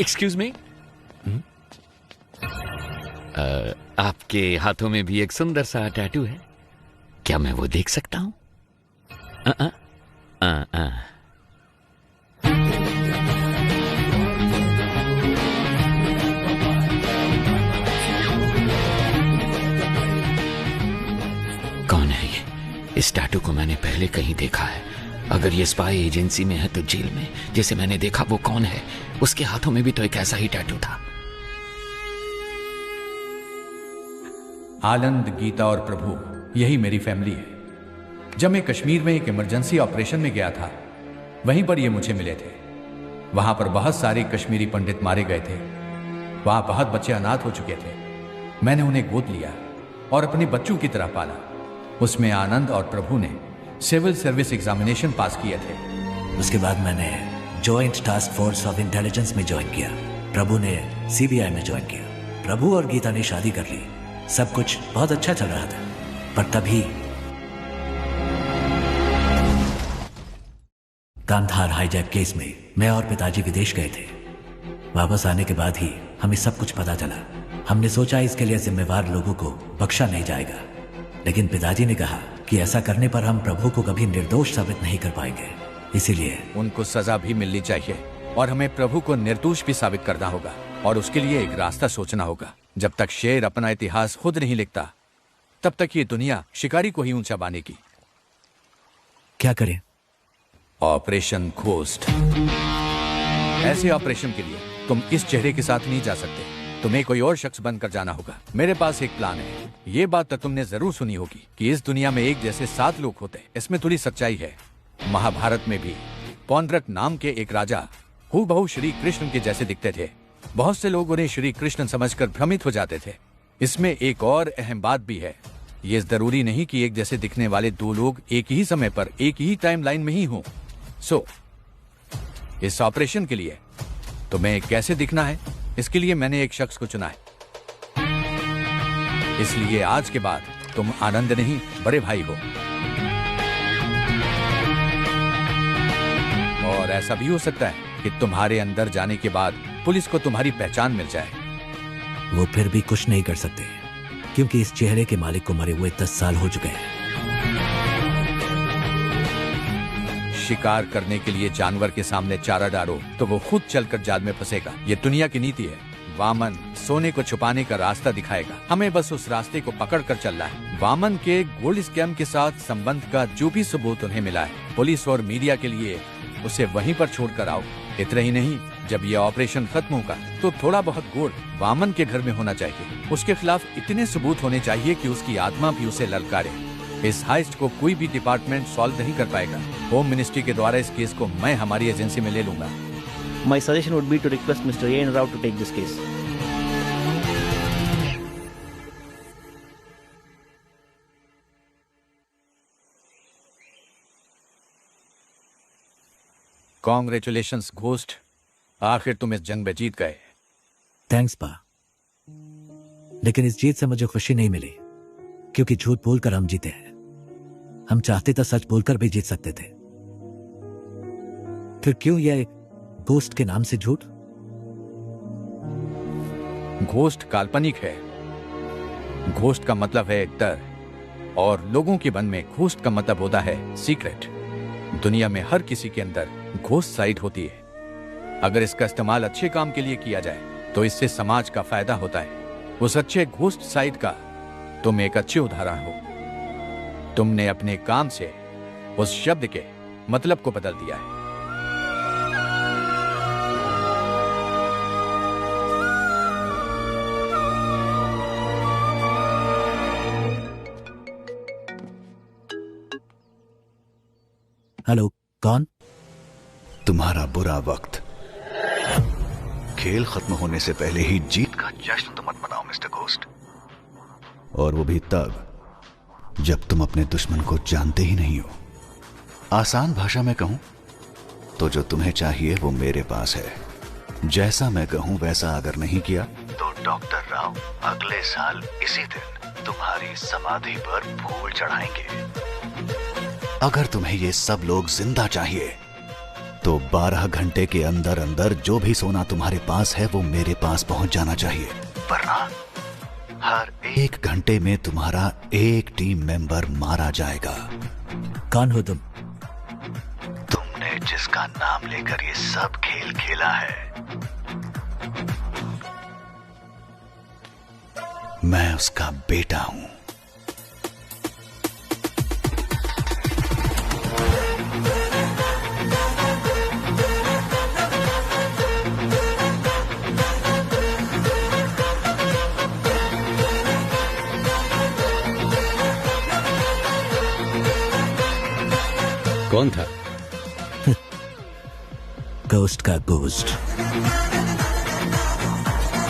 एक्सक्यूज मी, आपके हाथों में भी एक सुंदर सा टैटू है, क्या मैं वो देख सकता हूँ? कौन है ये? इस टैटू को मैंने पहले कहीं देखा है। अगर ये स्पाई एजेंसी में है तो जेल में जिसे मैंने देखा वो कौन है? उसके हाथों में भी तो एक ऐसा ही टैटू था। आनंद, गीता और प्रभु, यही मेरी फैमिली है। जब मैं कश्मीर में एक इमरजेंसी ऑपरेशन में गया था, वहीं पर ये मुझे मिले थे। वहां पर बहुत सारे कश्मीरी पंडित मारे गए थे। वहां बहुत बच्चे अनाथ हो चुके थे। मैंने उन्हें गोद लिया और अपने बच्चों की तरह पाला। उसमें आनंद और प्रभु ने सिविल सर्विस एग्जामिनेशन पास किए थे। उसके बाद मैंने joint task force of intelligence में ज्वाइन किया। प्रभु ने सीबीआई में ज्वाइन किया। प्रभु और गीता ने शादी कर ली। सब कुछ बहुत अच्छा चल रहा था, पर तभी कांधार हाईजैक केस में मैं और पिताजी विदेश गए थे। वापस आने के बाद ही हमें सब कुछ पता चला। हमने सोचा इसके लिए जिम्मेवार लोगों को बख्शा नहीं जाएगा, लेकिन पिताजी ने कहा कि ऐसा करने पर हम प्रभु को कभी निर्दोष साबित नहीं कर पाएंगे। इसीलिए उनको सजा भी मिलनी चाहिए और हमें प्रभु को निर्दोष भी साबित करना होगा, और उसके लिए एक रास्ता सोचना होगा। जब तक शेर अपना इतिहास खुद नहीं लिखता, तब तक ये दुनिया शिकारी को ही ऊंचा बांधेगी। क्या करें? Operation ghost. ऐसे ऑपरेशन के लिए तुम इस चेहरे के साथ नहीं जा सकते, तुम्हें कोई और शख्स बनकर जाना होगा। मेरे पास एक प्लान है। ये बात तो तुमने जरूर सुनी होगी कि इस दुनिया में एक जैसे 7 लोग होते हैं। इसमें थोड़ी सच्चाई है। महाभारत में भी पौंड्रक नाम के एक राजा हूबहू श्री कृष्ण के जैसे दिखते थे। बहुत से लोग उन्हें श्री कृष्ण समझकर भ्रमित हो जाते थे। इसमें एक और अहम बात भी है। ये जरूरी नहीं कि एक जैसे दिखने वाले 2 लोग एक ही समय पर एक ही टाइमलाइन में ही हों। सो इस ऑपरेशन के लिए तुम्हें कैसे दिखना है, इसके लिए मैंने एक शख्स को चुना है। इसलिए आज के बाद तुम आनंद नहीं, बड़े भाई हो। और ऐसा भी हो सकता है कि तुम्हारे अंदर जाने के बाद पुलिस को तुम्हारी पहचान मिल जाए। वो फिर भी कुछ नहीं कर सकते, क्योंकि इस चेहरे के मालिक को मरे हुए 10 साल हो चुके हैं। शिकार करने के लिए जानवर के सामने चारा डालो तो वो खुद चलकर जाल में फंसेगा। ये दुनिया की नीति है। वामन सोने को छुपाने का रास्ता दिखाएगा, हमें बस उस रास्ते को पकड़ कर चलना है। वामन के गोल्ड स्कैम के साथ संबंध का जो भी सबूत उन्हें मिला है, पुलिस और मीडिया के लिए उसे वहीं पर छोड़कर आओ। इतना ही नहीं, जब यह ऑपरेशन खत्म होगा तो थोड़ा बहुत गोल्ड वामन के घर में होना चाहिए। उसके खिलाफ इतने सबूत होने चाहिए कि उसकी आत्मा भी उसे ललकारे। इस हाइस्ट को कोई भी डिपार्टमेंट सॉल्व नहीं कर पाएगा। होम मिनिस्ट्री के द्वारा इस केस को मैं हमारी एजेंसी में ले लूंगा। My suggestion would be to request Mr. A. N. Rao to take this case. Congratulations, ghost. आखिर तुम इस जंग में जीत गए। थैंक्स पा। लेकिन इस जीत से मुझे खुशी नहीं मिली, क्योंकि झूठ बोलकर हम जीते हैं। हम चाहते तो सच बोलकर भी जीत सकते थे। फिर क्यों यह घोस्ट के नाम से झूठ? घोस्ट काल्पनिक है। घोस्ट का मतलब है डर, और लोगों के मन में घोस्ट का मतलब होता है सीक्रेट। दुनिया में हर किसी के अंदर घोस्ट साइड होती है। अगर इसका इस्तेमाल अच्छे काम के लिए किया जाए तो इससे समाज का फायदा होता है। उस अच्छे घोस्ट साइड का तुम एक अच्छे उदाहरण हो। तुमने अपने काम से उस शब्द के मतलब को बदल दिया है। हेलो, कौन? तुम्हारा बुरा वक्त। खेल खत्म होने से पहले ही जीत का जश्न तो मत मनाओ मिस्टर घोस्ट, और वो भी तब जब तुम अपने दुश्मन को जानते ही नहीं हो। आसान भाषा में कहूं तो जो तुम्हें चाहिए वो मेरे पास है। जैसा मैं कहूं वैसा अगर नहीं किया तो डॉक्टर राव अगले साल इसी दिन तुम्हारी समाधि पर फूल चढ़ाएंगे। अगर तुम्हें ये सब लोग जिंदा चाहिए तो 12 घंटे के अंदर अंदर जो भी सोना तुम्हारे पास है वो मेरे पास पहुंच जाना चाहिए, वरना हर 1 घंटे में तुम्हारा एक टीम मेंबर मारा जाएगा। कौन हो तुम? तुमने जिसका नाम लेकर ये सब खेल खेला है, मैं उसका बेटा हूं। कौन था? घोस्ट का घोस्ट।